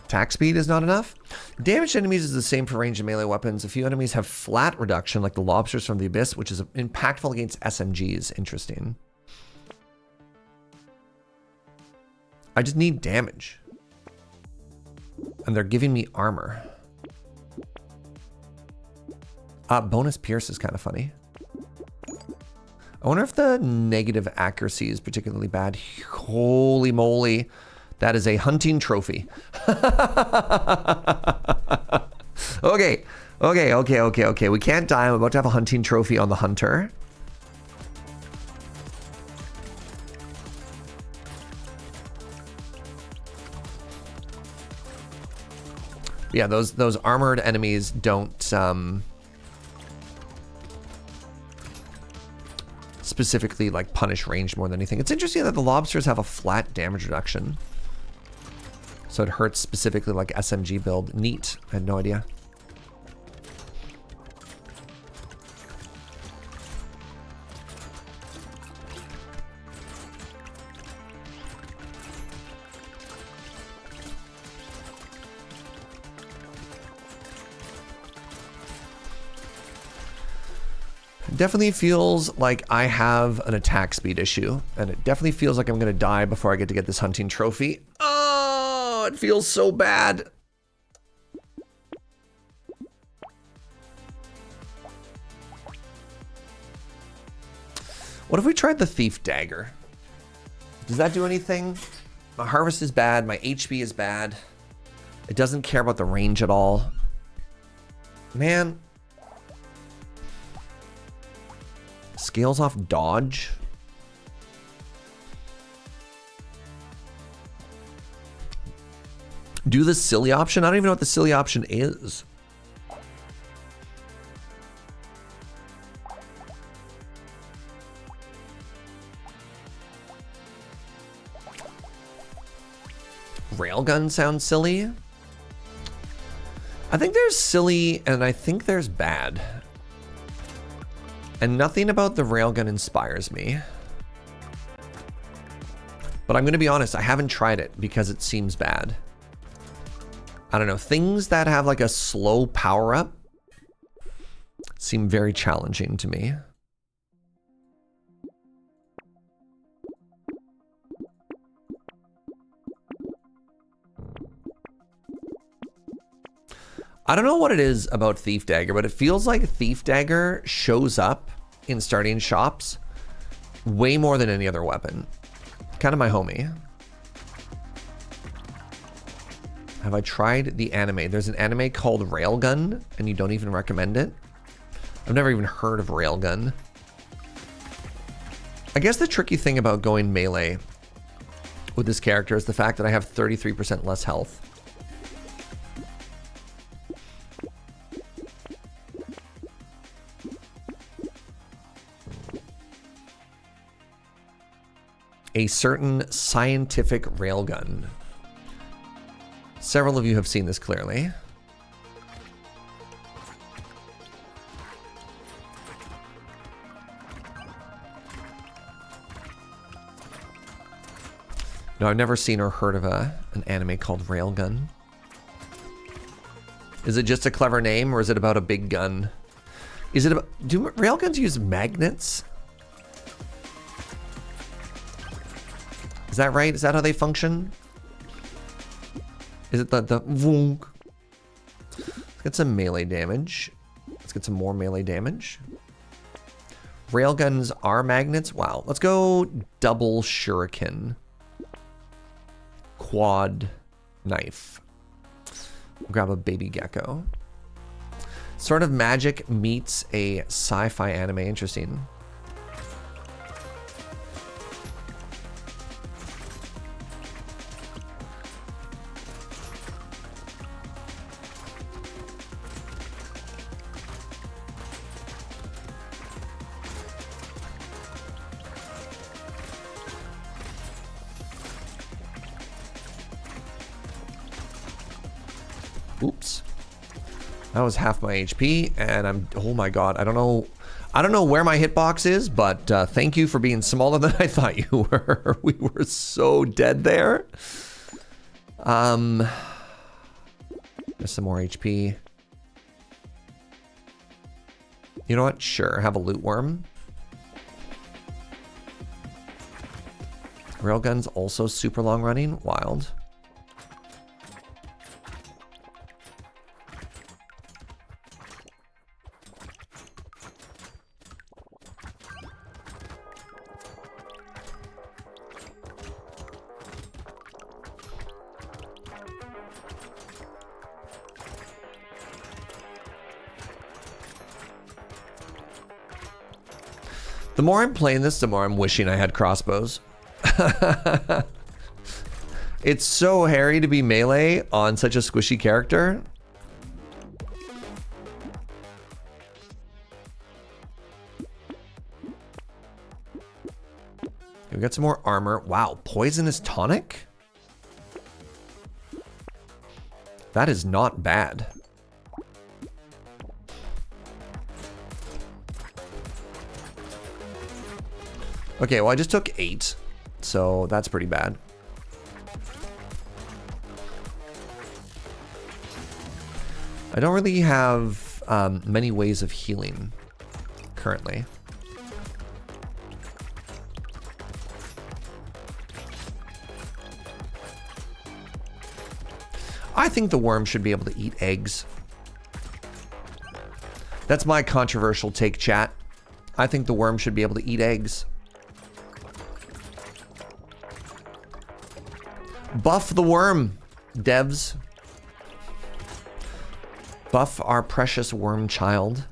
Attack speed is not enough. Damage to enemies is the same for range and melee weapons. A few enemies have flat reduction, like the lobsters from the abyss, which is impactful against SMGs. Interesting. I just need damage. And they're giving me armor. Bonus pierce is kind of funny. I wonder if the negative accuracy is particularly bad. Holy moly. That is a hunting trophy. Okay. We can't die. I'm about to have a hunting trophy on the hunter. Yeah, those armored enemies don't specifically like punish range more than anything. It's interesting that the lobsters have a flat damage reduction. So it hurts specifically like SMG build. Neat. I had no idea. Definitely feels like I have an attack speed issue, and it definitely feels like I'm gonna die before I get to get this hunting trophy. Oh, it feels so bad. What if we tried the thief dagger? Does that do anything? My harvest is bad, my HP is bad. It doesn't care about the range at all. Man. Scales off dodge. Do the silly option? I don't even know what the silly option is. Railgun sounds silly. I think there's silly and I think there's bad. And nothing about the railgun inspires me. But I'm going to be honest, I haven't tried it because it seems bad. I don't know, things that have like a slow power up seem very challenging to me. I don't know what it is about Thief Dagger, but it feels like Thief Dagger shows up in starting shops way more than any other weapon. Kind of my homie. Have I tried the anime? There's an anime called Railgun, and you don't even recommend it? I've never even heard of Railgun. I guess the tricky thing about going melee with this character is the fact that I have 33% less health. A certain scientific railgun. Several of you have seen this clearly. No, I've never seen or heard of an anime called Railgun. Is it just a clever name or is it about a big gun? Is it about, do railguns use magnets? Is that right? Is that how they function? Is it the voonk? Let's get some melee damage. Let's get some more melee damage. Railguns are magnets. Wow. Let's go double shuriken. Quad knife. Grab a baby gecko. Sort of magic meets a sci-fi anime. Interesting. Oops. That was half my HP, and I'm, oh my god, I don't know. I don't know where my hitbox is, but thank you for being smaller than I thought you were. We were so dead there. There's some more HP. You know what? Sure, have a loot worm. Railgun's also super long running. Wild. The more I'm playing this, the more I'm wishing I had crossbows. It's so hairy to be melee on such a squishy character. We got some more armor. Wow, poisonous tonic? That is not bad. Okay, well I just took 8, so that's pretty bad. I don't really have many ways of healing currently. I think the worm should be able to eat eggs. That's my controversial take, chat. I think the worm should be able to eat eggs. Buff the worm, devs. Buff our precious worm child.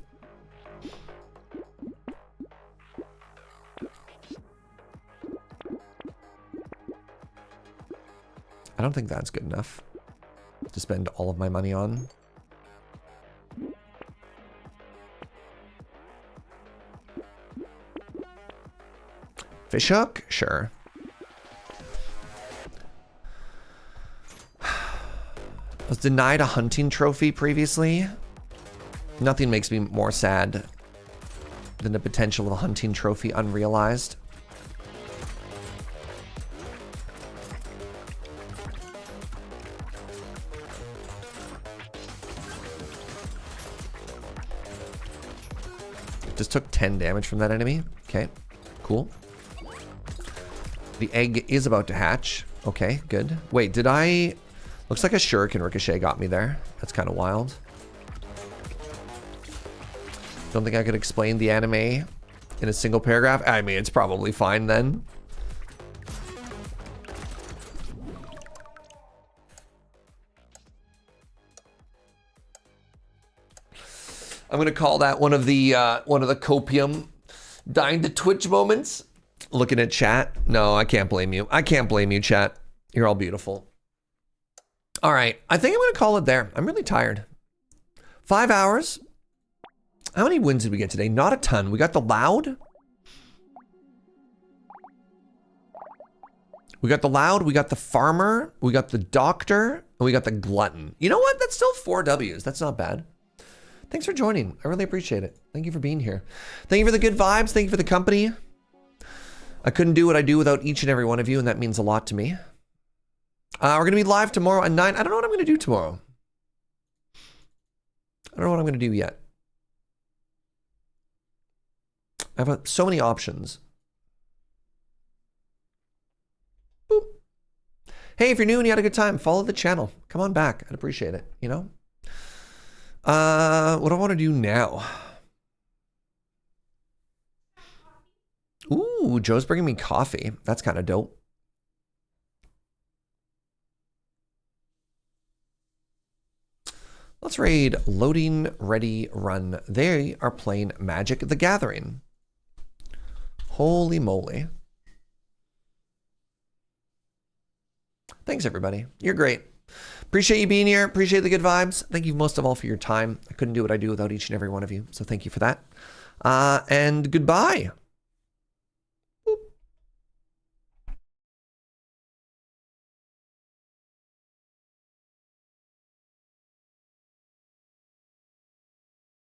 I don't think that's good enough to spend all of my money on. Fishhook? Sure. I was denied a hunting trophy previously. Nothing makes me more sad than the potential of a hunting trophy unrealized. Just took 10 damage from that enemy. Okay, cool. The egg is about to hatch. Okay, good. Wait, did I... Looks like a shuriken ricochet got me there. That's kind of wild. Don't think I could explain the anime in a single paragraph. I mean, it's probably fine then. I'm gonna call that one of the copium dying to Twitch moments. Looking at chat. No, I can't blame you. I can't blame you, chat. You're all beautiful. All right, I think I'm gonna call it there. I'm really tired. 5 hours. How many wins did we get today? Not a ton. We got the Loud. We got the Loud, we got the Farmer, we got the Doctor, and we got the Glutton. You know what? That's still 4 W's. That's not bad. Thanks for joining. I really appreciate it. Thank you for being here. Thank you for the good vibes. Thank you for the company. I couldn't do what I do without each and every one of you, and that means a lot to me. We're going to be live tomorrow at 9. I don't know what I'm going to do tomorrow. I don't know what I'm going to do yet. I have so many options. Boop. Hey, if you're new and you had a good time, follow the channel. Come on back. I'd appreciate it, you know? What do I want to do now? Ooh, Joe's bringing me coffee. That's kind of dope. Let's raid Loading Ready Run. They are playing Magic the Gathering. Holy moly. Thanks, everybody. You're great. Appreciate you being here. Appreciate the good vibes. Thank you most of all for your time. I couldn't do what I do without each and every one of you. So thank you for that. And goodbye.